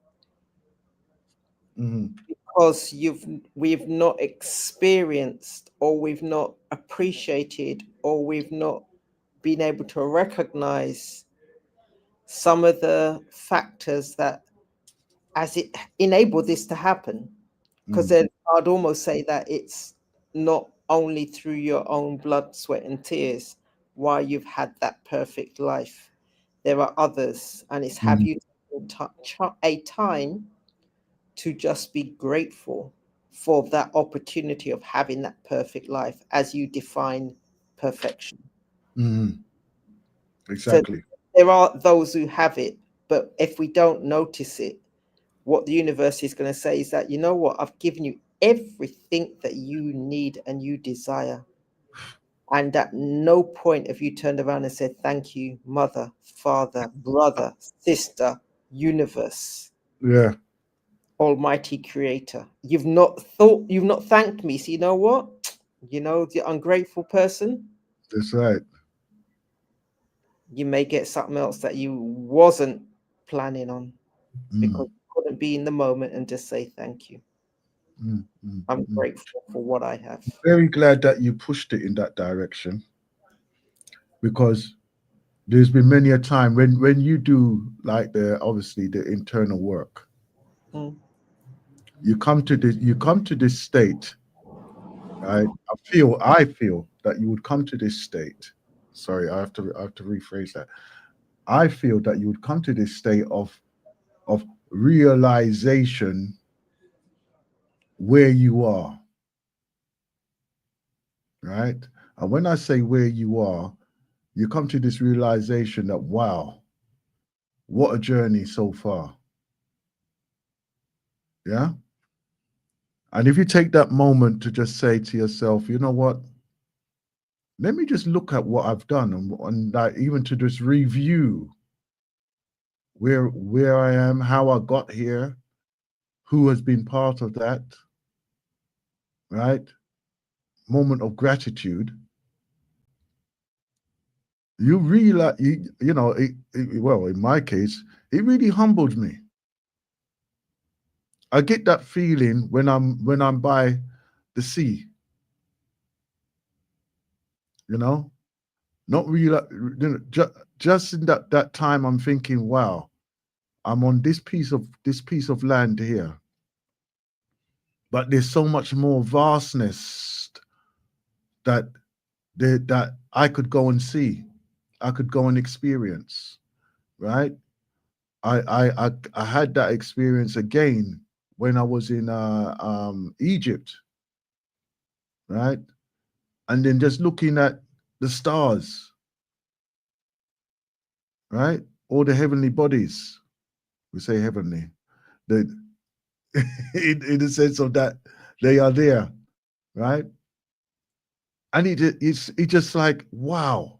Speaker 8: Because we've not experienced, or we've not appreciated, or we've not been able to recognize some of the factors that as it enabled this to happen. Because then I'd almost say that it's not only through your own blood, sweat, and tears why you've had that perfect life. There are others, and it's have you taken a time to just be grateful for that opportunity of having that perfect life as you define perfection.
Speaker 2: Exactly.
Speaker 8: So there are those who have it, but if we don't notice it, what the universe is going to say is that, you know what, I've given you everything that you need and you desire. And at no point have you turned around and said, thank you, mother, father, brother, sister, universe,
Speaker 2: Yeah.
Speaker 8: almighty creator. You've not thanked me. So you know what? You know, the ungrateful person,
Speaker 2: That's right.
Speaker 8: you may get something else that you wasn't planning on because you couldn't be in the moment and just say thank you. I'm grateful for what I have.
Speaker 2: Very glad that you pushed it in that direction, because there's been many a time when you do like obviously the internal work, you come to this state, right? I feel that you would come to this state. Sorry, I have to rephrase that. I feel that you would come to this state of realization where you are, right? And when I say where you are, you come to this realization that, wow, what a journey so far. Yeah. And if you take that moment to just say to yourself, you know what, let me just look at what I've done, and like even to just review where I am, how I got here, who has been part of that, right? Moment of gratitude. You realize, you know, well, in my case, it really humbled me. I get that feeling when I'm by the sea, you know, not really, just in that time, I'm thinking, wow, I'm on this piece of land here, but there's so much more vastness that that I could go and see, I could go and experience, right? I had that experience again when I was in Egypt, right? And then just looking at the stars, right? All the heavenly bodies. We say heavenly, the in the sense of that they are there, right? And it's just like, wow,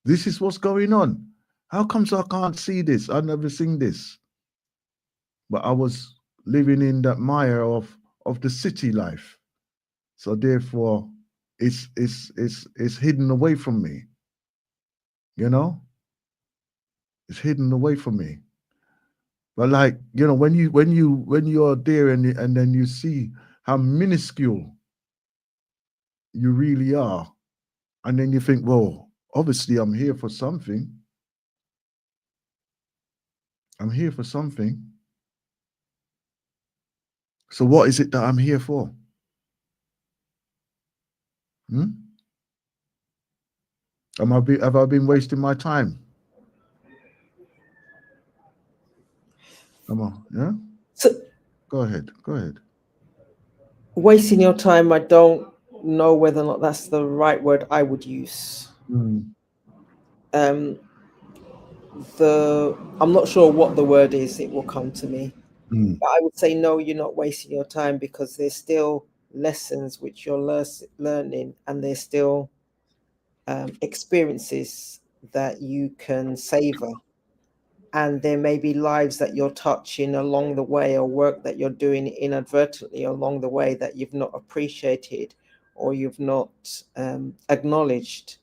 Speaker 2: this is what's going on. How comes I can't see this? I've never seen this. But I was living in that mire of the city life. So therefore it's hidden away from me. You know? It's hidden away from me. But like, you know, when you're there and then you see how minuscule you really are, and then you think, well, obviously I'm here for something. I'm here for something. So what is it that I'm here for? Hmm? Have I been wasting my time? Come on, yeah?
Speaker 8: So
Speaker 2: Go ahead. Go ahead.
Speaker 8: wasting your time, I don't know whether or not that's the right word I would use. I'm not sure what the word is, it will come to me. But I would say no, you're not wasting your time, because there's still lessons which you're learning, and there's still experiences that you can savor, and there may be lives that you're touching along the way, or work that you're doing inadvertently along the way that you've not appreciated or you've not acknowledged.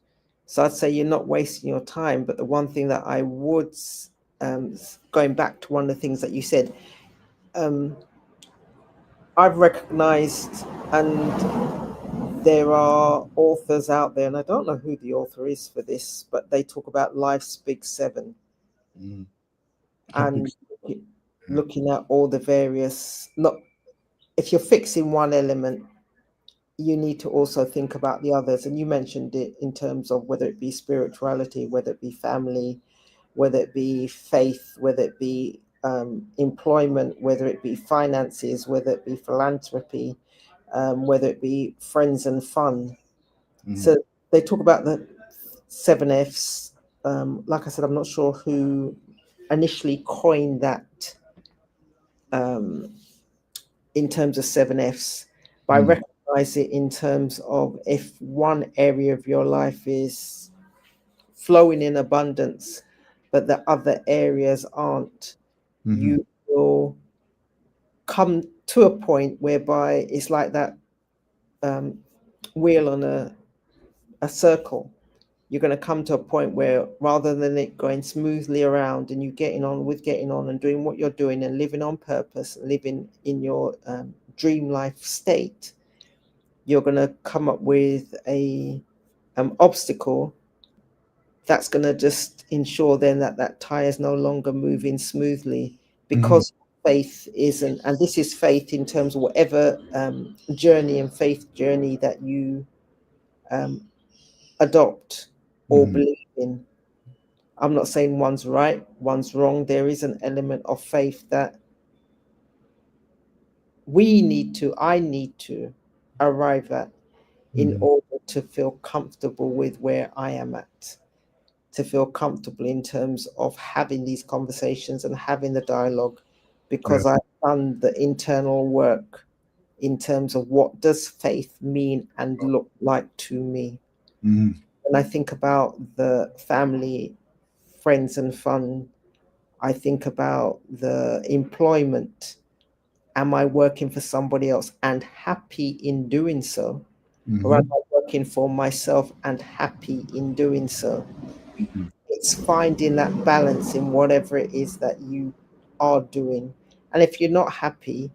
Speaker 8: So I'd say you're not wasting your time. But the one thing that I would, going back to one of the things that you said, I've recognized, and there are authors out there, and I don't know who the author is for this, but they talk about life's big seven. And looking at all the various, not if you're fixing one element, you need to also think about the others. And you mentioned it in terms of whether it be spirituality, whether it be family, whether it be faith, whether it be employment, whether it be finances, whether it be philanthropy, whether it be friends and fun. So they talk about the 7 Fs. Like I said, I'm not sure who initially coined that in terms of 7 Fs, but I recognize it in terms of if one area of your life is flowing in abundance, but the other areas aren't, you will come to a point whereby it's like that wheel on a circle. You're going to come to a point where rather than it going smoothly around and you getting on and doing what you're doing and living on purpose, living in your dream life state, you're going to come up with a obstacle that's going to just ensure then that that tire is no longer moving smoothly because faith isn't, and this is faith in terms of whatever journey and faith journey that you adopt or believe in. I'm not saying one's right, one's wrong. There is an element of faith that I need to arrive at in order to feel comfortable with where I am at, to feel comfortable in terms of having these conversations and having the dialogue, because I've done the internal work in terms of what does faith mean and look like to me. When I think about the family, friends and fun, I think about the employment. Am I working for somebody else and happy in doing so? Or am I working for myself and happy in doing so? It's finding that balance in whatever it is that you are doing. And if you're not happy,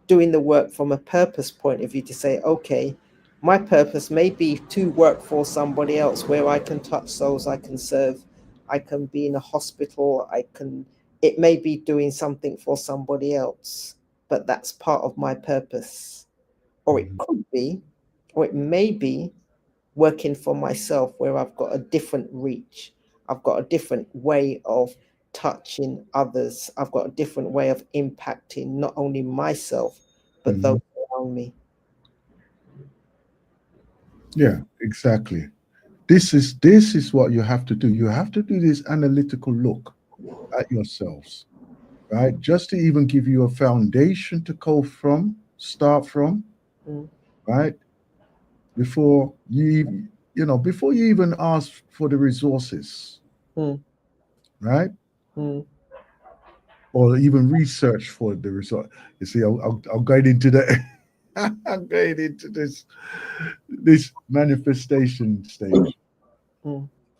Speaker 8: doing the work from a purpose point of view to say, okay, my purpose may be to work for somebody else where I can touch souls, I can serve, I can be in a hospital, it may be doing something for somebody else, but that's part of my purpose. Or it could be, or it may be working for myself where I've got a different reach. I've got a different way of touching others. I've got a different way of impacting not only myself, but those around me.
Speaker 2: Yeah, exactly. This is what you have to do. You have to do this analytical look at yourselves, right? Just to even give you a foundation to start from, right? Before before you even ask for the resources, right? Or even research for the result. You see, I'll get into the I'm going into this manifestation stage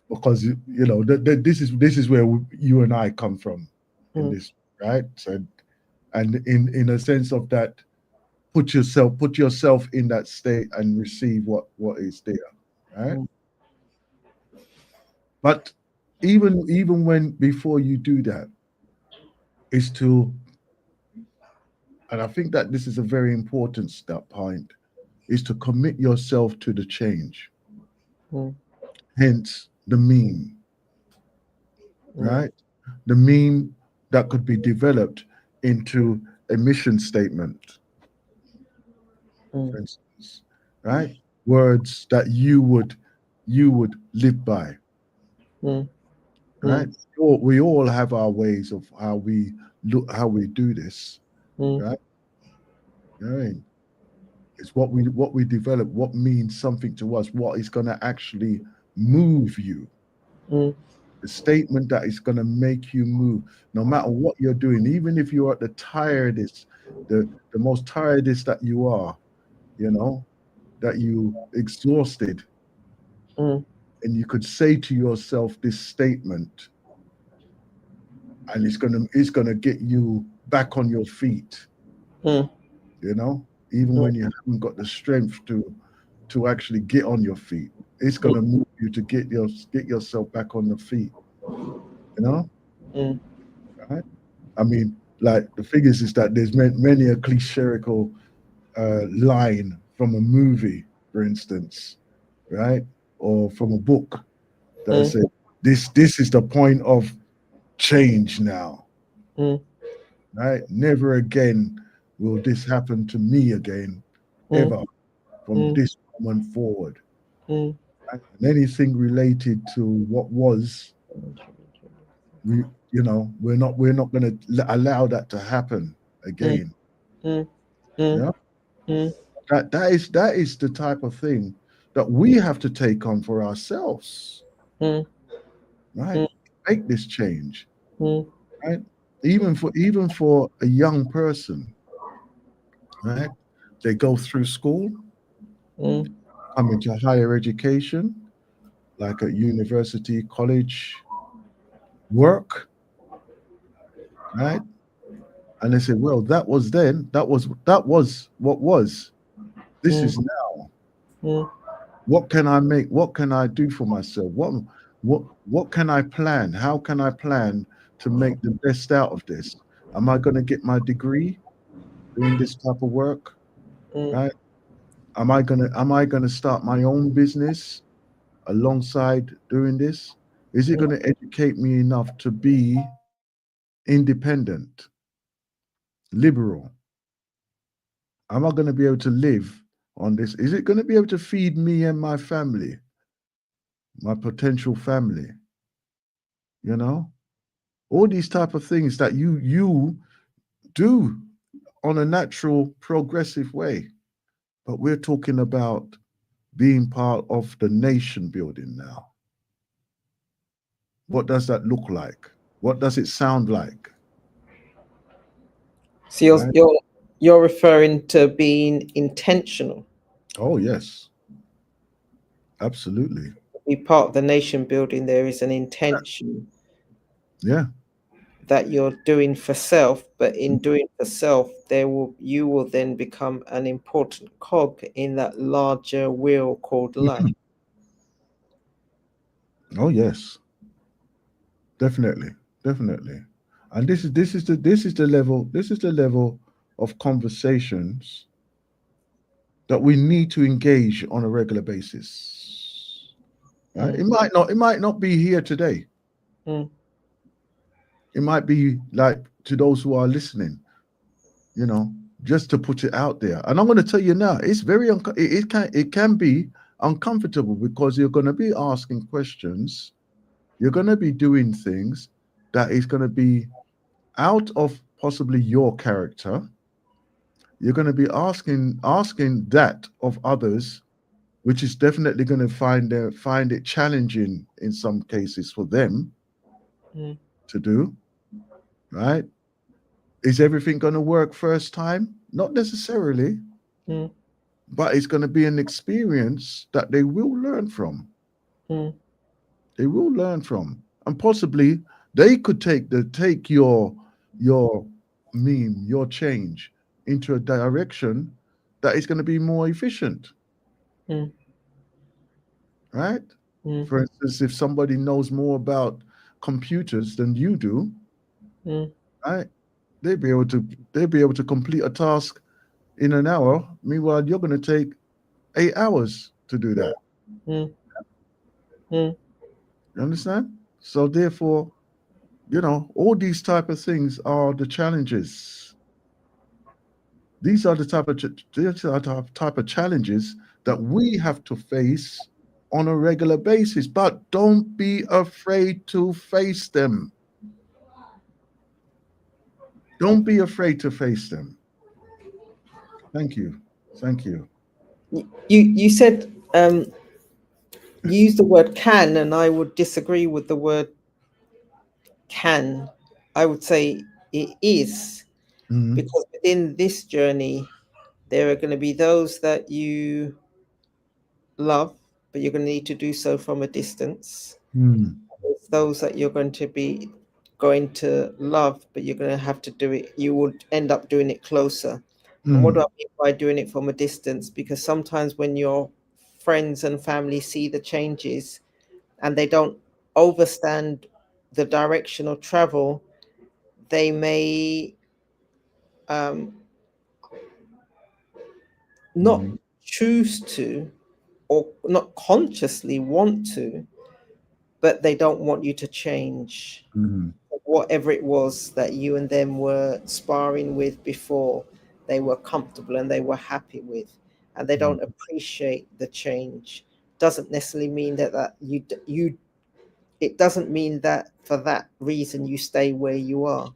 Speaker 2: because this is where you and I come from in this, right? So, and in a sense of that, put yourself in that state and receive what is there, right? But even when before you do that, is to, and I think that this is a very important step point, is to commit yourself to the change. Hence the meme, right? The meme that could be developed into a mission statement, for instance, right? Words that you would live by, right? We all have our ways of how we do this, right? Right. It's what we develop, what means something to us, what is going to actually move you. The statement that is going to make you move, no matter what you're doing, even if you're at the tiredest, the most tiredest that you are, that you exhausted, and you could say to yourself this statement, and it's gonna get you back on your feet, even when you haven't got the strength to actually get on your feet. It's going to move you to get yourself back on the feet, right? I mean, like the figures is that there's many a clerical line from a movie, for instance, right? Or from a book that said, this is the point of change now, right? Never again will this happen to me again, ever, from this moment forward. Right? And anything related to what was, we, we're not going to allow that to happen again. Yeah, that is the type of thing that we have to take on for ourselves, right? Make this change, right? Even for a young person, right? They go through school, come into higher education, like at university, college, work, right? And they say, well, that was then, that was what was. This is now. What can I make? What can I do for myself? What can I plan? How can I plan to make the best out of this? Am I going to get my degree doing this type of work? Right? Am I gonna start my own business alongside doing this? Is it going to educate me enough to be independent, liberal? Am I going to be able to live on this? Is it going to be able to feed me and my family, my potential family? You know, all these type of things that you do on a natural, progressive way. But we're talking about being part of the nation building now. What does that look like? What does it sound like?
Speaker 8: So you're,
Speaker 2: Right?
Speaker 8: you're you're referring to being intentional.
Speaker 2: Oh yes, absolutely.
Speaker 8: Be part of the nation building. There is an intention
Speaker 2: Yeah.
Speaker 8: that you're doing for self, but in doing for self, you will then become an important cog in that larger wheel called life.
Speaker 2: Oh yes, definitely, definitely. And this is the level of conversations that we need to engage on a regular basis. Right? It might not be here today.
Speaker 8: Mm.
Speaker 2: It might be like to those who are listening, you know, just to put it out there. And I'm going to tell you now, it's it can be uncomfortable because you're going to be asking questions, you're going to be doing things that is going to be out of possibly your character. You're going to be asking that of others, which is definitely going to find it challenging in some cases for them
Speaker 8: Mm.
Speaker 2: to do, right? Is everything going to work first time? Not necessarily,
Speaker 8: Mm.
Speaker 2: but it's going to be an experience that they will learn from.
Speaker 8: Mm.
Speaker 2: They will learn from, and possibly they could take your meme, your change into a direction that is going to be more efficient,
Speaker 8: Mm.
Speaker 2: right?
Speaker 8: Mm.
Speaker 2: For instance, if somebody knows more about computers than you do,
Speaker 8: Mm.
Speaker 2: right? They'd be able to they'd be able to complete a task in an hour. Meanwhile, you're going to take 8 hours to do that.
Speaker 8: Mm. Mm.
Speaker 2: You understand? So therefore, all these type of things are the challenges. These are the type of challenges that we have to face on a regular basis. But don't be afraid to face them. Don't be afraid to face them. Thank you. Thank you.
Speaker 8: You said you used the word can, and I would disagree with the word can. I would say it is,
Speaker 2: Mhm.
Speaker 8: because within this journey, there are going to be those that you love, but you're going to need to do so from a distance.
Speaker 2: Mm.
Speaker 8: There's those that you're going to love, but you're going to have to do it. You would end up doing it closer. And what do
Speaker 2: Mm.
Speaker 8: I mean by doing it from a distance? Because sometimes when your friends and family see the changes and they don't understand the direction of travel, they may not
Speaker 2: Mhm.
Speaker 8: choose to, or not consciously want to, but they don't want you to change. Whatever it was that you and them were sparring with before, they were comfortable and they were happy with, and they don't appreciate the change. Doesn't necessarily mean that you it doesn't mean that for that reason you stay where you are.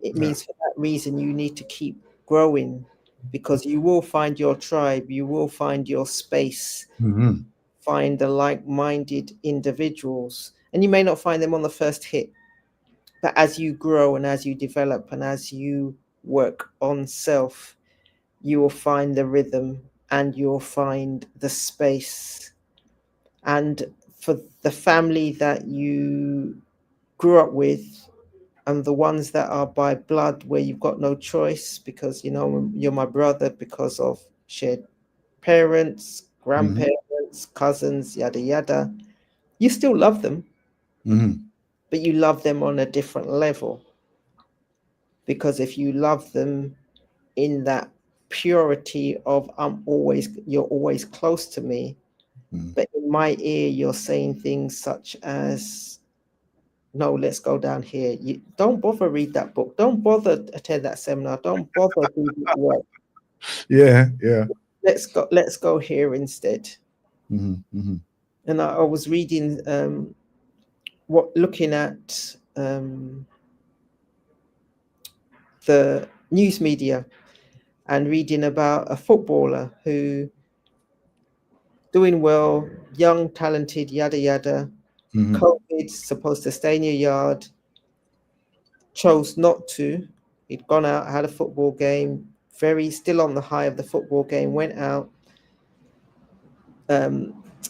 Speaker 8: It means for that reason you need to keep growing, because you will find your tribe, you will find your space, find the like-minded individuals, and you may not find them on the first hit, but as you grow and as you develop and as you work on self, you will find the rhythm and you'll find the space. And for the family that you grew up with, and the ones that are by blood, where you've got no choice because, you know, you're my brother because of shared parents, grandparents, cousins, yada yada, you still love them, but you love them on a different level. Because if you love them in that purity of you're always close to me, but in my ear you're saying things such as, no, let's go down here. You don't bother read that book. Don't bother attend that seminar. Don't bother do that work.
Speaker 2: Yeah.
Speaker 8: Let's go here instead. And I was reading looking at the news media and reading about a footballer who doing well, young, talented, yada yada. COVID, supposed to stay in your yard, chose not to. He'd gone out, had a football game, still on the high of the football game, went out.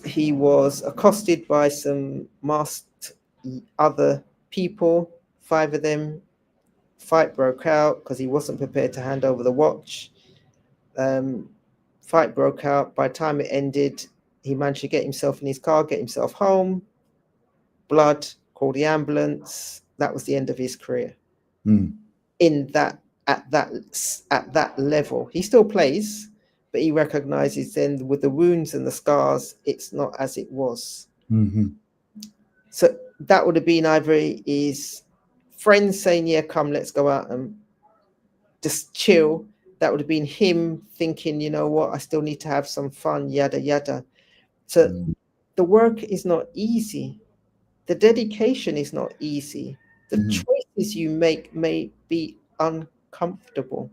Speaker 8: He was accosted by some masked other people, 5 of them. Fight broke out because he wasn't prepared to hand over the watch. Fight broke out. By the time it ended, he managed to get himself in his car, get himself home. Blood, called the ambulance. That was the end of his career. At that level, he still plays, but he recognizes then with the wounds and the scars, it's not as it was. So that would have been either his friends saying, yeah, come, let's go out and just chill. That would have been him thinking, you know what, I still need to have some fun, yada yada. So the work is not easy. The dedication is not easy. The choices you make may be uncomfortable.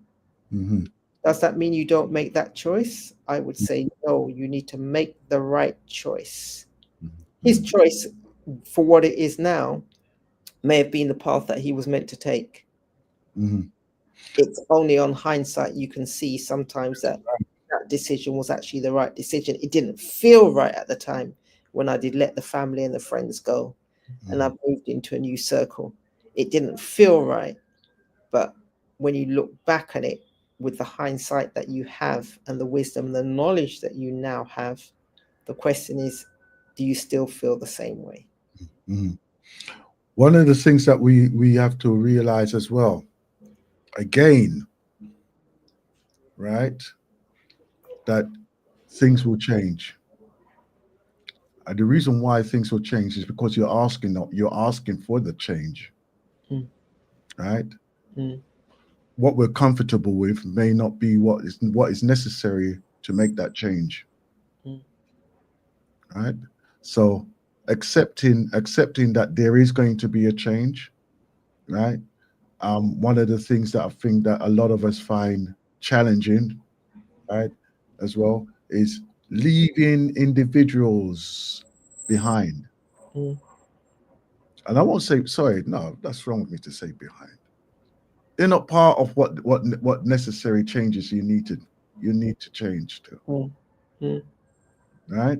Speaker 8: Does that mean you don't make that choice? I would say no, you need to make the right choice. His choice for what it is now may have been the path that he was meant to take. It's only on hindsight you can see sometimes that decision was actually the right decision. It didn't feel right at the time when I did let the family and the friends go and I moved into a new circle. It didn't feel right, but when you look back at it with the hindsight that you have and the wisdom, the knowledge that you now have, the question is, do you still feel the same way?
Speaker 2: One of the things that we have to realize as well, again, right, that things will change. And the reason why things will change is because you're asking for the change, right? What we're comfortable with may not be what is necessary to make that change, right? So accepting that there is going to be a change, right? One of the things that I think that a lot of us find challenging, right, as well, is leaving individuals behind. And I won't say, sorry, no, that's wrong with me to say behind. They're not part of what necessary changes you need to change to. Right?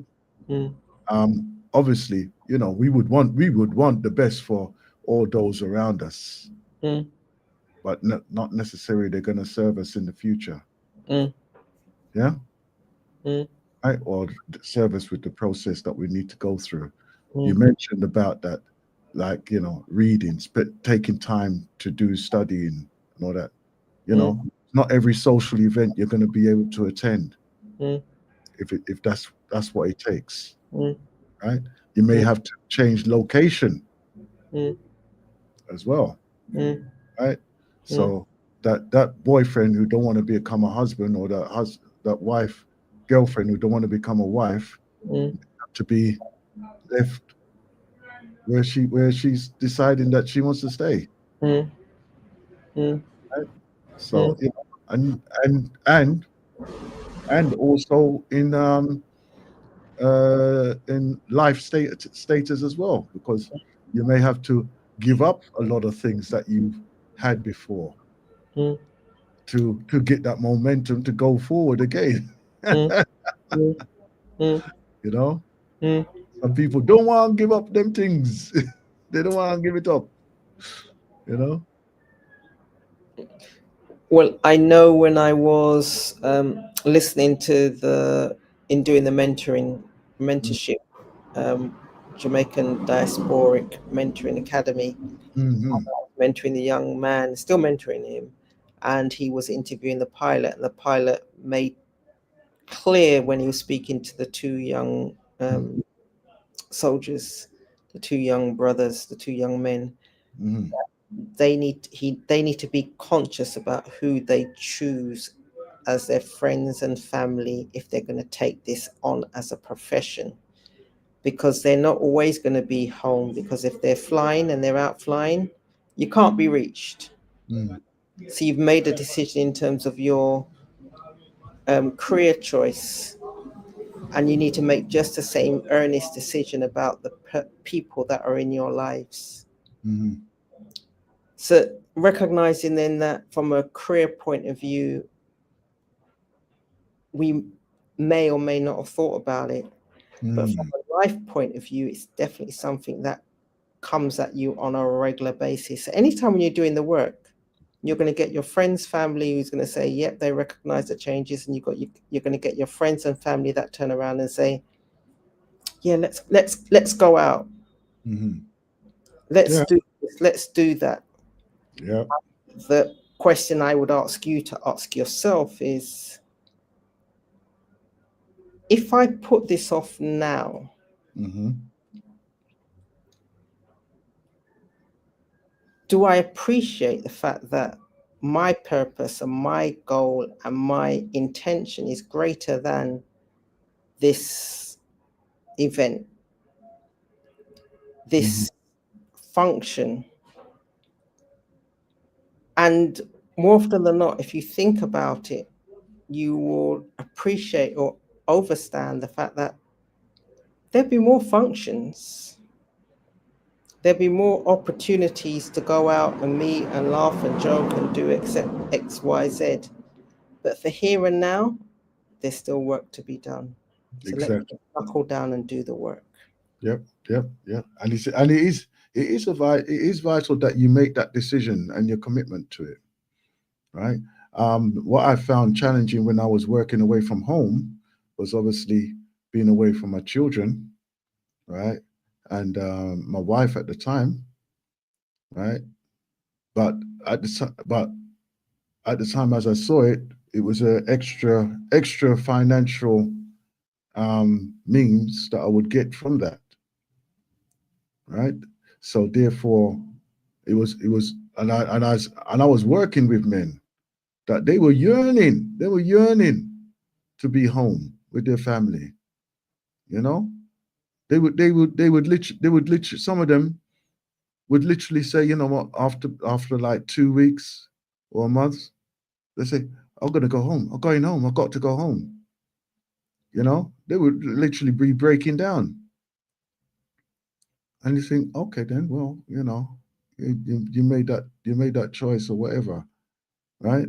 Speaker 2: Obviously, you know, we would want the best for all those around us. But not necessarily they're going to serve us in the future. Yeah? Right? Or serve us with the process that we need to go through. You mentioned about that, like, you know, reading, taking time to do studying and all that. You know, not every social event you're going to be able to attend. if that's what it takes,
Speaker 8: Mm.
Speaker 2: right? You may have to change location
Speaker 8: Mm.
Speaker 2: as well,
Speaker 8: Mm.
Speaker 2: right? So that boyfriend who don't want to become a husband, or that wife, girlfriend who don't want to become a wife,
Speaker 8: Mm.
Speaker 2: have to be left where she's deciding that she wants to stay.
Speaker 8: Mm. Mm.
Speaker 2: Right? So
Speaker 8: Mm.
Speaker 2: you know, and also in life status as well, because you may have to give up a lot of things that you've had before
Speaker 8: Mm.
Speaker 2: to get that momentum to go forward again.
Speaker 8: Mm. Mm. Mm.
Speaker 2: You know,
Speaker 8: Mm.
Speaker 2: some people don't want to give up them things. They don't want to give it up. You know.
Speaker 8: Well, I know when I was listening to doing the mentorship, um, Jamaican Diasporic Mentoring Academy,
Speaker 2: Mm-hmm.
Speaker 8: mentoring the young man, still mentoring him, and he was interviewing the pilot, and the pilot made clear when he was speaking to the two young soldiers, the two young brothers, the two young men,
Speaker 2: Mm-hmm.
Speaker 8: they need to be conscious about who they choose as their friends and family if they're going to take this on as a profession, because they're not always going to be home, because if they're flying and they're out flying, you can't be reached.
Speaker 2: Mm.
Speaker 8: So you've made a decision in terms of your career choice, and you need to make just the same earnest decision about the people that are in your lives.
Speaker 2: Mm-hmm.
Speaker 8: So recognizing then that from a career point of view, we may or may not have thought about it, but from a life point of view, it's definitely something that comes at you on a regular basis. So anytime when you're doing the work, you're going to get your friends, family who's going to say, yep, they recognize the changes, and you're going to get your friends and family that turn around and say, yeah, let's go out.
Speaker 2: Mm-hmm.
Speaker 8: Let's
Speaker 2: Yeah.
Speaker 8: do this, let's do that.
Speaker 2: Yeah.
Speaker 8: The question I would ask you to ask yourself is, if I put this off now,
Speaker 2: Mm-hmm.
Speaker 8: do I appreciate the fact that my purpose and my goal and my intention is greater than this event, this function? And more often than not, if you think about it, you will appreciate or overstand the fact that there'd be more functions, there'd be more opportunities to go out and meet and laugh and joke and do except X, Y, Z. But for here and now, there's still work to be done. So let's
Speaker 2: Exactly.
Speaker 8: buckle down and do the work.
Speaker 2: Yep. And it is vital that you make that decision and your commitment to it, right? What I found challenging when I was working away from home was obviously being away from my children, right, and my wife at the time, right. But at the time, as I saw it, it was a extra financial means that I would get from that, right? So therefore, and I was working with men that they were yearning to be home with their family. You know, they would literally, some of them would literally say, you know what, after like 2 weeks or a month, they say, I'm gonna go home. I'm going home. I've got to go home. You know, they would literally be breaking down. And you think, okay, then, well, you know, you made that choice or whatever, right?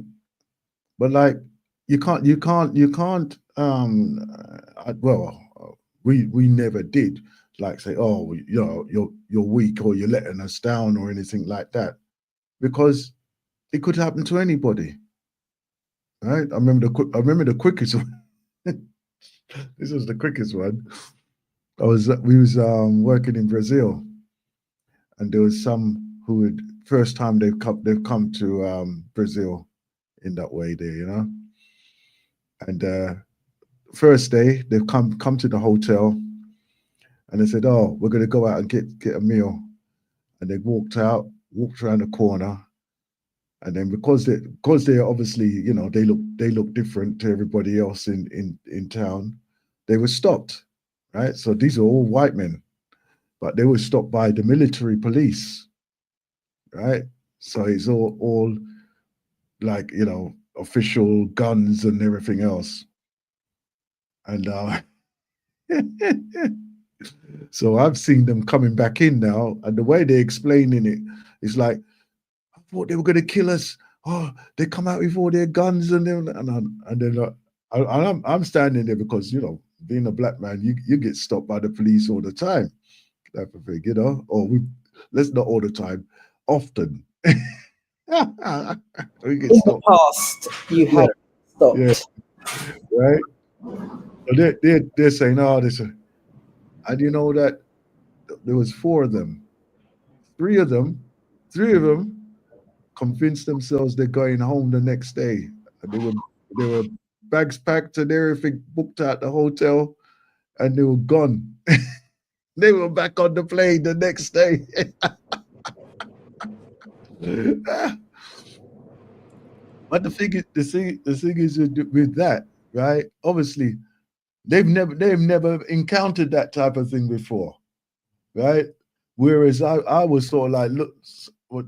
Speaker 2: But like, you can't. Well, we never did like say, oh, you know, you're weak or you're letting us down or anything like that, because it could happen to anybody, right? I remember the quickest one. This was the quickest one. We was working in Brazil, and there was some who had first time they've come to Brazil in that way there, you know, and first day they've come to the hotel, and they said, "Oh, we're gonna go out and get a meal." And they walked around the corner, and then because they're obviously, they look different to everybody else in town, they were stopped, right? So these are all white men, but they were stopped by the military police, right? So it's all like, official guns and everything else. And so I've seen them coming back in now, and the way they're explaining it is like, I thought they were going to kill us. Oh, they come out with all their guns and then like, I'm standing there because, being a black man, you get stopped by the police all the time, type of thing, or let's not all the time, often. We get
Speaker 8: In the
Speaker 2: stopped.
Speaker 8: past, you
Speaker 2: Yeah,
Speaker 8: have stopped.
Speaker 2: yeah, right. So they're saying, oh, and you know that there was four of them, three of them, convinced themselves they're going home the next day. They were bags packed and everything booked at the hotel, and they were gone. They were back on the plane the next day. But the thing is with that, right? Obviously, they've never encountered that type of thing before, right? Whereas I was sort of like, look,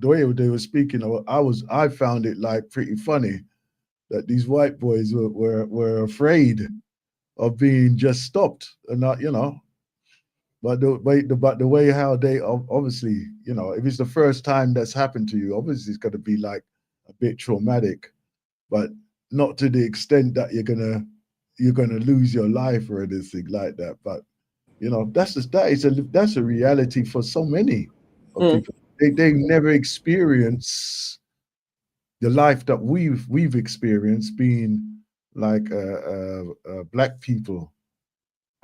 Speaker 2: the way they were speaking, I found it like pretty funny that these white boys were afraid of being just stopped, and not, but the way how they obviously, if it's the first time that's happened to you, obviously it's going to be like a bit traumatic, but not to the extent that you're gonna lose your life or anything like that. But that's a reality for so many of
Speaker 8: Mm.
Speaker 2: people. They never experience the life that we've experienced, being like black people,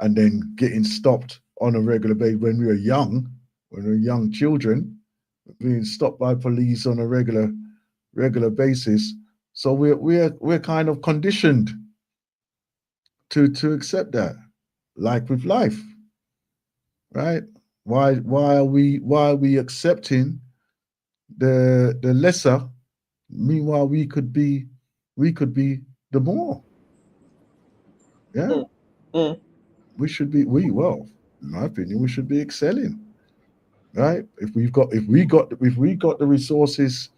Speaker 2: and then getting stopped on a regular basis when we were young children, being stopped by police on a regular basis. So we're kind of conditioned to accept that, like with life, right? Why are we accepting the lesser? Meanwhile, we could be the more. Yeah,
Speaker 8: Mm. Mm.
Speaker 2: well, in my opinion, we should be excelling, right? If we got the resources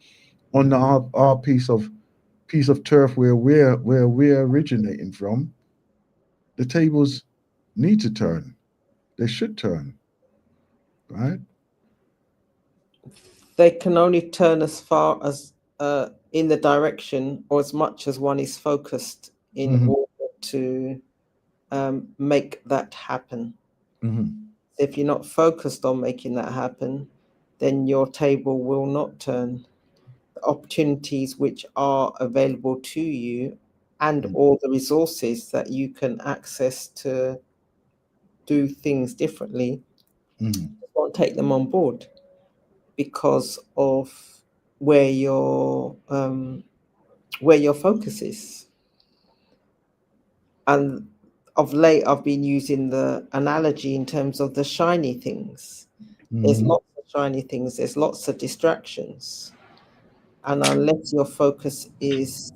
Speaker 2: on our piece of turf where we're originating from, the tables need to turn. They should turn, right?
Speaker 8: They can only turn as far as in the direction or as much as one is focused in
Speaker 2: Mm-hmm.
Speaker 8: order to make that happen.
Speaker 2: Mm-hmm.
Speaker 8: If you're not focused on making that happen, then your table will not turn. The opportunities which are available to you and all the resources that you can access to do things differently,
Speaker 2: Mm-hmm.
Speaker 8: won't take them on board because of where your focus is. And of late, I've been using the analogy in terms of the shiny things. There's
Speaker 2: Mm-hmm.
Speaker 8: lots of shiny things. There's lots of distractions, and unless your focus is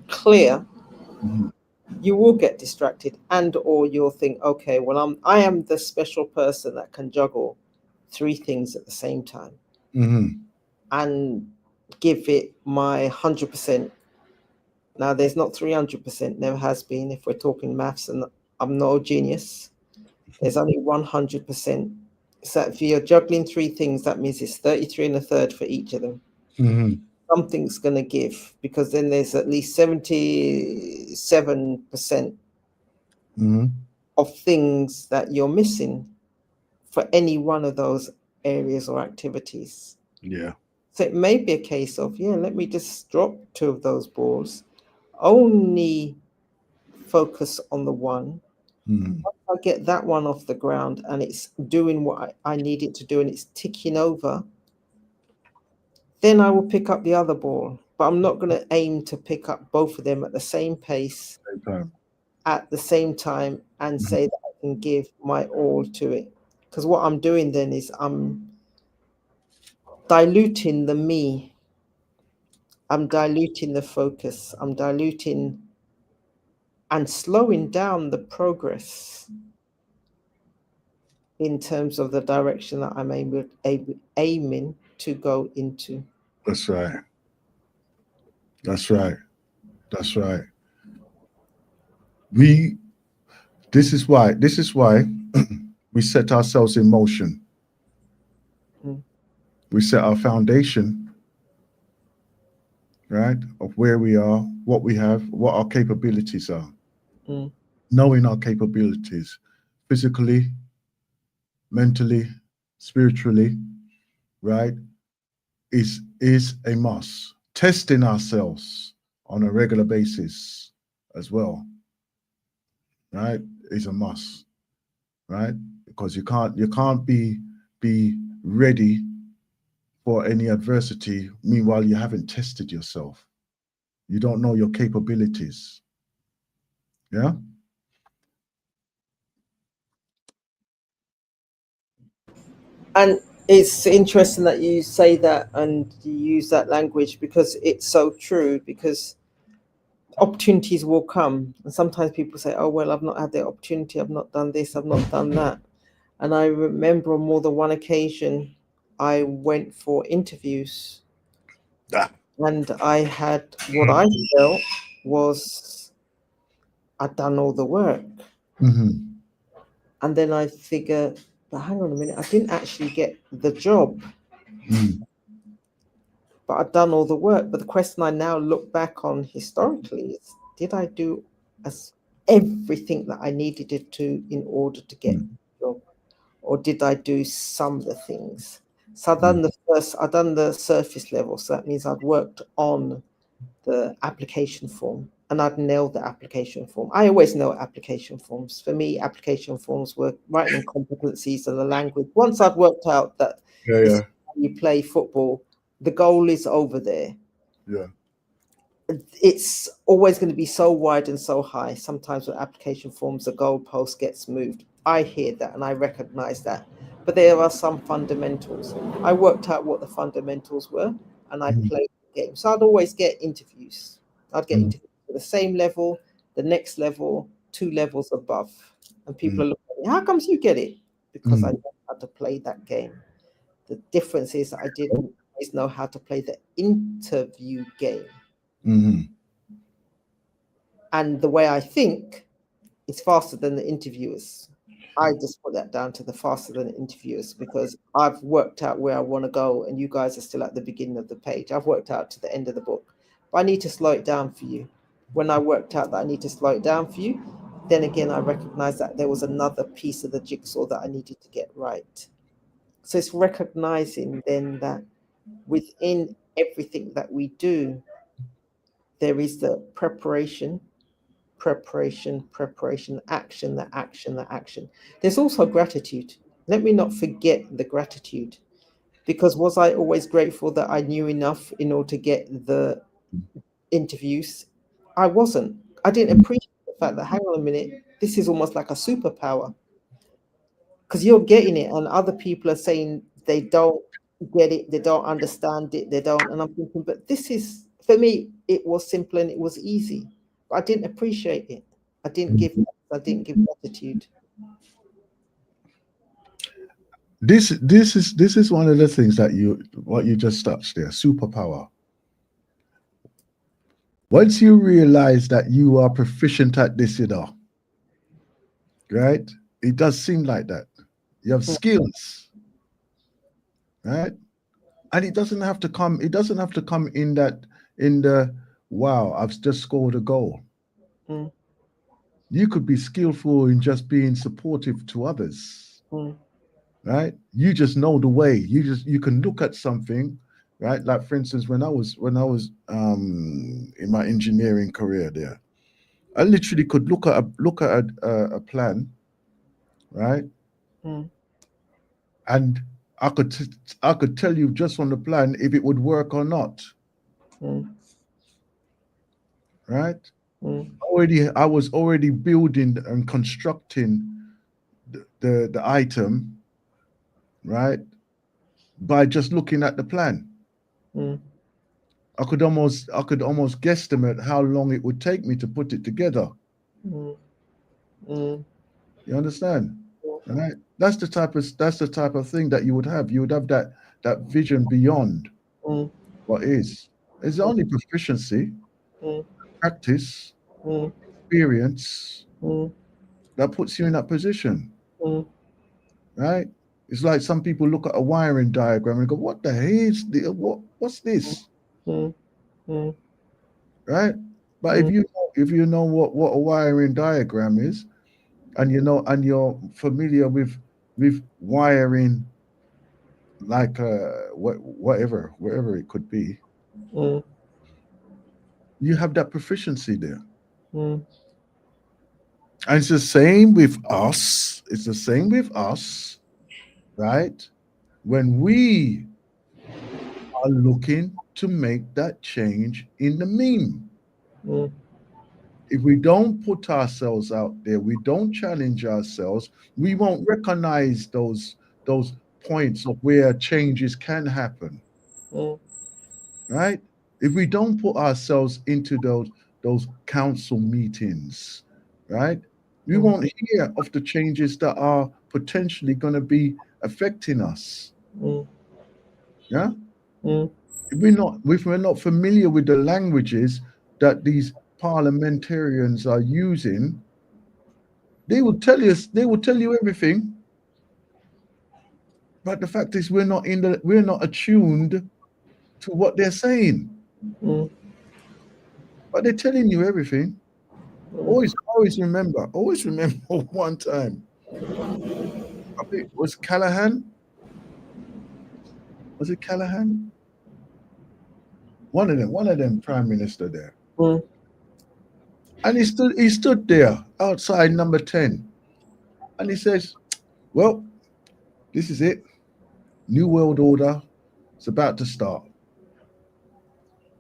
Speaker 8: clear,
Speaker 2: Mm-hmm.
Speaker 8: you will get distracted, and or you'll think, okay, well, I am the special person that can juggle three things at the same time
Speaker 2: Mm-hmm.
Speaker 8: and give it my 100%. Now, there's not 300%, never has been. If we're talking maths, and I'm no genius, there's only 100%. So if you're juggling three things, that means it's 33 and a third for each of them.
Speaker 2: Mm-hmm.
Speaker 8: Something's going to give, because then there's at least 77%
Speaker 2: Mm-hmm.
Speaker 8: of things that you're missing for any one of those areas or activities.
Speaker 2: Yeah.
Speaker 8: So it may be a case of, let me just drop two of those balls, only focus on the one.
Speaker 2: Mm-hmm.
Speaker 8: Once I get that one off the ground and it's doing what I need it to do and it's ticking over, then I will pick up the other ball. but I'm not going to aim to pick up both of them at the same pace, at the same time, and say that I can give my all to it. Because what I'm doing then is I'm diluting the me. I'm diluting the focus. I'm diluting and slowing down the progress in terms of the direction that I'm aiming to go into.
Speaker 2: That's right. That's right. That's right. This is why we set ourselves in motion. We set our foundation, right, of where we are, what we have, what our capabilities are. Knowing our capabilities physically, mentally, spiritually, right, is a must. Testing ourselves on a regular basis as well, right, is a must, right? Because you can't be ready for any adversity. Meanwhile, you haven't tested yourself. You don't know your capabilities. Yeah.
Speaker 8: And it's interesting that you say that and you use that language, because it's so true. Because opportunities will come, and sometimes people say, oh well, I've not had the opportunity, I've not done this, I've not done that. And I remember on more than one occasion I went for interviews, and I had what I felt was I'd done all the work. And then I figured, but hang on a minute, I didn't actually get the job. But I'd done all the work. But the question I now look back on historically is, did I do everything that I needed to in order to get the job? Or did I do some of the things? So I've done the surface level. So that means I'd worked on the application form, and I'd nailed the application form. I always nail application forms. For me, application forms were writing competencies and the language. Once I'd worked out that this is how you play football, the goal is over there.
Speaker 2: Yeah.
Speaker 8: It's always going to be so wide and so high. Sometimes with application forms, the goalpost gets moved. I hear that and I recognize that. But there are some fundamentals. I worked out what the fundamentals were, and I played the game. So I'd always get interviews. I'd get interviews at the same level, the next level, 2 levels above. And people are looking at me, how comes you get it? Because I know how to play that game. The difference is I didn't always know how to play the interview game. And the way I think is faster than the interviewers. I just put that down to the faster than the interviewers, because I've worked out where I want to go, and you guys are still at the beginning of the page. I've worked out to the end of the book, but I need to slow it down for you. When I worked out that I need to slow it down for you, then again, I recognized that there was another piece of the jigsaw that I needed to get right. So it's recognizing then that within everything that we do, there is the preparation, action. There's also gratitude. Let me not forget the gratitude, because was I always grateful that I knew enough in order to get the interviews? I wasn't. I didn't appreciate the fact that, hang on a minute, this is almost like a superpower, because you're getting it and other people are saying they don't get it, they don't understand it, they don't. And I'm thinking, but this is, for me, it was simple and it was easy, but I didn't appreciate it. I didn't give gratitude.
Speaker 2: This is one of the things that what you just touched there, superpower. Once you realize that you are proficient at this, right? It does seem like that. You have skills, right? And it doesn't have to come in the wow, I've just scored a goal. You could be skillful in just being supportive to others. Right? You just know the way. You can look at something, right? Like for instance, when I was in my engineering career there, I literally could look at a plan, right? And I could tell you just on the plan if it would work or not. right?
Speaker 8: Mm.
Speaker 2: I was already building and constructing the item, right? By just looking at the plan.
Speaker 8: Mm.
Speaker 2: I could almost guesstimate how long it would take me to put it together.
Speaker 8: Mm. Mm.
Speaker 2: You understand? Right? That's the type of thing that you would have. You would have that vision beyond
Speaker 8: Mm.
Speaker 2: what is. It's only proficiency,
Speaker 8: Mm.
Speaker 2: practice,
Speaker 8: Mm.
Speaker 2: experience
Speaker 8: Mm.
Speaker 2: that puts you in that position.
Speaker 8: Mm.
Speaker 2: Right? It's like some people look at a wiring diagram and go, "What the hell is the what's this?"
Speaker 8: Mm. Mm.
Speaker 2: Right? But
Speaker 8: Mm.
Speaker 2: if you know what a wiring diagram is, and you're familiar with wiring, like whatever it could be,
Speaker 8: Mm.
Speaker 2: you have that proficiency there.
Speaker 8: Mm.
Speaker 2: And it's the same with us. It's the same with us, right? When we are looking to make that change in the meme.
Speaker 8: Mm.
Speaker 2: If we don't put ourselves out there, we don't challenge ourselves, we won't recognize those points of where changes can happen,
Speaker 8: Mm.
Speaker 2: right? If we don't put ourselves into those council meetings, right? We
Speaker 8: Mm.
Speaker 2: won't hear of the changes that are potentially going to be affecting us.
Speaker 8: Mm.
Speaker 2: Yeah.
Speaker 8: Mm.
Speaker 2: If we're not familiar with the languages that these parliamentarians are using, they will tell you everything. But the fact is we're not attuned to what they're saying.
Speaker 8: Mm.
Speaker 2: But they're telling you everything. Always remember one time. I think it was Callahan. Was it Callahan? One of them prime minister there.
Speaker 8: Mm.
Speaker 2: And he stood there outside number 10. And he says, "Well, this is it. New World Order. It's about to start."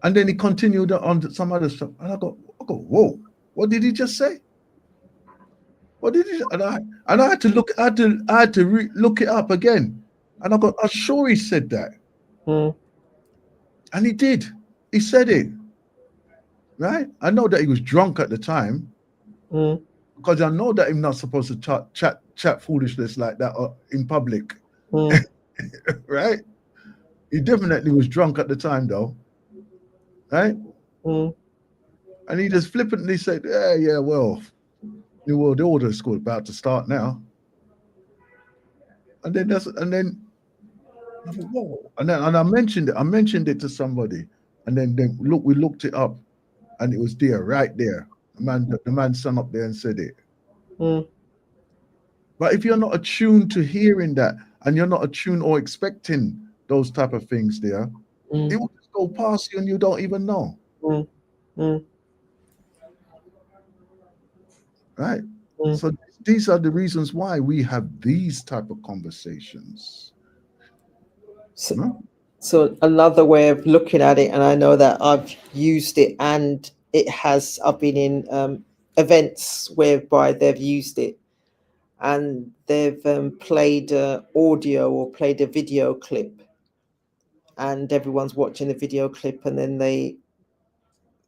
Speaker 2: And then he continued on to some other stuff. And I go, whoa, what did he just say? What did he? And I had to look, look it up again. And I got, I'm sure he said that.
Speaker 8: Mm.
Speaker 2: And he did. He said it. Right? I know that he was drunk at the time,
Speaker 8: Mm.
Speaker 2: because I know that I'm not supposed to chat foolishness like that in public.
Speaker 8: Mm.
Speaker 2: Right? He definitely was drunk at the time, though. Right?
Speaker 8: Mm.
Speaker 2: And he just flippantly said, yeah, well, New World Order is about to start now. And then I thought, whoa. And I mentioned it. I mentioned it to somebody. And then we looked it up, and it was there, right there. The man stood up there and said it.
Speaker 8: Mm.
Speaker 2: But if you're not attuned to hearing that, and you're not attuned or expecting those type of things there,
Speaker 8: Mm.
Speaker 2: it will just go past you and you don't even know.
Speaker 8: Mm. Mm.
Speaker 2: Right?
Speaker 8: Mm.
Speaker 2: So these are the reasons why we have these type of conversations.
Speaker 8: So,
Speaker 2: No?
Speaker 8: so another way of looking at it, and I know that I've used it, and I've been in events whereby they've used it, and they've played audio or played a video clip, and everyone's watching the video clip, and then they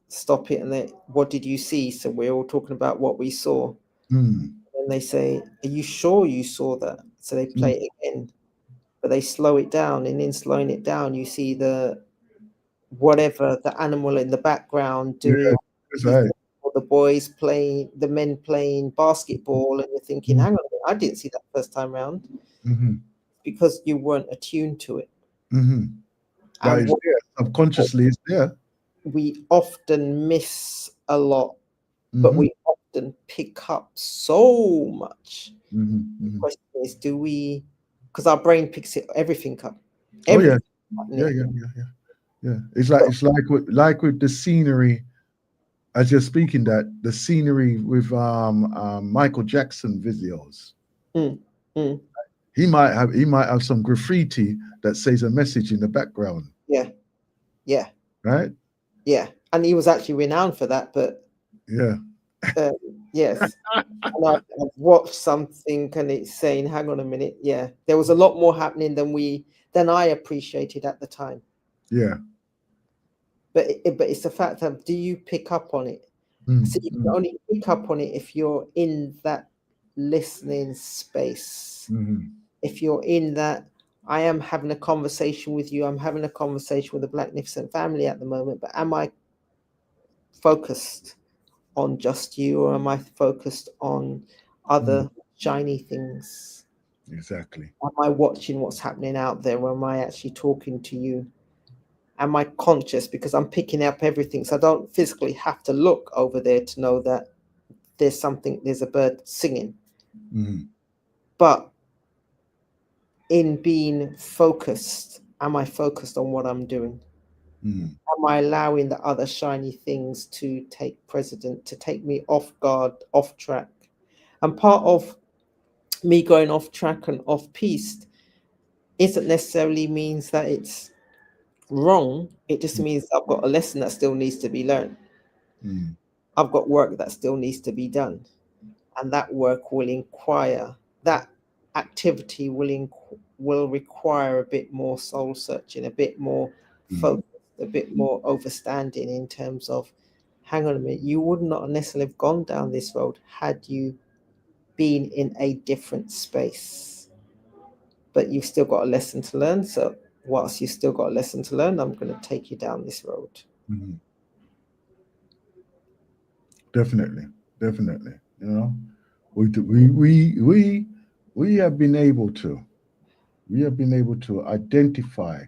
Speaker 8: stop it, and what did you see? So we're all talking about what we saw.
Speaker 2: Mm.
Speaker 8: And they say, are you sure you saw that? So they play it again, but they slow it down, and in slowing it down, you see the animal in the background doing,
Speaker 2: Right.
Speaker 8: or the men playing basketball, and you're thinking, hang on a minute, I didn't see that first time round, because you weren't attuned to it.
Speaker 2: But
Speaker 8: And
Speaker 2: it's there. Subconsciously, it's there.
Speaker 8: we often miss a lot, but we often pick up so much. The question is, do we? Because our brain picks everything up.
Speaker 2: Yeah. It's like with the scenery. As you're speaking, that the scenery with Michael Jackson videos. He might have some graffiti that says a message in the background.
Speaker 8: Yeah.
Speaker 2: Right.
Speaker 8: Yeah. and he was actually renowned for that. But
Speaker 2: Yeah.
Speaker 8: yes, and I've watched something and it's saying, hang on a minute, yeah, there was a lot more happening than I appreciated at the time.
Speaker 2: Yeah.
Speaker 8: But it's the fact of, do you pick up on it? So you can only pick up on it if you're in that listening space. If you're in that, I am having a conversation with you, I'm having a conversation with the Blacknificent family at the moment, but am I focused on just you, or am I focused on other shiny things?
Speaker 2: Exactly.
Speaker 8: Am I watching what's happening out there, or am I actually talking to you? Am I conscious? Because I'm picking up everything, so I don't physically have to look over there to know that there's a bird singing. But in being focused, am I focused on what I'm doing? Am I allowing the other shiny things to take precedent, to take me off guard, off track? And part of me going off track and off piste isn't necessarily means that it's wrong. It just means I've got a lesson that still needs to be learned. I've got work that still needs to be done, and that work will inquire, that activity will require a bit more soul searching, a bit more focus, a bit more overstanding in terms of, hang on a minute, you would not necessarily have gone down this road had you been in a different space. But you've still got a lesson to learn. So whilst you've still got a lesson to learn, I'm going to take you down this road.
Speaker 2: Definitely. You know, we have been able to identify,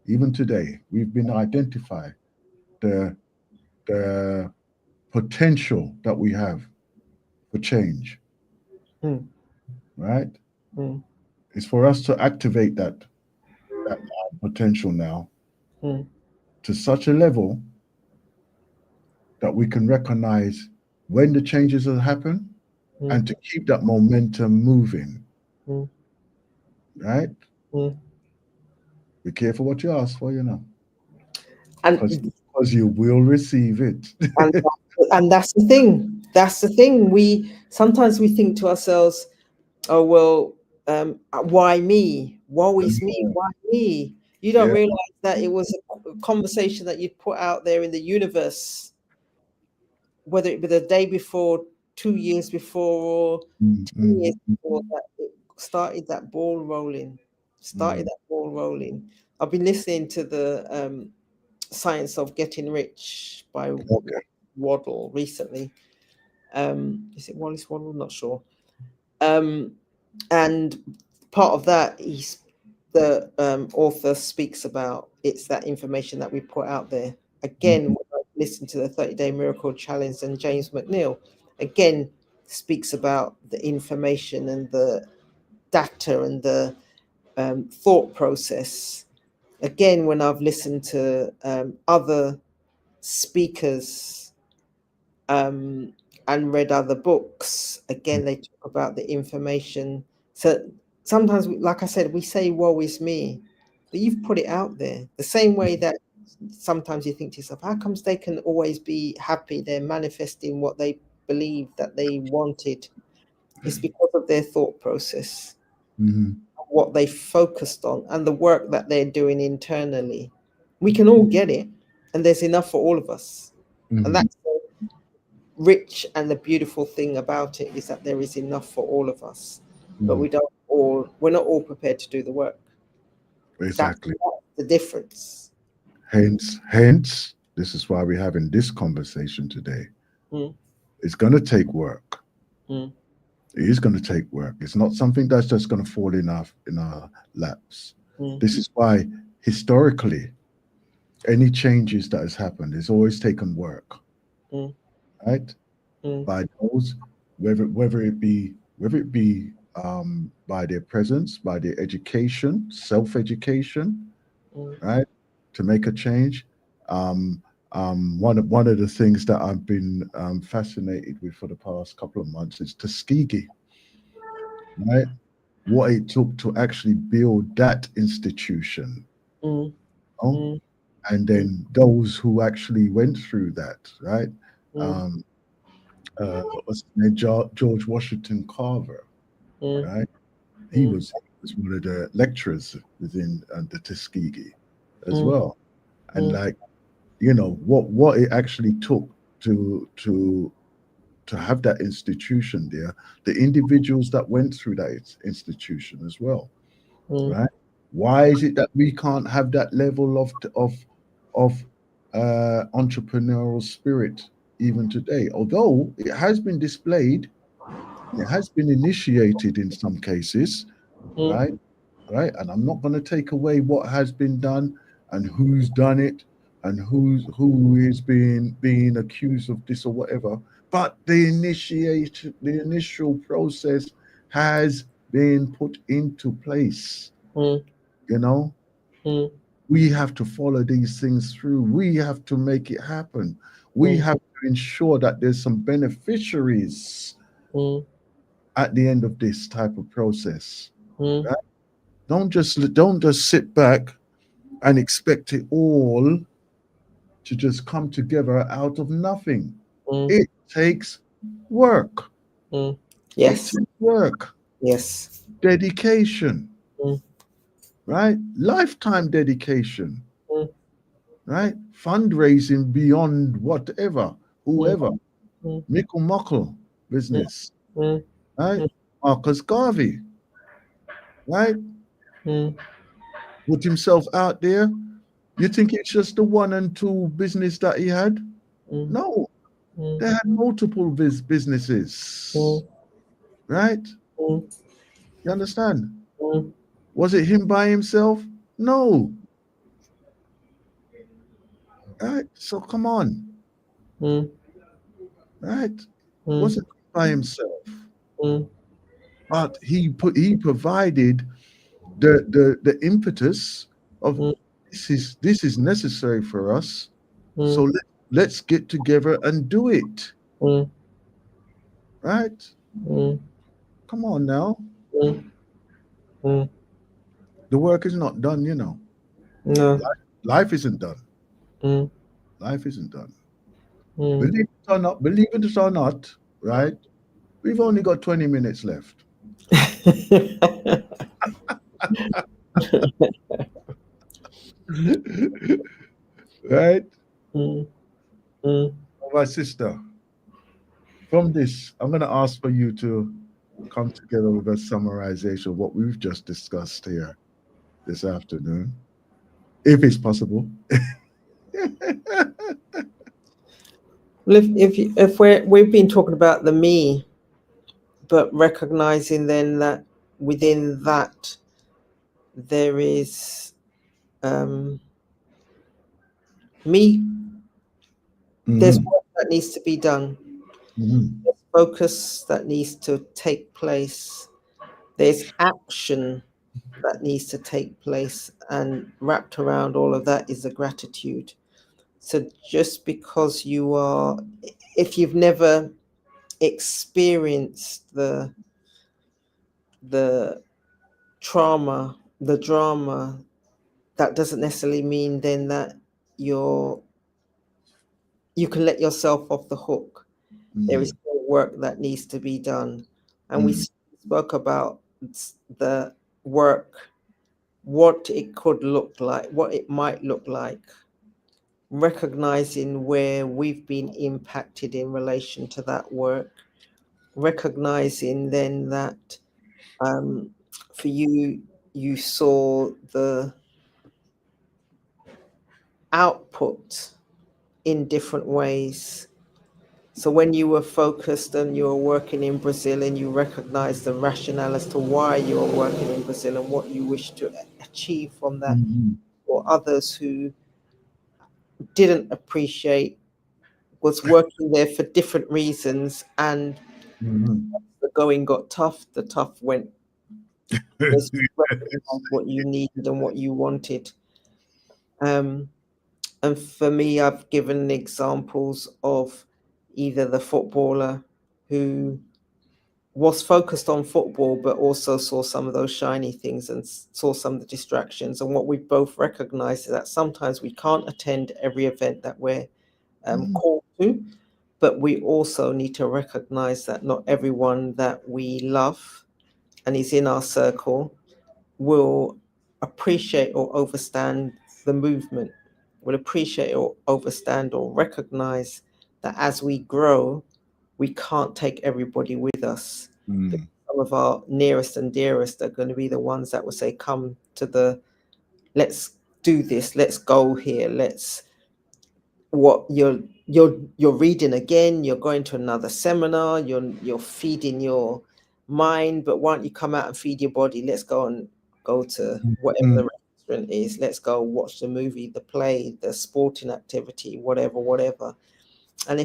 Speaker 2: even today, we've been identify the potential that we have for change. Right? It's for us to activate that potential now to such a level that we can recognize when the changes have happened and to keep that momentum moving. Right? Be careful what you ask for, you know. Because you will receive it.
Speaker 8: and that's the thing. That's the thing. Sometimes we think to ourselves, oh, well, why me? Woe is me. Why me? You don't realize that it was a conversation that you'd put out there in the universe, whether it be the day before, 2 years before, or 10 years before, that it started that ball rolling. I've been listening to the Science of Getting Rich by Waddle recently. Is it Wallace Waddle? Not sure. And part of that, the author speaks about, it's that information that we put out there. Again, when I listen to the 30-Day Miracle Challenge, and James McNeil again speaks about the information and the data and the thought process. Again, when I've listened to other speakers and read other books, again, they talk about the information. So sometimes, like I said, we say, woe is me, but you've put it out there. The same way that sometimes you think to yourself, how comes they can always be happy? They're manifesting what they believe that they wanted. It's because of their thought process, what they focused on, and the work that they're doing internally. We can all get it, and there's enough for all of us. And that's the rich and the beautiful thing about it, is that there is enough for all of us. But we're not all prepared to do the work.
Speaker 2: Exactly.
Speaker 8: That's the difference.
Speaker 2: Hence, this is why we're having this conversation today. It's going to take work. It is going to take work. It's not something that's just going to fall in our laps. This is why historically, any changes that has happened, it's always taken work, right? By those, whether it be by their presence, by their education, self-education, right, to make a change. One of the things that I've been fascinated with for the past couple of months is Tuskegee, right? What it took to actually build that institution, and then those who actually went through that, right?
Speaker 8: mm,
Speaker 2: What was his name? George Washington Carver,
Speaker 8: mm,
Speaker 2: right? He
Speaker 8: mm,
Speaker 2: was one of the lecturers within the Tuskegee as
Speaker 8: mm,
Speaker 2: well, and
Speaker 8: mm,
Speaker 2: like, you know, what it actually took to to to have that institution there, the individuals that went through that institution as well,
Speaker 8: mm,
Speaker 2: right? Why is it that we can't have that level of entrepreneurial spirit even today? Although it has been displayed, it has been initiated in some cases,
Speaker 8: mm,
Speaker 2: right? Right, and I'm not going to take away what has been done and who's done it and who is being accused of this or whatever, but the initial process has been put into place.
Speaker 8: mm,
Speaker 2: You know,
Speaker 8: mm,
Speaker 2: we have to follow these things through. We have to make it happen. We
Speaker 8: mm,
Speaker 2: have to ensure that there's some beneficiaries
Speaker 8: mm,
Speaker 2: at the end of this type of process.
Speaker 8: mm,
Speaker 2: Right? Don't just sit back and expect it all to just come together out of nothing.
Speaker 8: mm,
Speaker 2: It takes work.
Speaker 8: mm.
Speaker 2: It
Speaker 8: Yes,
Speaker 2: takes work,
Speaker 8: yes.
Speaker 2: dedication,
Speaker 8: Mm,
Speaker 2: right? Lifetime dedication,
Speaker 8: mm,
Speaker 2: right? Fundraising beyond whatever,
Speaker 8: mm,
Speaker 2: whoever.
Speaker 8: mm,
Speaker 2: Mickle muckle
Speaker 8: mm,
Speaker 2: business,
Speaker 8: mm,
Speaker 2: right?
Speaker 8: mm,
Speaker 2: Marcus Garvey, right?
Speaker 8: mm,
Speaker 2: Put himself out there. You think it's just the one and two business that he had?
Speaker 8: mm,
Speaker 2: No,
Speaker 8: mm,
Speaker 2: they had multiple
Speaker 8: mm,
Speaker 2: businesses, right?
Speaker 8: mm,
Speaker 2: You understand?
Speaker 8: mm,
Speaker 2: Was it him by himself? No, right? So come on,
Speaker 8: mm,
Speaker 2: right?
Speaker 8: mm,
Speaker 2: Wasn't by himself,
Speaker 8: mm,
Speaker 2: but he provided the impetus of
Speaker 8: mm,
Speaker 2: this is necessary for us. So
Speaker 8: mm,
Speaker 2: let's get together and do it,
Speaker 8: mm,
Speaker 2: right?
Speaker 8: mm,
Speaker 2: Come on now,
Speaker 8: mm, mm.
Speaker 2: the work is not done. You know,
Speaker 8: No.
Speaker 2: life isn't done.
Speaker 8: Mm,
Speaker 2: Life isn't done.
Speaker 8: mm.
Speaker 2: Believe it or not, right? We've only got 20 minutes left. Right?
Speaker 8: Mm, mm,
Speaker 2: My sister, from this, I'm going to ask for you to come together with a summarization of what we've just discussed here this afternoon, if it's possible.
Speaker 8: Well, if we've been talking about the me, but recognizing then that within that there is me, there's
Speaker 2: Mhm,
Speaker 8: work that needs to be done,
Speaker 2: mhm,
Speaker 8: there's focus that needs to take place, there's action that needs to take place, and wrapped around all of that is a gratitude. So just because you are, if you've never experienced the trauma, the drama, that doesn't necessarily mean then that you can let yourself off the hook. There is
Speaker 2: mhm,
Speaker 8: still work that needs to be done. And we
Speaker 2: mhm,
Speaker 8: spoke about the work, what it could look like, what it might look like, recognizing where we've been impacted in relation to that work, recognizing then that for you, you saw the output in different ways. So when you were focused and you were working in Brazil and you recognized the rationale as to why you were working in Brazil and what you wish to achieve from that,
Speaker 2: mhm,
Speaker 8: or others who didn't appreciate, was working there for different reasons, and
Speaker 2: mhm.
Speaker 8: the going got tough, the tough went, was to recognize what you needed and what you wanted. And for me, I've given examples of either the footballer who was focused on football, but also saw some of those shiny things and saw some of the distractions. And what we both recognized is that sometimes we can't attend every event that we're called to, but we also need to recognize that not everyone that we love and is in our circle will appreciate or overstand the movement, will appreciate or overstand or recognize that as we grow, we can't take everybody with us. Some of our nearest and dearest are going to be the ones that will say, come to the, let's do this, let's go here, let's, what you're reading again, you're going to another seminar, you're feeding your mind, but why don't you come out and feed your body? Let's go to whatever the restaurant is, let's go watch the movie, the play, the sporting activity, whatever. And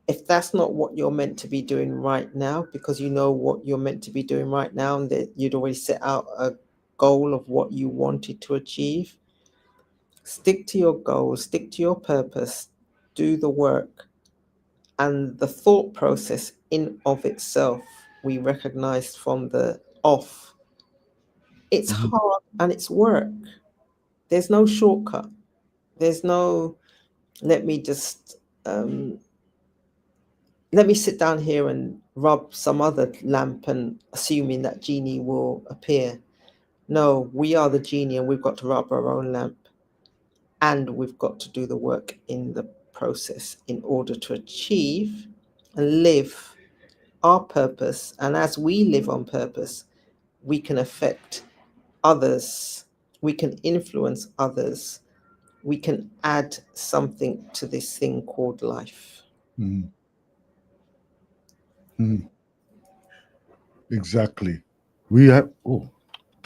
Speaker 8: if that's not what you're meant to be doing right now, because you know what you're meant to be doing right now, and that you'd already set out a goal of what you wanted to achieve, stick to your goals, stick to your purpose, do the work. And the thought process in of itself, we recognized from the off, it's hard and it's work. There's no shortcut. There's no, let me just, let me sit down here and rub some other lamp and assuming that genie will appear. No, we are the genie and we've got to rub our own lamp. And we've got to do the work in the process in order to achieve and live our purpose. And as we live on purpose, we can affect others, we can influence others, we can add something to this thing called life.
Speaker 2: Exactly. We have,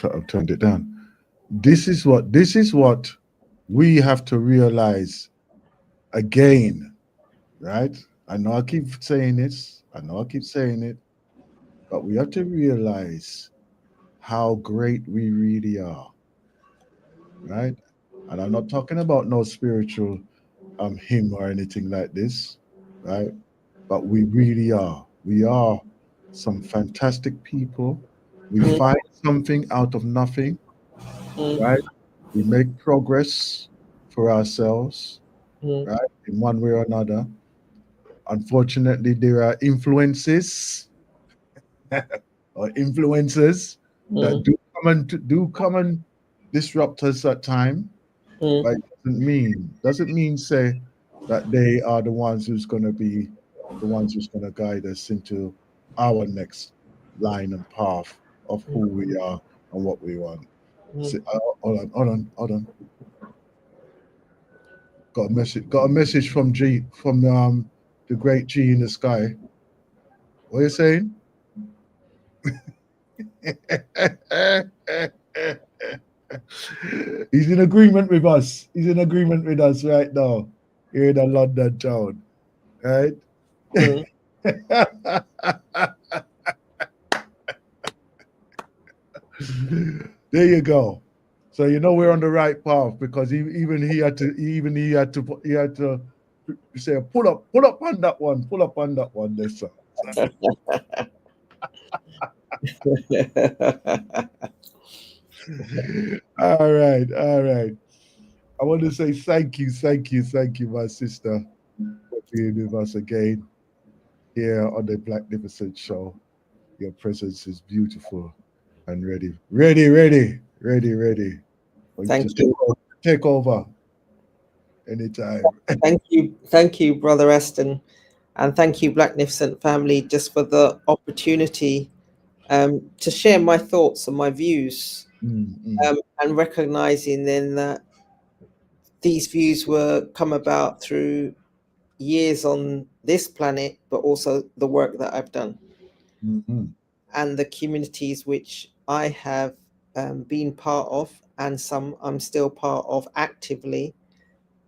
Speaker 2: I've turned it down. This is what we have to realize again, right? I know I keep saying this, but we have to realize how great we really are, right? And I'm not talking about no spiritual hymn or anything like this, right? But we really are. We are some fantastic people. We find something out of nothing, right? We make progress for ourselves, right? In one way or another. Unfortunately, there are influences or influencers that do come and disrupt us at time. But it doesn't mean say that they are the ones who's gonna be the ones who's gonna guide us into our next line and path of who we are and what we want. Hold on. Got a message from the great G in the sky. What are you saying? He's in agreement with us. He's in agreement with us right now here in the London town. Right? There you go. So you know we're on the right path because even he had to say pull up on that one. This one. All right. I want to say thank you, my sister, for being with us again here on the Blacknificent show. Your presence is beautiful and ready.
Speaker 8: Thank you.
Speaker 2: Take over anytime.
Speaker 8: Thank you, Brother Aston, and thank you, Blacknificent family, just for the opportunity to share my thoughts and my views, and recognizing then that these views were come about through years on this planet, but also the work that I've done and the communities which I have been part of, and some I'm still part of actively,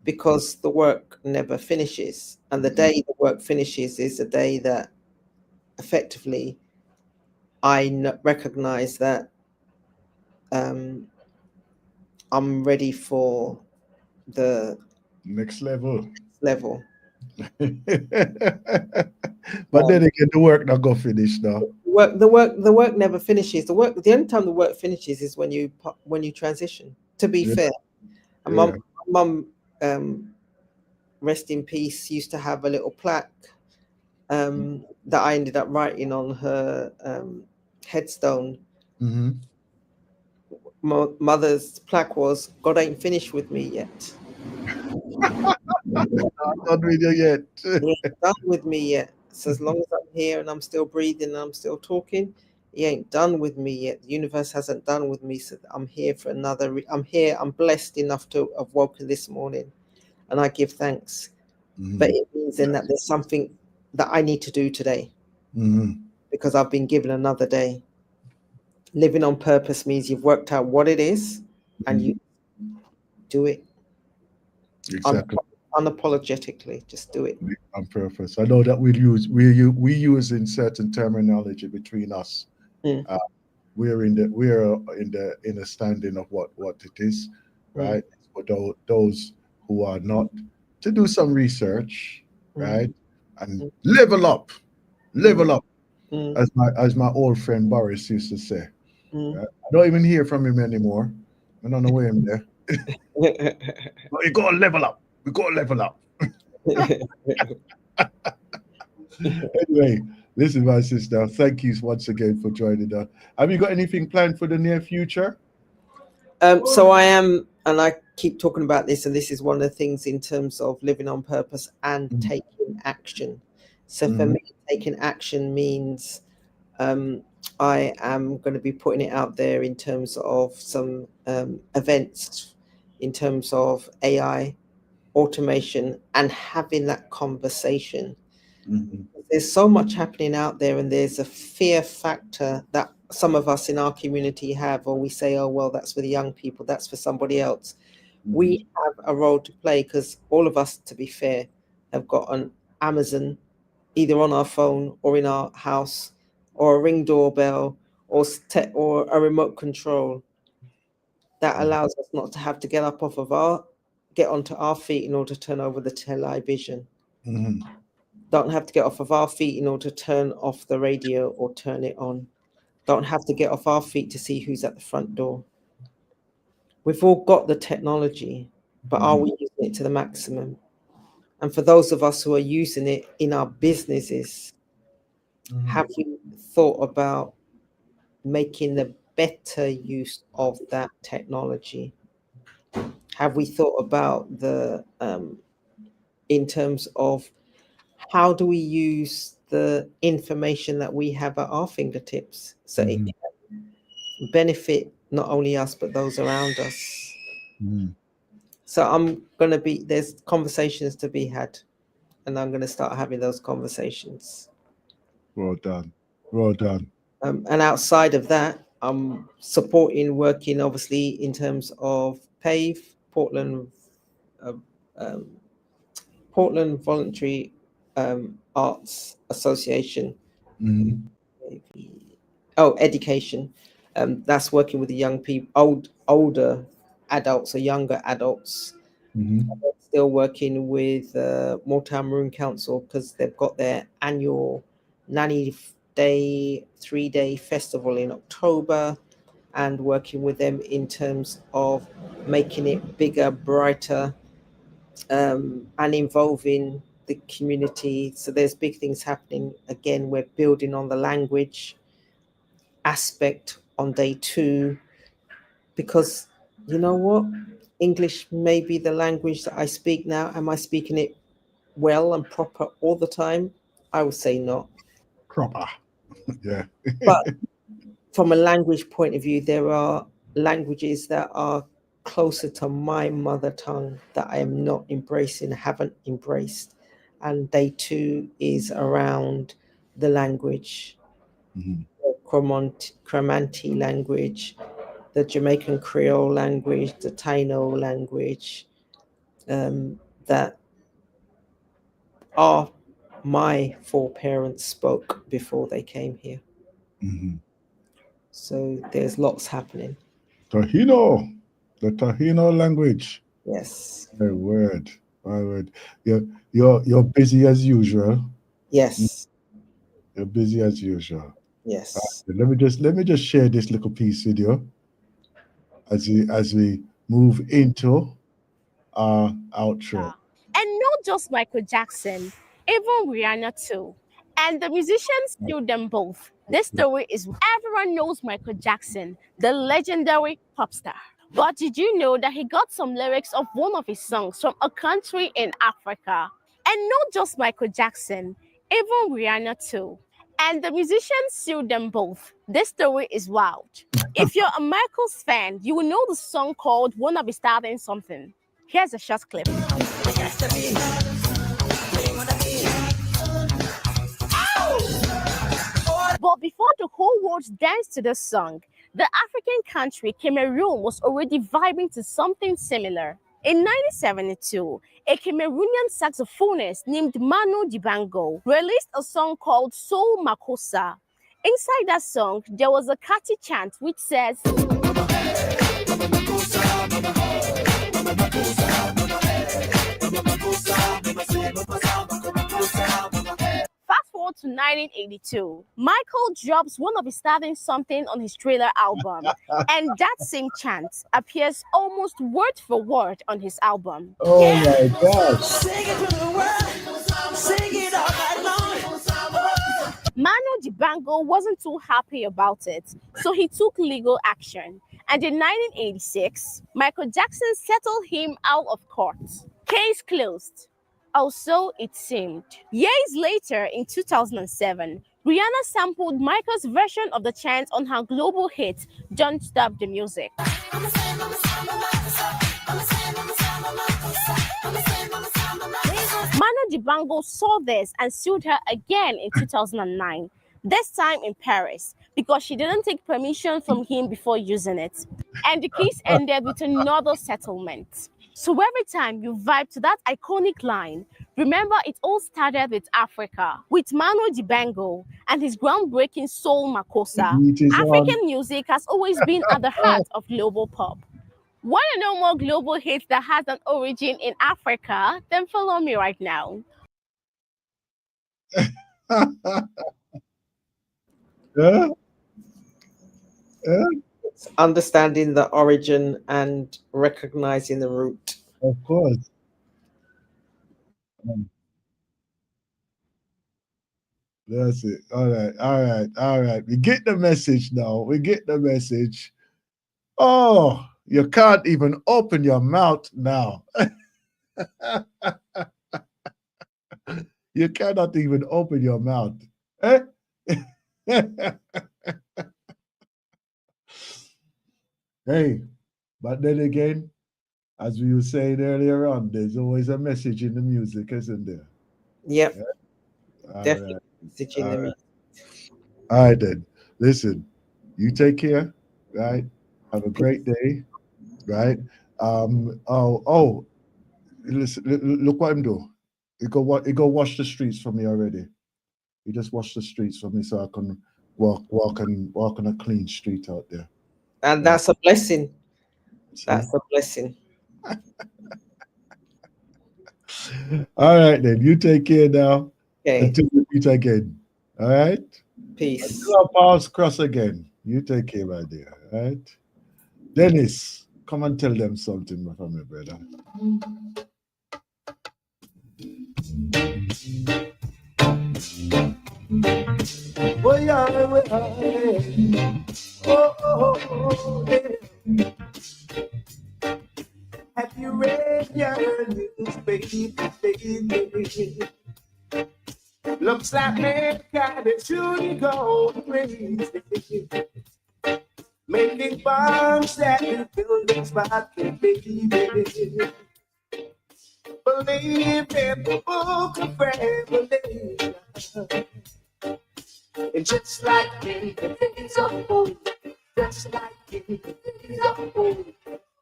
Speaker 8: because the work never finishes. And the day the work finishes is the day that effectively I recognize that I'm ready for the
Speaker 2: next level. But then again, the work not go finish now.
Speaker 8: The work never finishes. The only time the work finishes is when you transition. To be
Speaker 2: Yeah.
Speaker 8: fair, and
Speaker 2: Yeah.
Speaker 8: mum, rest in peace, used to have a little plaque that I ended up writing on her headstone.
Speaker 2: Mm-hmm.
Speaker 8: My mother's plaque was, "God ain't finished with me yet."
Speaker 2: Not with you yet.
Speaker 8: He ain't done with me yet. So as long as I'm here and I'm still breathing and I'm still talking, he ain't done with me yet. The universe hasn't done with me. So I'm here for another. I'm here. I'm blessed enough to have woken this morning, and I give thanks. But it means then that there's something that I need to do today because I've been given another day. Living on purpose means you've worked out what it is and you do it.
Speaker 2: Exactly.
Speaker 8: Unapologetically, just do it.
Speaker 2: On purpose. I know that we use in certain terminology between us. We're in a standing of what it is, right? For those who are not, to do some research, right, and level up, as my old friend Boris used to say. Right? I don't even hear from him anymore. I don't know where I'm there. But you gotta level up. We gotta level up. Anyway, listen, my sister, thank you once again for joining us. Have you got anything planned for the near future?
Speaker 8: So I am, and I keep talking about this, and this is one of the things in terms of living on purpose and taking action. So for me, taking action means I am going to be putting it out there in terms of some events, in terms of AI, automation, and having that conversation. There's so much happening out there, and there's a fear factor that some of us in our community have, or we say, oh, well, that's for the young people, that's for somebody else. We have a role to play because all of us, to be fair, have got an Amazon either on our phone or in our house, or a Ring doorbell, or a remote control that allows us not to have to get onto our feet in order to turn over the television. Don't have to get off of our feet in order to turn off the radio or turn it on. Don't have to get off our feet to see who's at the front door. We've all got the technology, but are we using it to the maximum? And for those of us who are using it in our businesses, have we thought about making the better use of that technology? Have we thought about in terms of how do we use the information that we have at our fingertips so it can benefit not only us but those around us? So there's conversations to be had, and I'm going to start having those conversations.
Speaker 2: Well done. Well done.
Speaker 8: And outside of that, I'm working obviously in terms of PAVE, Portland Voluntary Arts Association. Education. That's working with the young people, older adults or younger adults. Still working with Moortown Maroon Council because they've got their annual Nanny Day 3-day festival in October, and working with them in terms of making it bigger, brighter, and involving the community. So there's big things happening. Again, we're building on the language aspect on day 2, because you know what? English may be the language that I speak now. Am I speaking it well and proper all the time? I would say not.
Speaker 2: Proper. Yeah.
Speaker 8: But from a language point of view, there are languages that are closer to my mother tongue that I am not embracing, haven't embraced. And day 2 is around the language, the Cromanti language, the Jamaican Creole language, the Taino language, that my foreparents spoke before they came here. So there's lots happening.
Speaker 2: Tahino, the Tahino language.
Speaker 8: Yes.
Speaker 2: A word. My word. You're busy as usual.
Speaker 8: Yes.
Speaker 2: You're busy as usual.
Speaker 8: Yes.
Speaker 2: Let me just share this little piece with you as we move into our outro.
Speaker 9: And not just Michael Jackson, even Rihanna too. And the musicians knew them both. This story is everyone knows Michael Jackson, the legendary pop star. But did you know that he got some lyrics of one of his songs from a country in Africa? And not just Michael Jackson, even Rihanna too. And the musicians sued them both. This story is wild. If you're a Michael's fan, you will know the song called Wanna Be Starting Something. Here's a short clip. But before the whole world danced to this song, the African country Cameroon was already vibing to something similar. In 1972, a Cameroonian saxophonist named Manu Dibango released a song called Soul Makossa. Inside that song, there was a catchy chant which says, fast forward to 1982, Michael drops one of his starting something on his Thriller album, and that same chant appears almost word for word on his album.
Speaker 2: Oh my gosh.
Speaker 7: Sing it to the world. Sing it all night long.
Speaker 9: Manu Dibango wasn't too happy about it, so he took legal action. And in 1986, Michael Jackson settled him out of court. Case closed. Also, it seemed. Years later, in 2007, Rihanna sampled Michael's version of the chant on her global hit, Don't Stop the Music. Manu Dibango saw this and sued her again in 2009, this time in Paris, because she didn't take permission from him before using it. And the case ended with another settlement. So every time you vibe to that iconic line, remember it all started with Africa, with Manu Dibango and his groundbreaking Soul Makossa.
Speaker 2: It is
Speaker 9: African
Speaker 2: on.
Speaker 9: music has always been at the heart of global pop. Want to know more global hits that has an origin in Africa? Then follow me right now.
Speaker 2: Yeah, yeah,
Speaker 8: It's understanding the origin and recognizing the root.
Speaker 2: of course. Um, That's it. All right, all right, all right. We get the message now. We get the message. Oh, you can't even open your mouth now. You cannot even open your mouth. Eh? Hey, but then again, as we were saying earlier on, there's always a message in the music, isn't there?
Speaker 8: Yep,
Speaker 2: All
Speaker 8: definitely.
Speaker 2: right,
Speaker 8: Message in
Speaker 2: all
Speaker 8: the
Speaker 2: right,
Speaker 8: music.
Speaker 2: all right then. Listen, you take care, right? Have a great day, right? Oh, listen, look what I'm doing. You go wash the streets for me already. You just wash the streets for me so I can walk on a clean street out there.
Speaker 8: And
Speaker 2: Right?
Speaker 8: that's a blessing.
Speaker 2: See?
Speaker 8: That's a blessing.
Speaker 2: All right then. You take care now.
Speaker 8: Okay.
Speaker 2: Until we meet again. All right.
Speaker 8: Peace.
Speaker 2: Until our paths cross again. You take care, my dear. All right. Dennis, come and tell them something from me, brother.
Speaker 6: Oh, yeah, yeah. Oh, yeah. Have you read your newspaper, baby? Looks like mankind is surely going crazy. Making bombs that will build this rocket, baby. Believe in the book of Revelation. And just like in the days of old, just like in the days of old,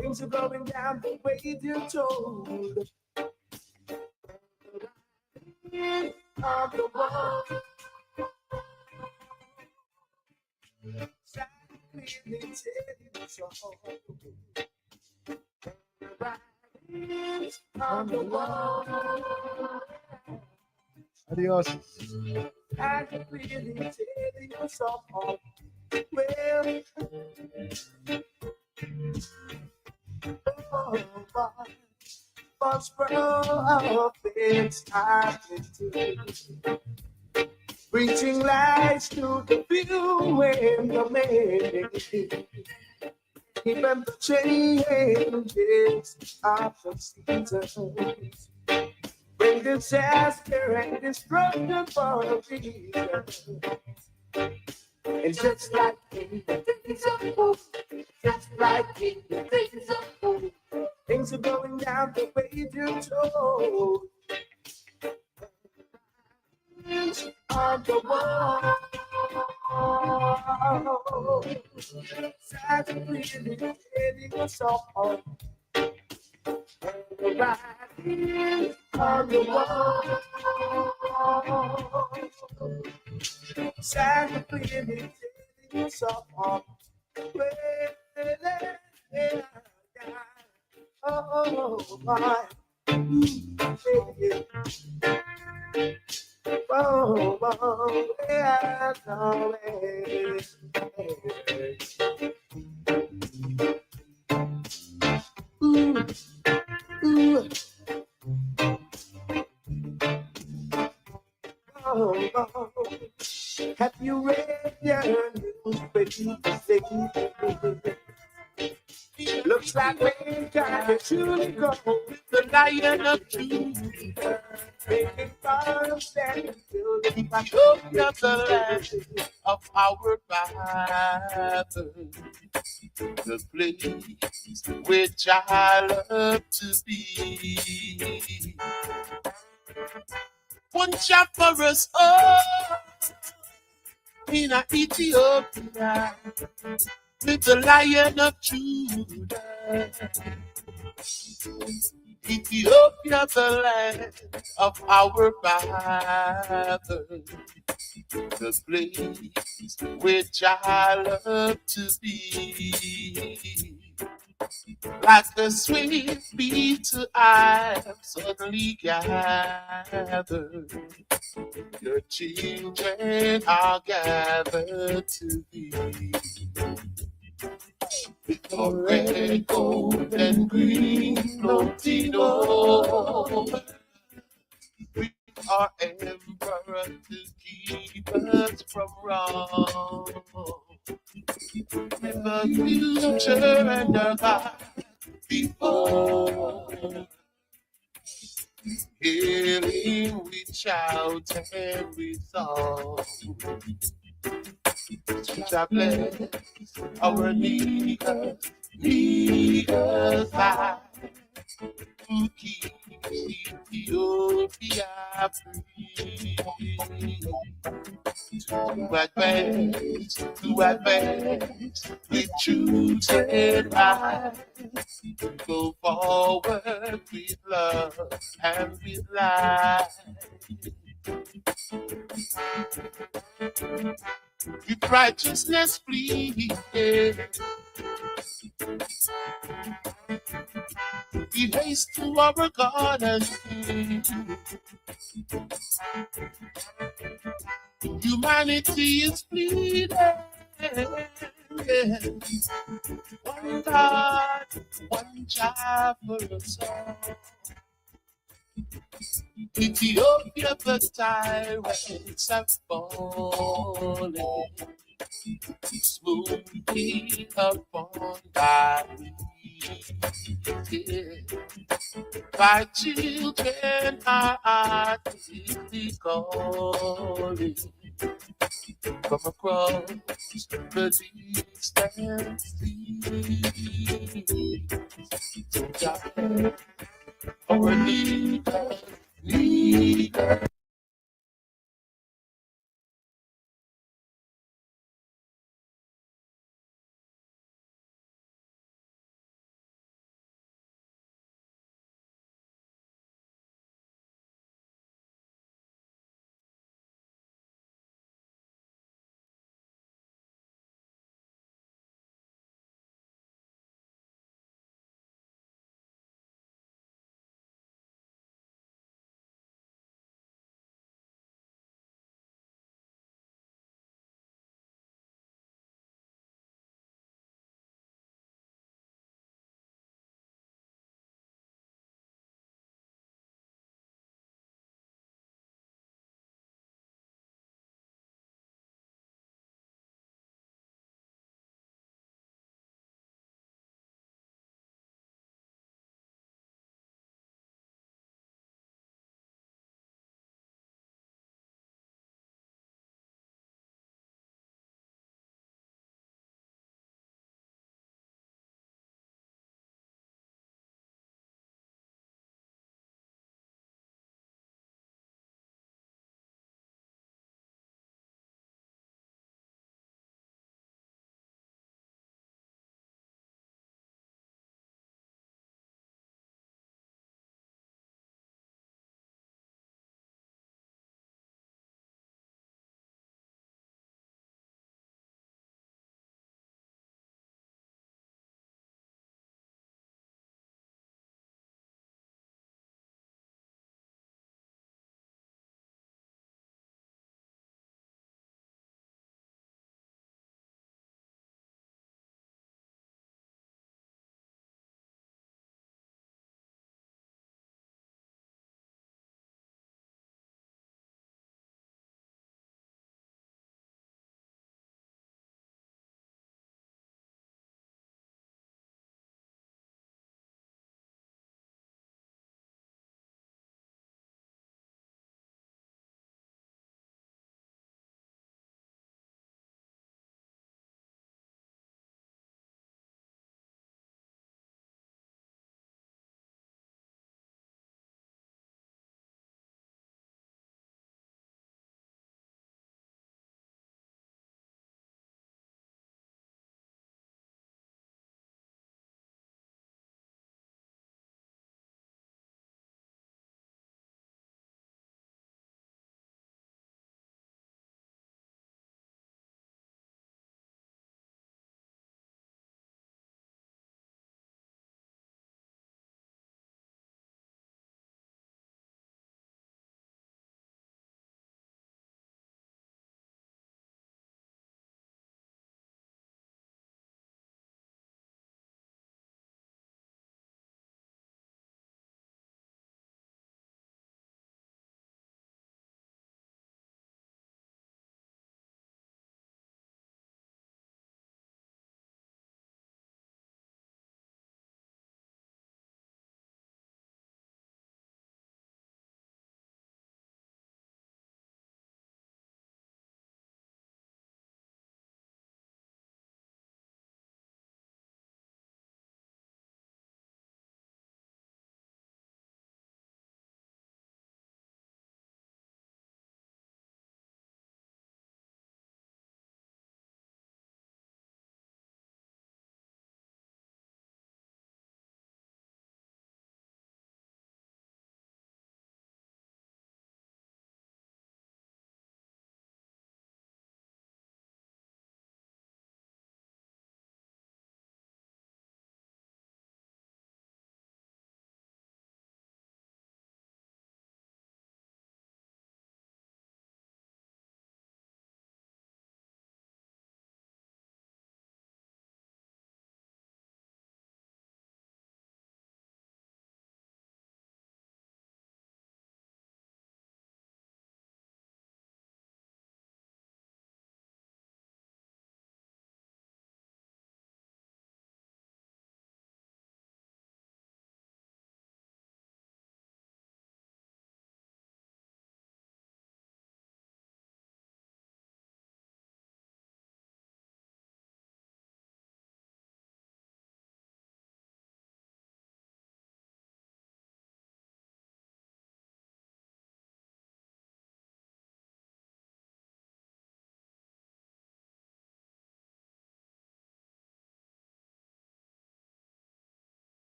Speaker 6: things are going down the way you're told. On the wall, clearly tell you so. on the wall.
Speaker 2: Adios.
Speaker 6: I can really tell you something. Well, much profits I can do. Reaching lights to the view and the man. Even the changes of the seasons. Bring disaster and destruction for a reason. And just like in the days of old, just like in the days of old, things are going down the way you told. On the wall, sad and really getting us all. Right on the wall, sad and really getting us all. Oh my. Oh, oh, yeah, no, ooh, ooh. Oh, oh. Have you read your newspaper? Looks like mankind is truly gone. The Lion of Judah, making fun of standing building by the land of our Father, the place which I love to be. One shot for us all in Ethiopia, with the Lion of Judah. Ethiopia, the land of our Father, the place which I love to be. Like the sweet bee to I have suddenly gathered, your children are gathered to thee. For red, gold, and green floating over, with our emperor to keep us from wrong. With a future and a God before, healing with shout and with song. God bless our leaders by to keep Ethiopia free. To advance with truth and right. Go forward with love and with light. With righteousness pleading, we haste to our God and humanity is pleading. One God, one job for us all. Ethiopia, the tyrants have fallen, smoothly upon thy feet. Thy children are actively calling from across the distant sea. Our leader,